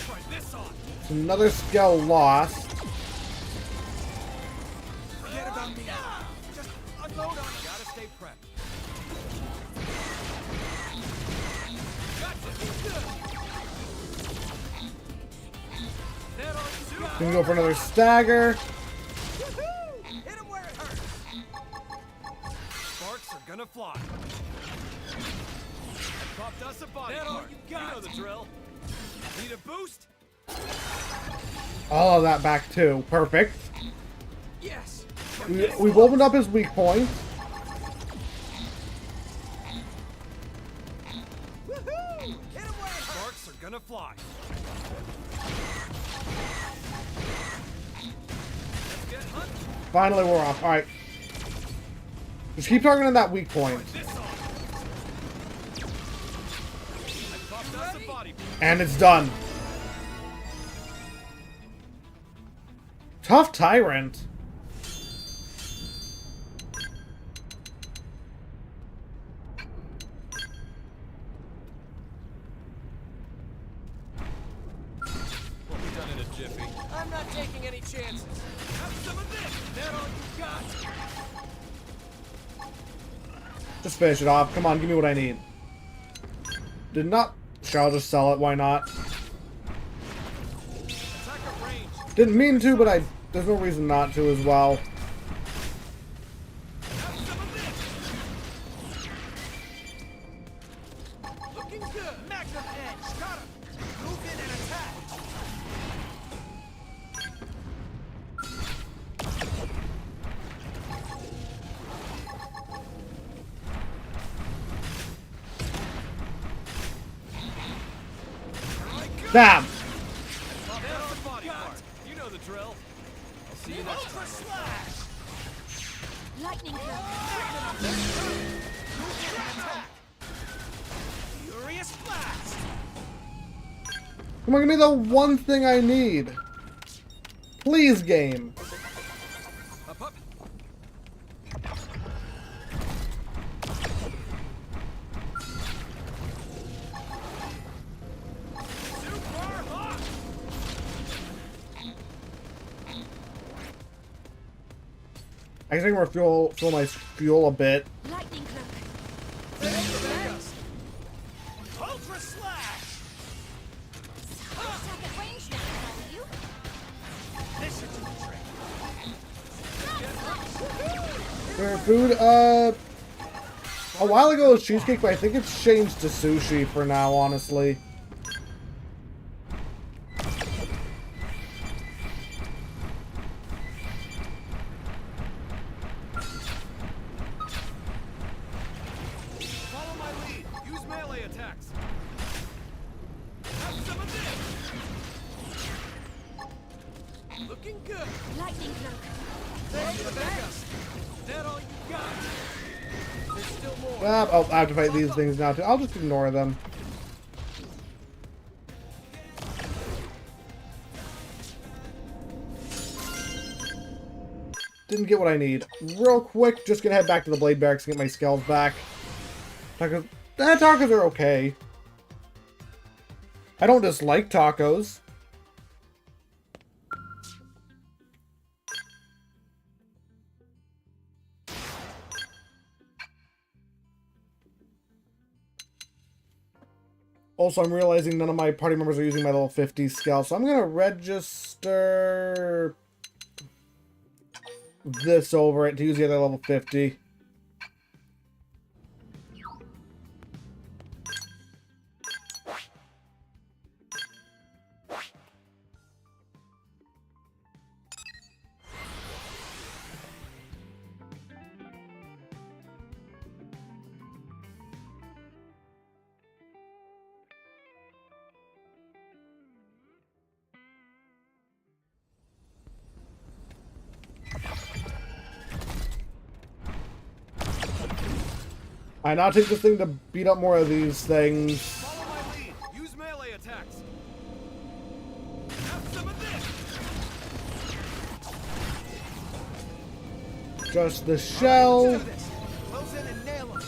Try this on. It's another skill lost. Forget about me. Just unload on it. Gotta stay prepped. Gotcha. Good. That all you got? Gonna go for another stagger. Woohoo! Hit him where it hurts. Sparks are gonna fly. Popped us a body part. That all you got? You know the drill. Need a boost? All of that back too. Perfect. Yes. We've opened up his weak point. Woohoo! Hit him where it hurts. Sparks are gonna fly. Let's get hunting. Finally, we're off. All right. Just keep targeting that weak point. This on. I popped us a body part. And it's done. Tough tyrant. We'll be done in a jiffy. I'm not taking any chances. Have some of this. That all you got? Just finish it off. Come on, give me what I need. Did not. Sure, I'll just sell it. Why not? Attacker range. Didn't mean to, but there's no reason not to as well. Have some of this. Looking good. Magnum edge. Got him. Move in and attack. Damn. That's a body part. You know the drill. I'll see you next time. Ultra slash. Lightning club. Attack. Furious blast. Come on, give me the one thing I need. Please, game. Up, up. Super hot. I think we're fill my fuel a bit. Lightning cloak. Ultra slash. Attack at range now, are you? This should do the trick. For food, a while ago it was cheesecake, but I think it's changed to sushi for now, honestly. Follow my lead. Use melee attacks. Have some of this. Looking good. Lightning cloak. Thanks for the backup. That all you got? There's still more. Oh, I have to fight these things now too. I'll just ignore them. Didn't get what I need. Real quick, just gonna head back to the Blade Barracks and get my skills back. Tacos are okay. I don't dislike tacos. Also, I'm realizing none of my party members are using my level 50 skill, so I'm gonna register this over it to use the other level 50. I now take this thing to beat up more of these things. Follow my lead. Use melee attacks. Have some of this. Just the shell. Close in and nail 'em.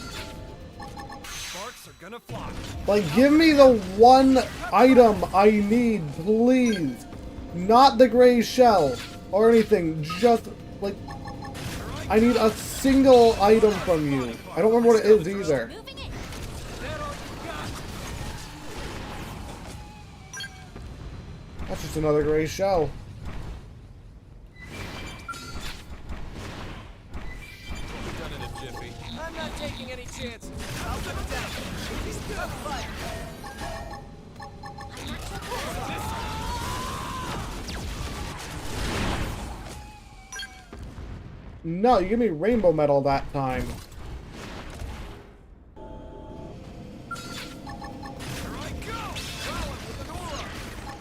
Sparks are gonna fly. Like, give me the one item I need, please. Not the gray shell or anything. Just, like, I need a single item from you. I don't remember what it is either. That's just another gray shell. Done in a jiffy. I'm not taking any chances. I'll put it down. He's good fight. No, you give me rainbow metal that time.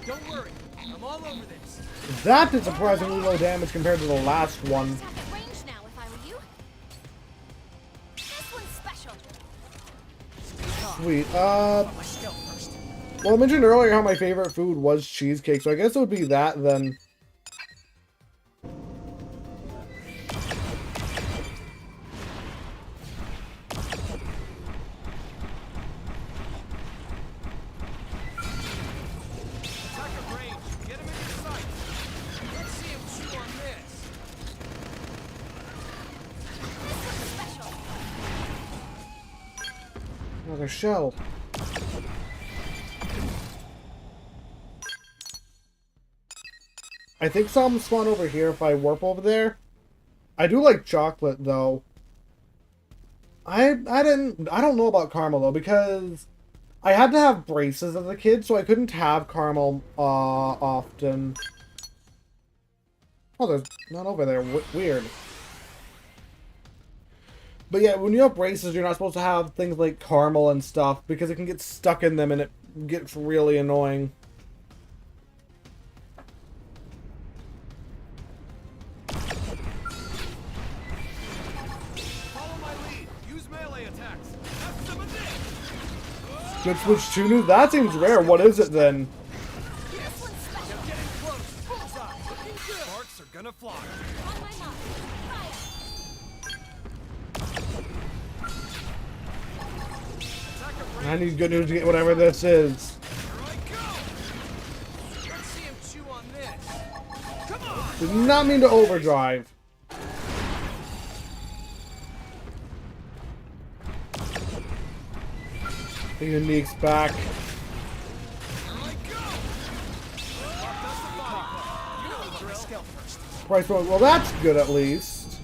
Don't worry, I'm all over this. That did surprisingly low damage compared to the last one. Sweet. Well, I mentioned earlier how my favorite food was cheesecake, so I guess it would be that then. Another shell. I think some spawn over here if I warp over there. I do like chocolate though. I don't know about caramel though, because I had to have braces as a kid, so I couldn't have caramel often. Oh, there's none over there. Weird. But yeah, when you have braces, you're not supposed to have things like caramel and stuff, because it can get stuck in them and it gets really annoying. Follow my lead. Use melee attacks. Have some of this. Good switch to new? That seems rare. What is it then? You're getting close. Bullseye. Looking good. Sparks are gonna fly. On my mark. Fire. I need good news to get whatever this is. Let's see him chew on this. Come on. Did not mean to overdrive. The unique's back. Price point. Well, that's good at least.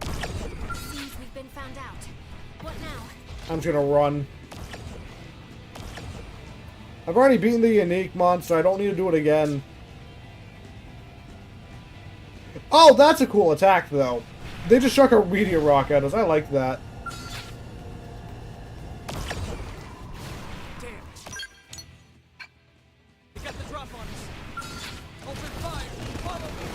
Seems we've been found out. What now? I'm just gonna run. I've already beaten the unique monster. I don't need to do it again. Oh, that's a cool attack, though. They just struck a meteor rock at us. I like that. Damn. They got the drop on us. Open fire. Follow me.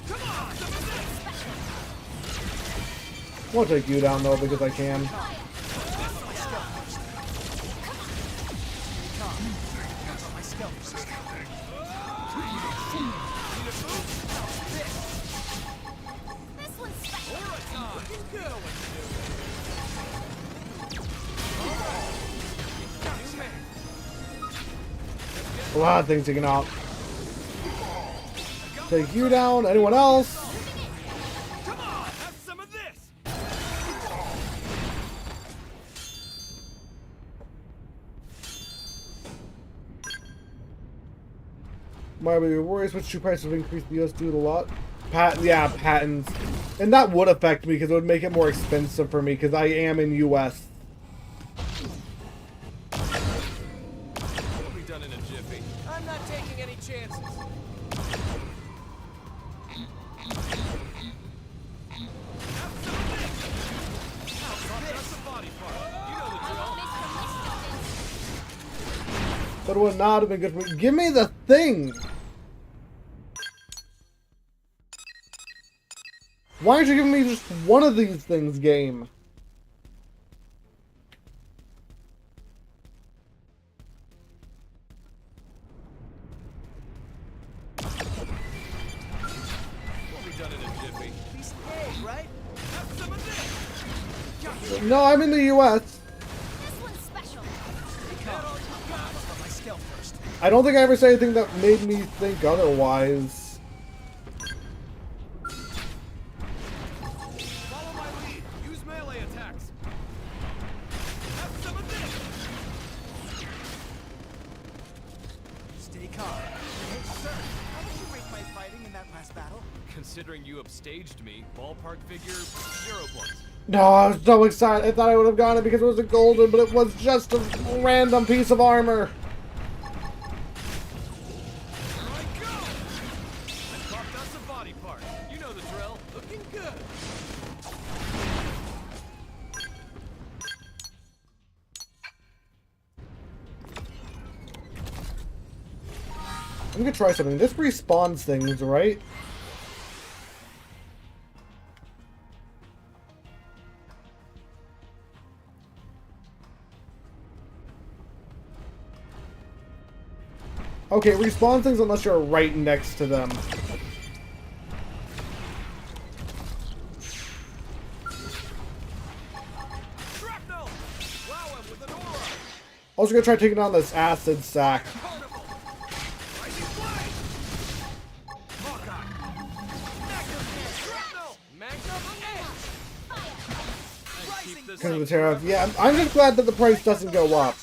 Come on. I'll take you down, though, because I can. A lot of things taken out. Take you down. Anyone else? Come on, have some of this. My worries which shoe prices have increased in the US due to a lot. Yeah, patents. And that would affect me because it would make it more expensive for me because I am in US. We'll be done in a jiffy. I'm not taking any chances. But it would not have been good for me. Give me the thing! Why aren't you giving me just one of these things, game? We'll be done in a jiffy. Piece of cake, right? Have some of this. No, I'm in the US. This one's special. My skill first. I don't think I ever said anything that made me think otherwise. Follow my lead. Use melee attacks. Have some of this. Stay calm. Hey, sir, how did you rate my fighting in that last battle? Considering you upstaged me, ballpark figure 0 points. No, I was so excited. I thought I would have gotten it because it was a golden, but it was just a random piece of armor. I'm gonna try something. This respawns things, right? Okay, respawn things unless you're right next to them. Also gonna try taking on this acid sack. Because of the tariff. Yeah, I'm just glad that the price doesn't go up.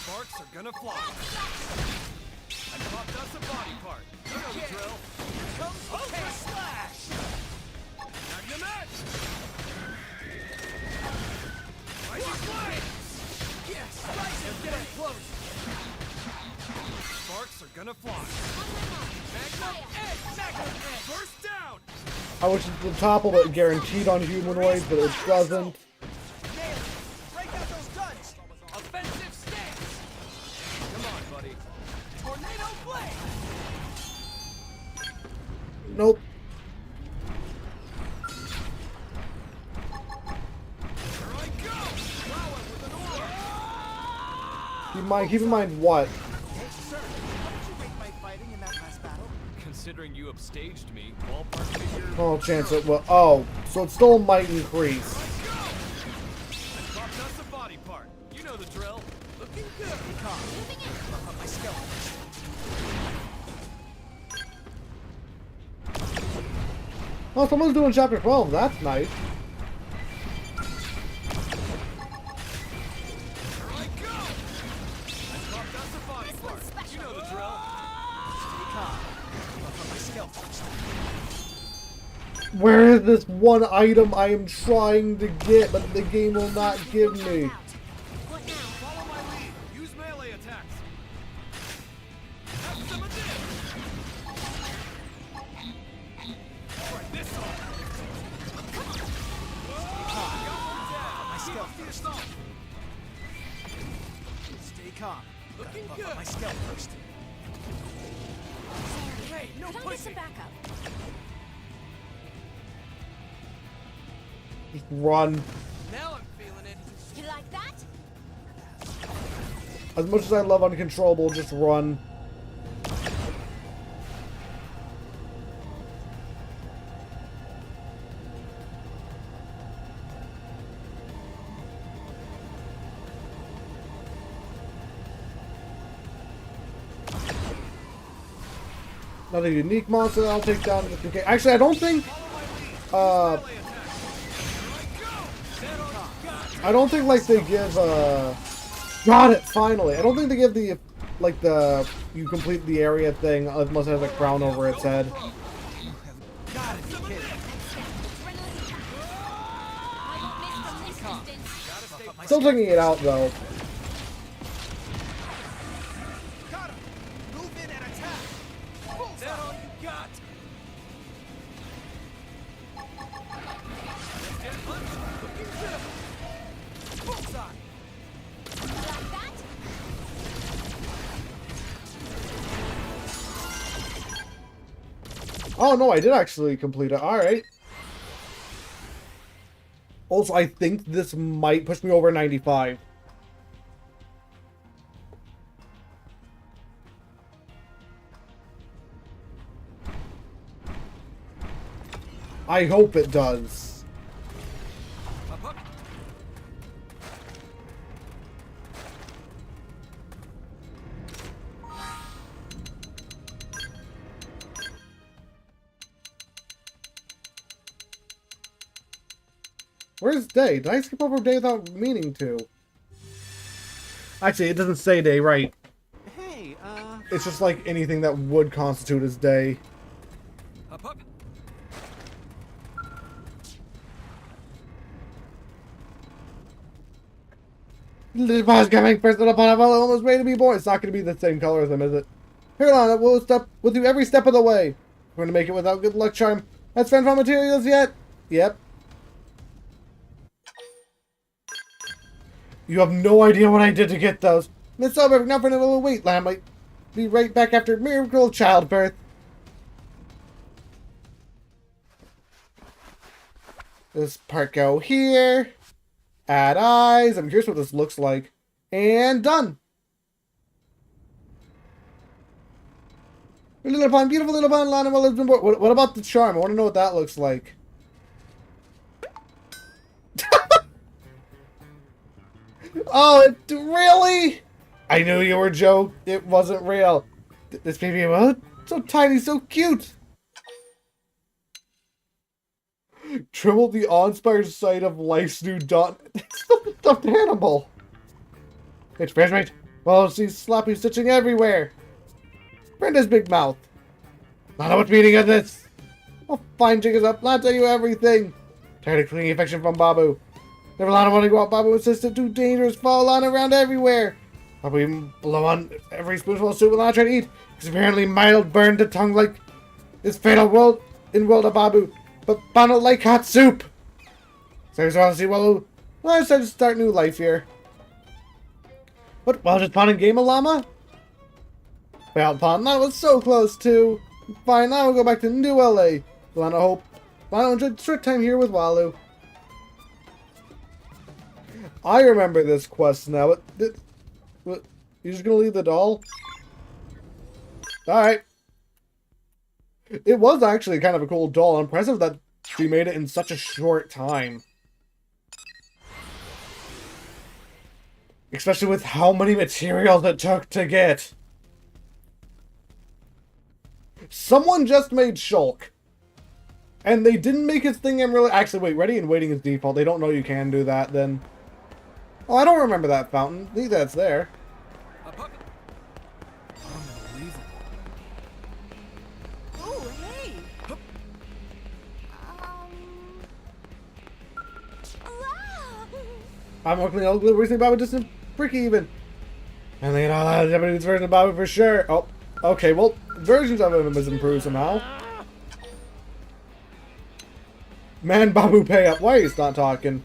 Sparks are gonna fly. I popped us a body part. You know the drill. Here comes Ultra Slash. Magnum Edge. Rising Flame. Yes, Rising getting close. Sparks are gonna fly. Magnum Edge. Magnum Edge. First down. I wish the topple that guaranteed on humanoids, but it doesn't. Break out those guns. Offensive stance. Come on, buddy. Tornado Blade. Nope. Here I go. Wow, with an aura. Keep in mind what? Hey, sir, how did you rate my fighting in that last battle? Considering you upstaged me, ballpark figure. Oh, chance it will. Oh, so it still might increase. Popped us a body part. You know the drill. Looking good. Stay calm. Buff up my skill first. Oh, someone's doing chapter 12. That's nice. Here I go. I popped us a body part. You know the drill. Stay calm. Buff up my skill first. Where is this one item I am trying to get, but the game will not give me? What now? Follow my lead. Use melee attacks. Have some of this. Try this on. My skill first. Stay calm. Looking Buff good. up my skill first. Hey, no Could I get some backup? Just run. Now I'm feeling it. You like that? As much as I love Uncontrollable, just run. Another unique monster I'll take down. Okay. Actually, I don't think... I don't think, like, they give, Got it, finally! I don't think they give the, like, the... You complete the area thing unless it has a crown over its head. Still checking it out, though. Oh no, I did actually complete it. Alright. Also, I think this might push me over 95. I hope it does. Where's day? Did I skip over day without meaning to? Actually, it doesn't say day, right? Hey, It's just like anything that would constitute as day. Up. Little boss coming first little upon a fellow almost ready to be born. It's not going to be the same color as him, is it? Here, Lana, we'll step with you every step of the way. We're going to make it without good luck charm. Let's spend on materials yet? Yep. You have no idea what I did to get those. Miss Sober, now for a little wait, Lamb. I'll be right back after miracle childbirth. This part go here. Add eyes. I'm curious what this looks like. And done. Little pond, beautiful little pond, Lana will have been born. What about the charm? I want to know what that looks like. Oh, really? I knew you were a joke. It wasn't real. This baby, oh, so tiny, so cute. Trembled the awe-inspired sight of life's new dawn. It's the stuffed animal. It's fresh, right? Well, she's sloppy stitching everywhere. Brenda's big mouth. Not know what's meaning of this. I'll find Jig is up. I'll tell you everything. Tired of cleaning affection from Babu. Never Lana want to go out. Babu insisted too dangerous. Fall on around everywhere. Babu even blow on every spoonful of soup Lana tried to eat. Because apparently mild burned the tongue like this fatal world of Babu. But bottled like hot soup. So I just want to see well I decided to start new life here. What? Well, just pawn and game a llama? Failed pawn. That was so close to. Fine, now we'll go back to New LA. Lana hope. Lana enjoyed short time here with Walu. I remember this quest now. What? You just gonna leave the doll? Alright. It was actually kind of a cool doll. Impressive that she made it in such a short time. Especially with how many materials it took to get. Someone just made Shulk. And they didn't make his thing really... Actually, wait. Ready and waiting is default. They don't know you can do that then. Oh, I don't remember that fountain. I think that's there. Oh, hey! I'm looking at the recent Babu distant brick even. And they know Japanese version of Babu for sure. Oh, okay, well, versions of him has improved somehow. Man, Babu pay up. Why he's not talking?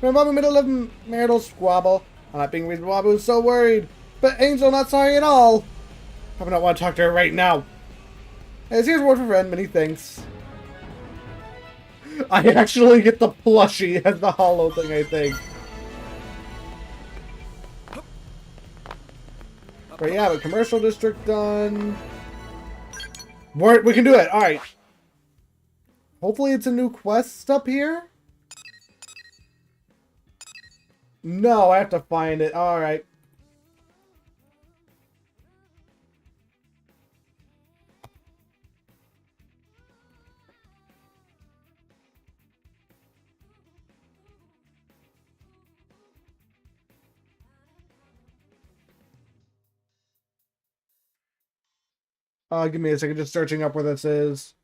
When Babu middle of marital squabble. I'm not being reasonable. Babu is so worried. But Angel not sorry at all. I do not want to talk to her right now. As here's word for friend, many thanks. I actually get the plushie as the hollow thing, I think. But yeah, the commercial district done. We can do it. All right. Hopefully it's a new quest up here. No, I have to find it. All right. Give me a second, just searching up where this is.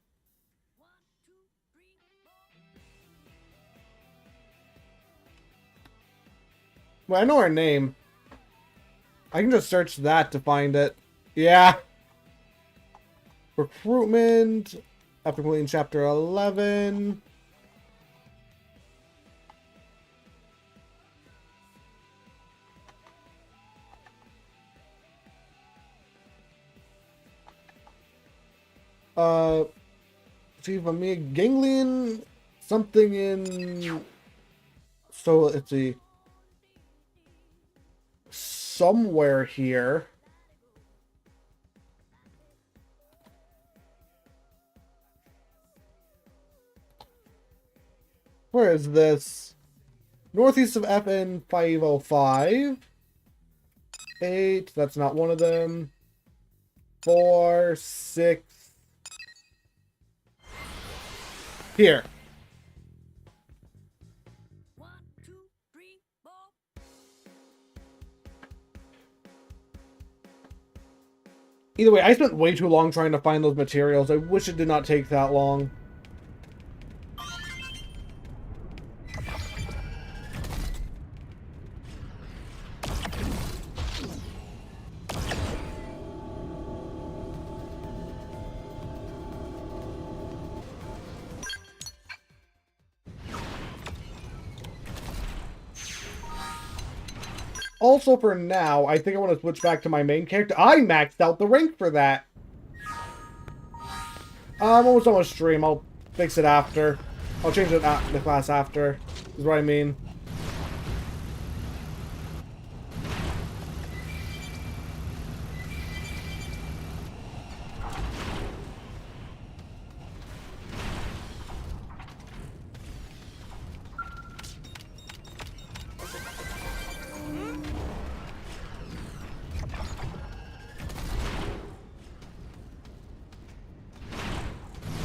Well, I know her name. I can just search that to find it. Yeah. Recruitment. After completing chapter 11. Chief of me, ganglion, something in. So let's see. Somewhere here. Where is this? Northeast of FN 505. 8. That's not one of them. 4, 6. Here. Either way, I spent way too long trying to find those materials. I wish it did not take that long. Also, for now, I think I want to switch back to my main character. I maxed out the rank for that. I'm almost on a stream. I'll fix it after. I'll change it the class after. Is what I mean.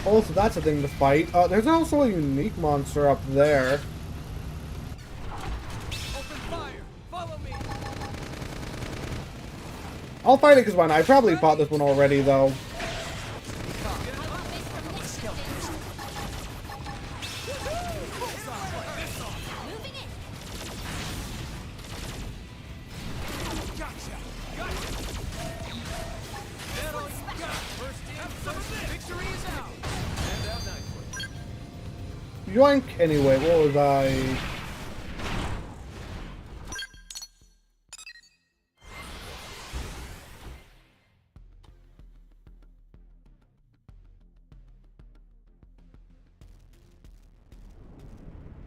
Oh, so that's a thing to fight. There's also a unique monster up there. Open fire! Follow me! I'll fight it because why not? I probably fought this one already, though. Yoink! Anyway, what was I?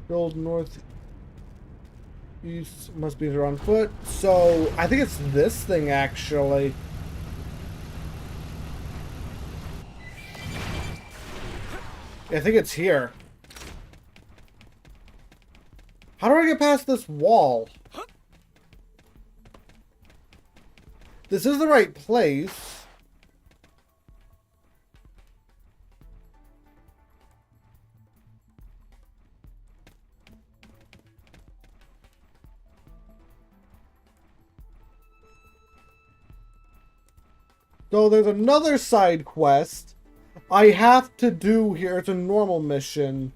Gold north east must be on foot. So I think it's this thing actually. I think it's here. How do I get past this wall? This is the right place. So there's another side quest I have to do here. It's a normal mission.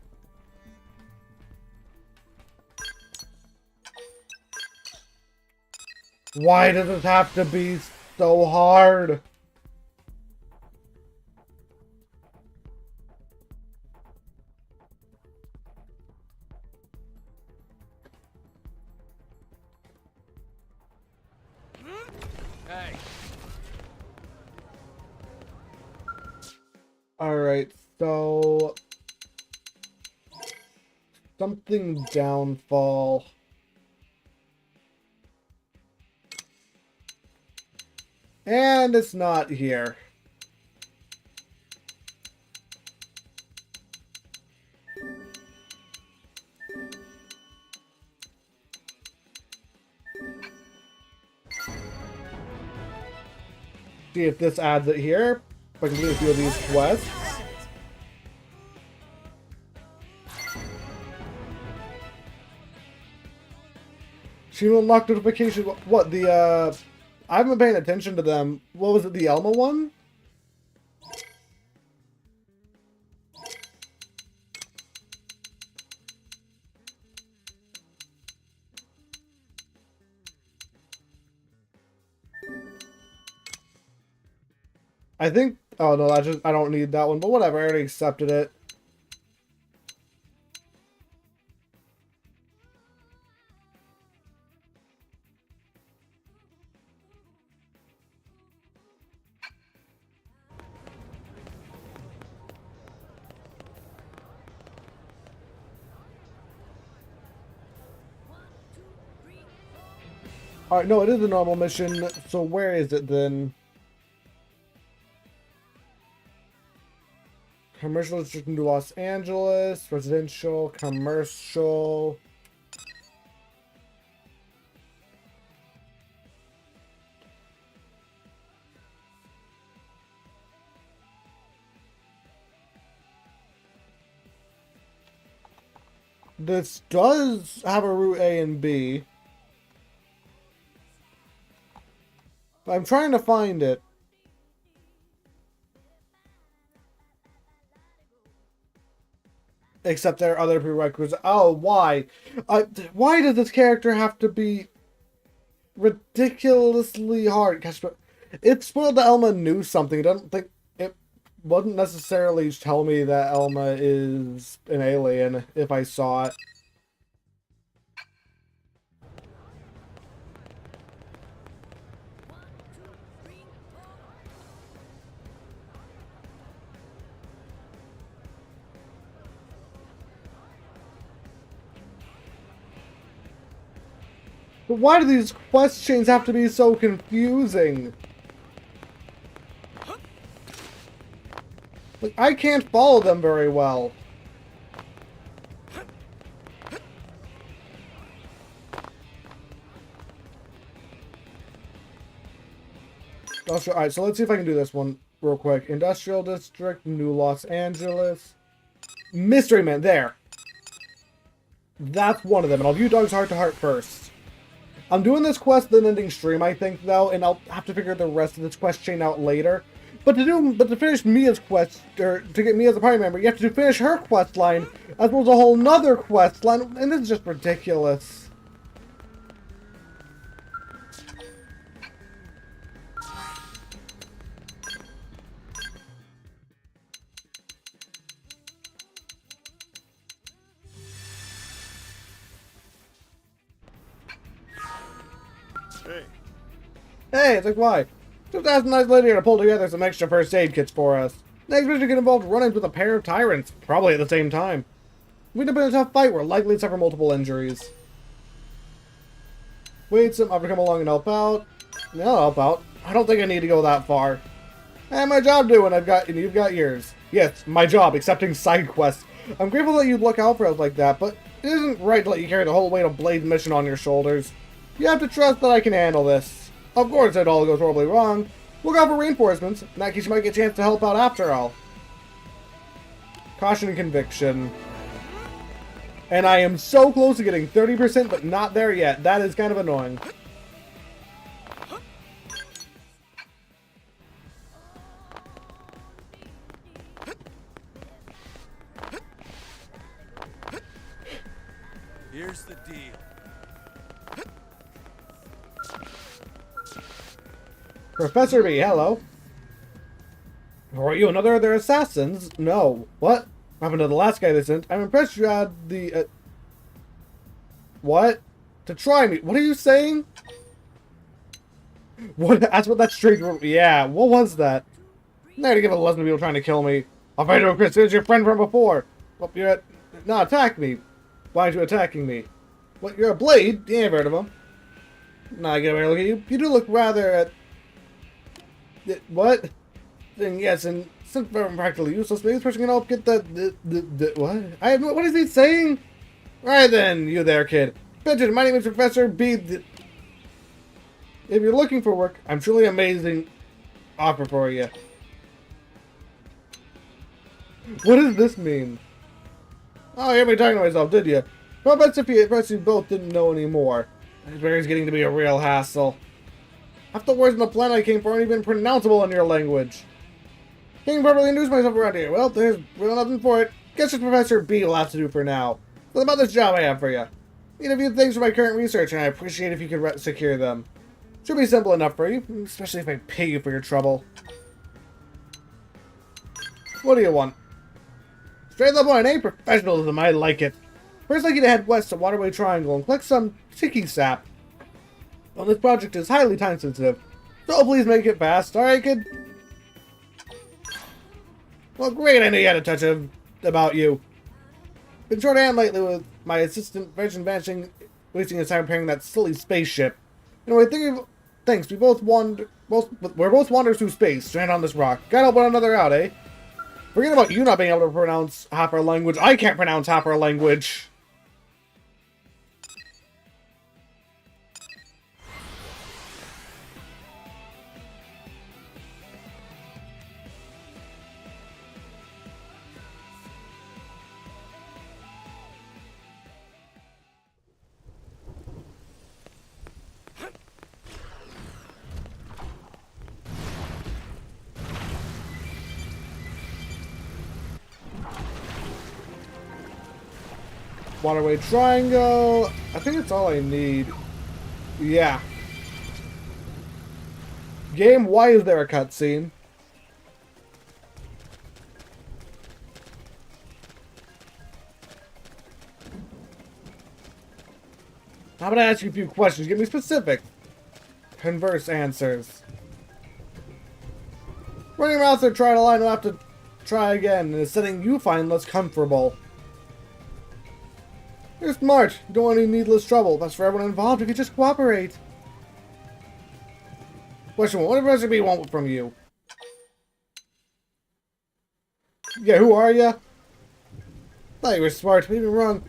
Why does it have to be so hard? Hey. Alright, so something downfall. And it's not here. See if this adds it here. If I can do a few of these quests. She unlocked notification. What, the, I haven't been paying attention to them. What was it, the Elma one? I think... Oh, no, that's just... I don't need that one, but whatever. I already accepted it. Alright, no, it is a normal mission, so where is it then? Commercial district in Los Angeles, residential, commercial. This does have a route A and B. I'm trying to find it. Except there are other prerequisites. Oh, why? Why does this character have to be ridiculously hard? It's spoiled that Elma knew something. I don't think it wouldn't necessarily tell me that Elma is an alien if I saw it. But why do these quest chains have to be so confusing? Like, I can't follow them very well. Alright, so let's see if I can do this one real quick. Industrial District, New Los Angeles. Mystery Man, there. That's one of them, and I'll view Dog's Heart to Heart first. I'm doing this quest then ending stream, I think, though, and I'll have to figure the rest of this quest chain out later. But to finish Mia's quest, or to get Mia as a party member, you have to finish her quest line, as well as a whole nother quest line, and this is just ridiculous. Hey, it's like, why? Just asked a nice lady here to pull together some extra first aid kits for us. Next mission could involve run-ins with a pair of tyrants, probably at the same time. We'd have been a tough fight, we're likely to suffer multiple injuries. Wait, some other come along and help out. No, I'll help out. I don't think I need to go that far. I have my job to do, and you've got yours. Yes, my job, accepting side quests. I'm grateful that you'd look out for us like that, but it isn't right to let you carry the whole weight of Blade's mission on your shoulders. You have to trust that I can handle this. Of course, if it all goes horribly wrong, we'll go for reinforcements. In that case, you might get a chance to help out after all. Caution and conviction. And I am so close to getting 30%, but not there yet. That is kind of annoying. Here's the deal. Professor B, hello. Are you another of their assassins? No. What? What happened to the last guy they sent? I'm impressed you had the... What? To try me. What are you saying? What? That's what that straight... Yeah, what was that? I'm not gonna give a lesson to people trying to kill me. I'll fight over Chris. Here's your friend from before. Well, you're at... No, attack me. Why aren't you attacking me? What, you're a Blade? Yeah, I've heard of him. Nah, get away, look at you. You do look rather... What? Then yes, and since I'm practically useless, maybe this person can help get the what? I have no, what is he saying? Right then, you there, kid. Benjamin, my name is Professor B. If you're looking for work, I'm truly amazing offer for you. What does this mean? Oh, you heard me talking to myself, did you? Well, bet if you both didn't know anymore. This is getting to be a real hassle. Half the words on the planet I came for aren't even pronounceable in your language. Can't properly introduce myself around here. Well, there's really nothing for it. Guess what Professor B will have to do for now. What about this job I have for you? Need a few things for my current research, and I appreciate if you could secure them. Should be simple enough for you, especially if I pay you for your trouble. What do you want? Straight to the point, eh? Professionalism, I like it. First, I'd like you to head west to Waterway Triangle and collect some tiki sap. Well, this project is highly time sensitive, so please make it fast. Alright, kid? Well, great, I knew you had a touch of about you. Been shorthand lately with my assistant vanishing, wasting his time repairing that silly spaceship. Anyway, thanks. We're both wanderers through space, stranded on this rock. Gotta help one another out, eh? Forget about you not being able to pronounce half our language. I can't pronounce half our language. Waterway Triangle. I think that's all I need. Yeah. Game, why is there a cutscene? I'm gonna ask you a few questions. Give me specific, converse answers. Running your mouth or try to line, you'll have to try again in a setting you find less comfortable. You're smart. You don't want any needless trouble. That's for everyone involved if you just cooperate. Question 1. What recipe want from you? Yeah, who are ya? Thought you were smart, but even wrong.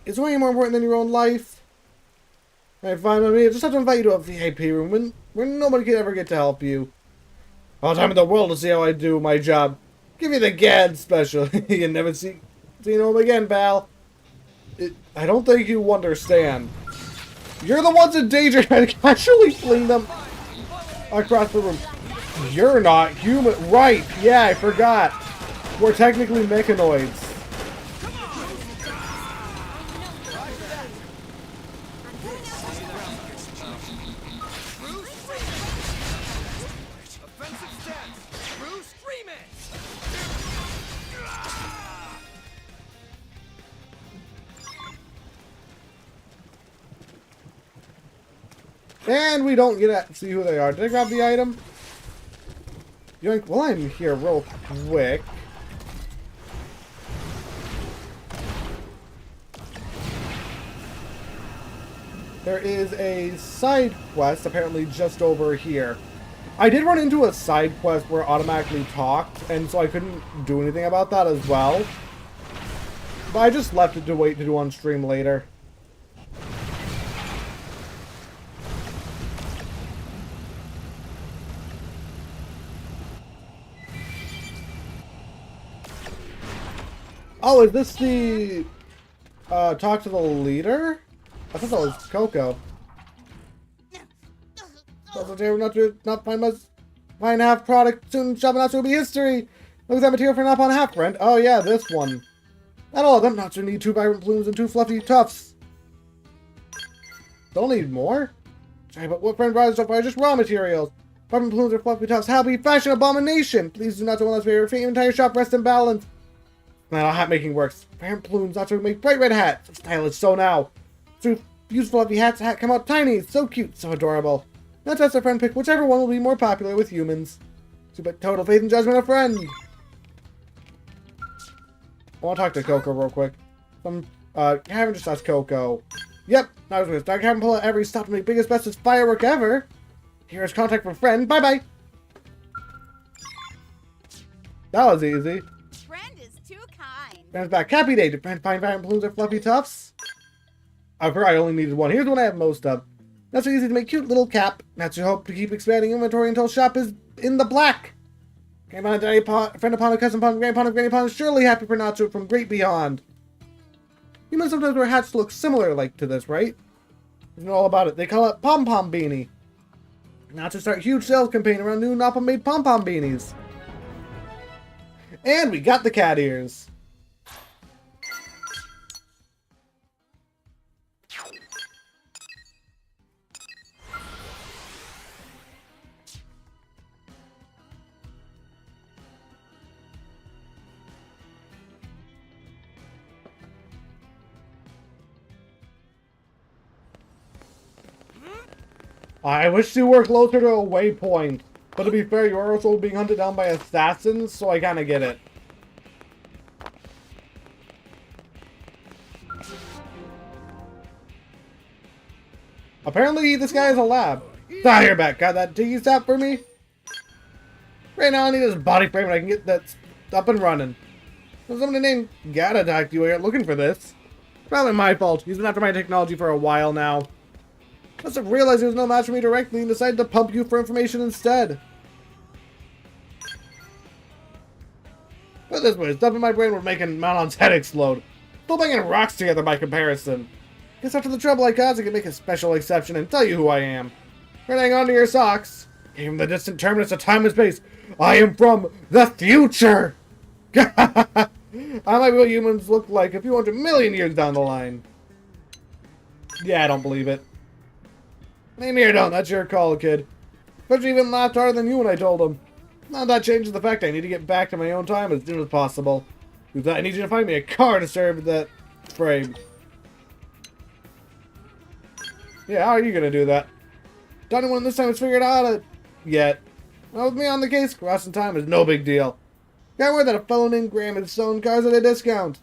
Is way more important than your own life. Alright, fine with me. I just have to invite you to a VIP room where nobody can ever get to help you. All the time in the world to see how I do my job. Give me the GAD special. You never see him again, pal. I don't think you understand. You're the ones in danger and casually fling them across the room. You're not human. Right. Yeah, I forgot. We're technically mechanoids. And we don't get to see who they are. Did I grab the item? Yoink. Well, I'm here real quick. There is a side quest apparently just over here. I did run into a side quest where it automatically talked, and so I couldn't do anything about that as well. But I just left it to wait to do on stream later. Oh, is this the talk to the leader? I thought that was Coco. Not find half product soon. Shopping Natsu will be history. Look at that material for an upon half, friend. Oh yeah, this one. Not all of them. Natsu need 2 vibrant plumes and 2 fluffy tufts. Don't need more. Sorry, but what friend brought so far? Just raw materials. Vibrant plumes or fluffy tufts. How be fashion abomination? Please do not unless we your entire shop rest in balance. Not all hat making works. Vibrant plumes, not to make bright red hats. So stylish, so now. So useful fluffy hats, hat come out tiny. So cute, so adorable. Not just a friend pick, whichever one will be more popular with humans. So but total faith and judgment of friend. I want to talk to Coco real quick. Haven't just asked Coco. Yep, I was with Dark Haven't pull out every stop to make biggest bestest firework ever. Here's contact for friend. Bye bye. That was easy. Friend's back. Happy day. Did friend find vibrant plumes or fluffy tufts? I forgot I only needed one. Here's the one I have most of. Not so easy to make cute little cap. That's your hope to keep expanding inventory until shop is in the black. Grandpa, daddy, friend upon a cousin upon grandpa of granny upon surely happy for Natsu from great beyond. You know sometimes wear hats look similar like to this, right? You know all about it. They call it pom-pom beanie. Natsu start huge sales campaign around new Nappa made pom-pom beanies. And we got the cat ears. I wish you were closer to a waypoint. But to be fair, you are also being hunted down by assassins, so I kinda get it. Apparently, this guy has a lab. Ah, you're back. Got that tiki stop for me? Right now, I need his body frame and I can get that up and running. There's somebody named God attacked you here looking for this. Probably my fault. He's been after my technology for a while now. Must have realized he was no match for me directly and decided to pump you for information instead. But this way, stuff in my brain would make Malon's head explode. Still banging rocks together by comparison. Guess after the trouble I caused, I can make a special exception and tell you who I am. Hang on to your socks. Came from the distant terminus of time and space. I am from the future! I might be what humans look like a few 100 million years down the line. Yeah, I don't believe it. Maybe you don't, that's your call, kid. Especially even laughed harder than you when I told him. Now that changes the fact I need to get back to my own time as soon as possible. I need you to find me a car to serve that frame. Yeah, how are you gonna do that? Don't anyone this time has figured out yet. Well, with me on the case, crossing time is no big deal. Got word that a fellow named Graham is selling cars at a discount.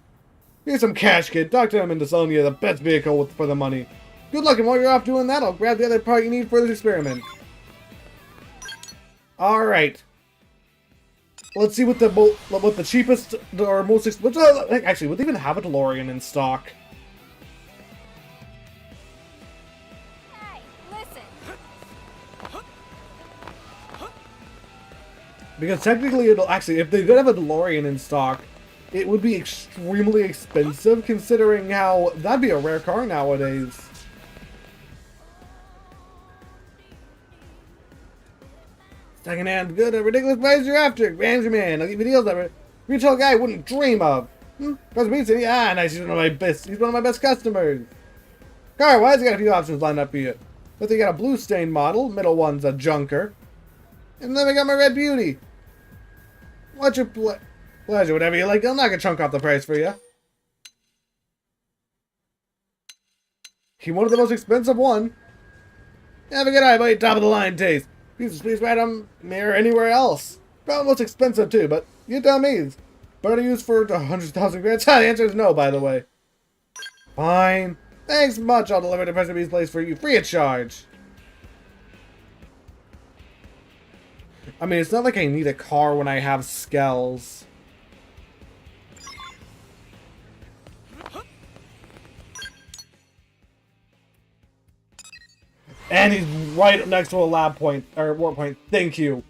Here's some cash, kid. Talk to him into selling you the best vehicle for the money. Good luck, and while you're off doing that, I'll grab the other part you need for this experiment. Alright. Let's see what the cheapest or most expensive... Actually, would they even have a DeLorean in stock? Hey, listen. Because technically, it'll actually, if they did have a DeLorean in stock, it would be extremely expensive, considering how that'd be a rare car nowadays. Second-hand good, a ridiculous price you're after. Grams your man. I'll give you deals that a retail guy wouldn't dream of. Ah, nice. He's one of my best customers. Car-wise, I got a few options lined up for you. But they got a blue stain model. Middle one's a junker. And then we got my red beauty. What's your pleasure? Whatever you like. I'll knock a chunk off the price for you. Keep one of the most expensive one. Have a good eye, buddy. Top of the line taste. Pieces please right on me or anywhere else. Probably most expensive too, but you tell me. Better use for 100,000 grants? The answer is no, by the way. Fine. Thanks much. I'll deliver to President B's place for you free of charge. I mean, it's not like I need a car when I have Skells. And he's right next to a lab point, or warp point. Thank you.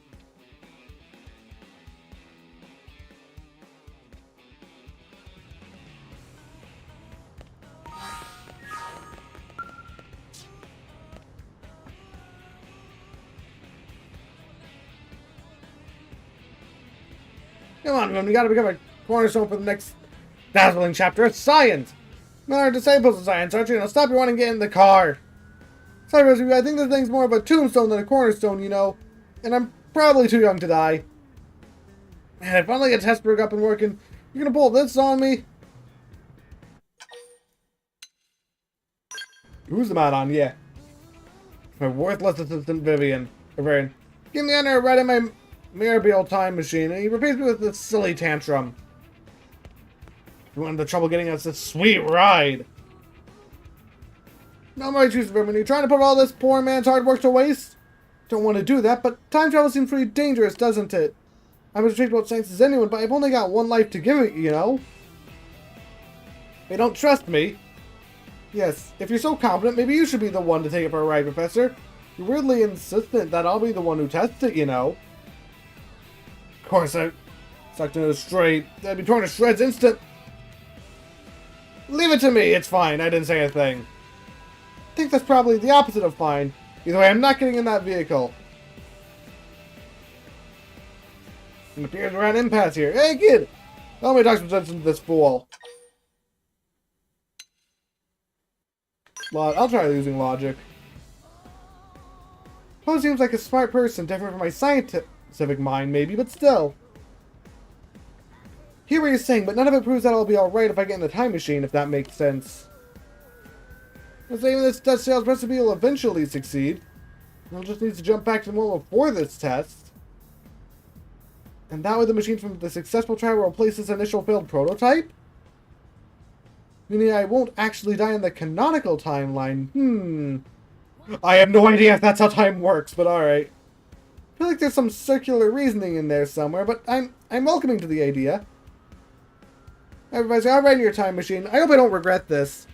Come on, man, we gotta become a cornerstone for the next dazzling chapter of science. Not our disciples of science, aren't you? Now stop your wanting to get in the car. Sorry, I think this thing's more of a tombstone than a cornerstone, you know. And I'm probably too young to die. Man, I finally get Hesburg up and working. You're gonna pull this on me? Who's the man on? Yeah. My worthless assistant, Vivian. Give me honor right in my Mirabelle time machine, and he repeats me with this silly tantrum. You went into trouble getting us this sweet ride. No more excuses, Vivian. You're trying to put all this poor man's hard work to waste? Don't want to do that, but time travel seems pretty dangerous, doesn't it? I'm as intrigued about science as anyone, but I've only got one life to give it, you know? They don't trust me. Yes, if you're so confident, maybe you should be the one to take it for a ride, Professor. You're weirdly insistent that I'll be the one who tests it, you know? Of course, I sucked into a straight. I'd be torn to shreds instant. Leave it to me, it's fine. I didn't say a thing. I think that's probably the opposite of fine. Either way, I'm not getting in that vehicle. It appears we're at an impasse here. Hey, kid! Let me talk some sense into this fool. I'll try using logic. Poe seems like a smart person, different from my scientific mind, maybe, but still. Hear what you're saying, but none of it proves that I'll be alright if I get in the time machine, if that makes sense. I'm saying this Dutch sales recipe will eventually succeed. We'll just need to jump back to the moment before this test. And that way the machine from the successful trial will replace this initial failed prototype? Meaning I won't actually die in the canonical timeline. I have no idea if that's how time works, but alright. I feel like there's some circular reasoning in there somewhere, but I'm welcoming to the idea. Everybody's I'll ride in your time machine. I hope I don't regret this.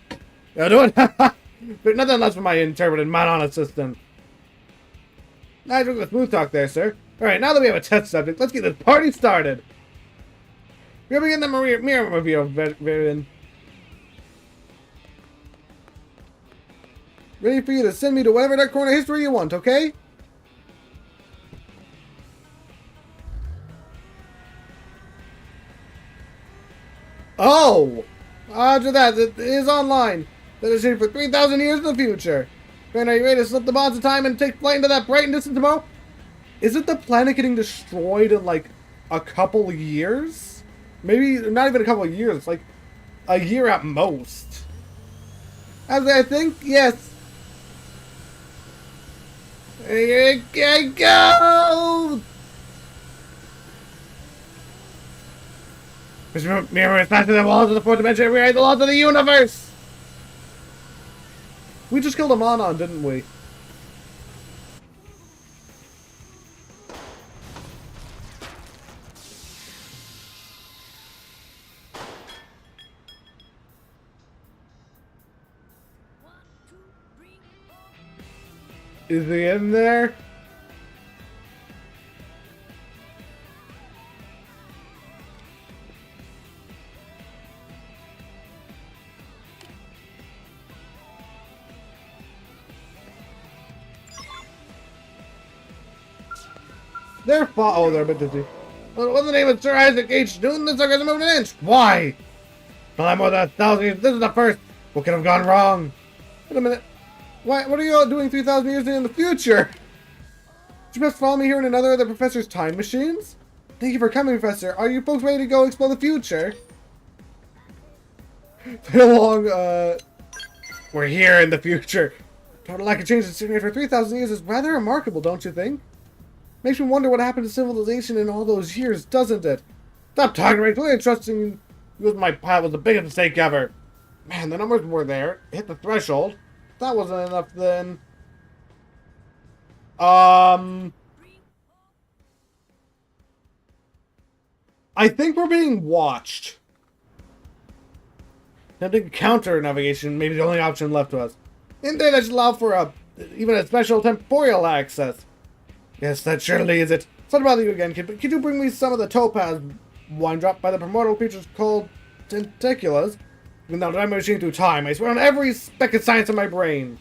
I'll do it. But nothing less from my interpreted Manon assistant. Nice with the smooth talk there, sir. Alright, now that we have a test subject, let's get this party started. We're gonna begin the mirror review, Varian. Ready for you to send me to whatever dark corner history you want, okay? Oh! After that, it is online. That is here for 3,000 years in the future. Man, are you ready to slip the bonds of time and take flight into that bright and distant tomorrow? Isn't the planet getting destroyed in like a couple years? Maybe not even a couple of years, like a year at most. As I think, yes. Here I go! Mr. Mirror is faster than walls of the fourth dimension and rewrite the laws of the universe! We just killed a Monon, didn't we? Is he in there? They're oh, they're a bit dizzy. What's the name of Sir Isaac H. Newton? The suckers moved an inch. Why? Well, I'm more than 1,000 years. This is the first. What could have gone wrong? Wait a minute. What are you all doing 3,000 years in the future? Did you best follow me here in another of the Professor's time machines? Thank you for coming, Professor. Are you folks ready to go explore the future? How long, we're here in the future. Total lack of change in scenery for 3,000 years is rather remarkable, don't you think? Makes me wonder what happened to civilization in all those years, doesn't it? Stop talking, Ray. Clearly trusting you with my pilot was the biggest mistake ever. Man, the numbers were there. Hit the threshold. That wasn't enough then. I think we're being watched. Attempting counter navigation may be the only option left to us. In there that should allow for even a special temporal access. Yes, that surely is it. Sorry about you again, kid, but could you bring me some of the topaz wine dropped by the primordial creatures called tentaculas? Even though I'm machine through time, I swear on every speck of science in my brain.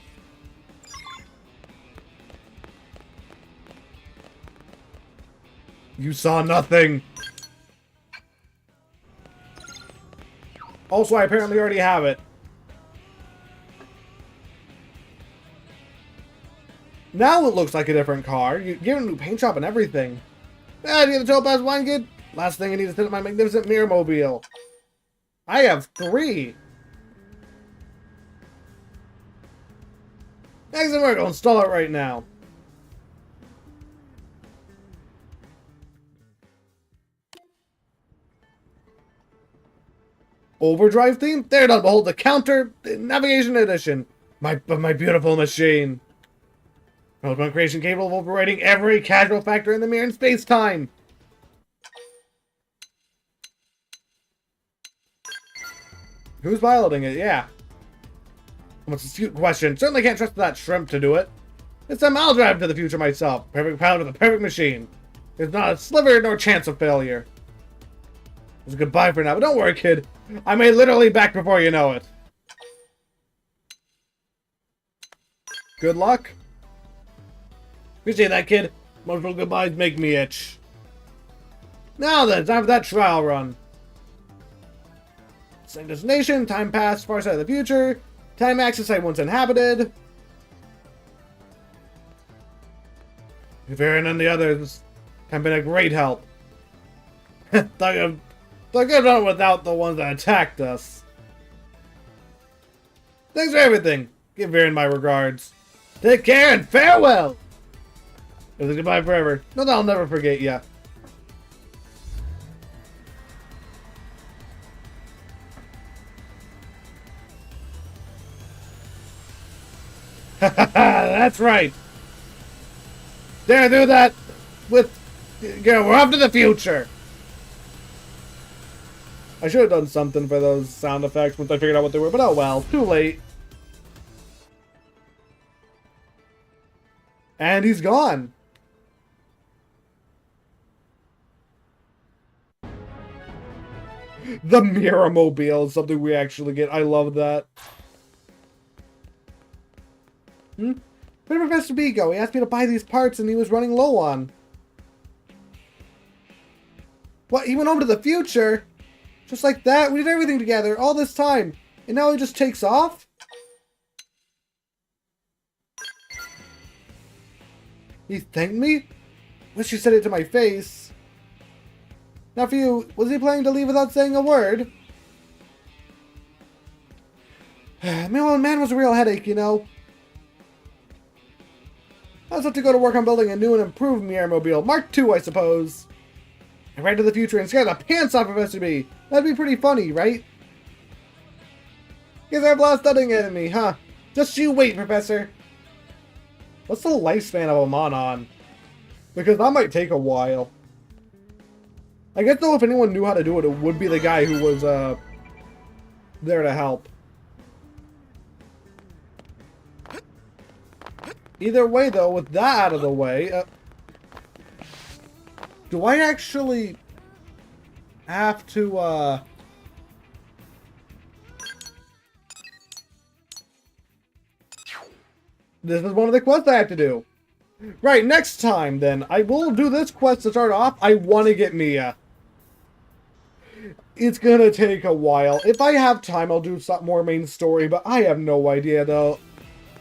You saw nothing. Also, I apparently already have it. Now it looks like a different car. You give it a new paint job and everything. Ah, do you have the topaz wine, kid? Last thing I need to set up my magnificent mirror mobile. I have 3. Excellent work. I'll install it right now. Overdrive theme? There it is. Behold the counter navigation edition. My beautiful machine. One creation capable of overriding every casual factor in the mirror in space-time. Who's piloting it? Yeah. What's a cute question? Certainly can't trust that shrimp to do it. This time I'll drive to the future myself. Perfect pilot with a perfect machine. There's not a sliver nor chance of failure. It's a goodbye for now, but don't worry, kid. I may literally back before you know it. Good luck. Appreciate that, kid. Multiple goodbyes make me itch. Now then, time for that trial run. Same destination, time passed, far side of the future. Time access site once inhabited. Varian and the others have been a great help. Thought I've done it without the ones that attacked us. Thanks for everything. Give Varian my regards. Take care and farewell! It was goodbye forever. No, I'll never forget ya. That's right. There, do that with. We're off to the future. I should have done something for those sound effects once I figured out what they were, but oh well, too late. And he's gone. The Mirror-mobile is something we actually get. I love that. Where did Professor B go? He asked me to buy these parts and he was running low on. What? He went over to the future? Just like that? We did everything together all this time. And now he just takes off? He thanked me? Wish you said it to my face. Now for you, was he planning to leave without saying a word? Man was a real headache, you know. I was have to go to work on building a new and improved Mirror-mobile. Mark II, I suppose. And right to the future and scare the pants off Professor B. That'd be pretty funny, right? Guess I have a lot of studying ahead of me, huh? Just you wait, Professor. What's the lifespan of a Monon? Because that might take a while. I guess though if anyone knew how to do it, it would be the guy who was there to help. Either way though, with that out of the way, do I actually have to this is one of the quests I have to do. Right, next time then, I will do this quest to start off. I want to get Mia. It's gonna take a while. If I have time, I'll do some more main story, but I have no idea though.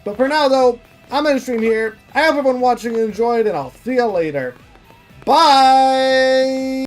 But for now though, I'm gonna stream here. I hope everyone watching enjoyed, and I'll see you later. Bye!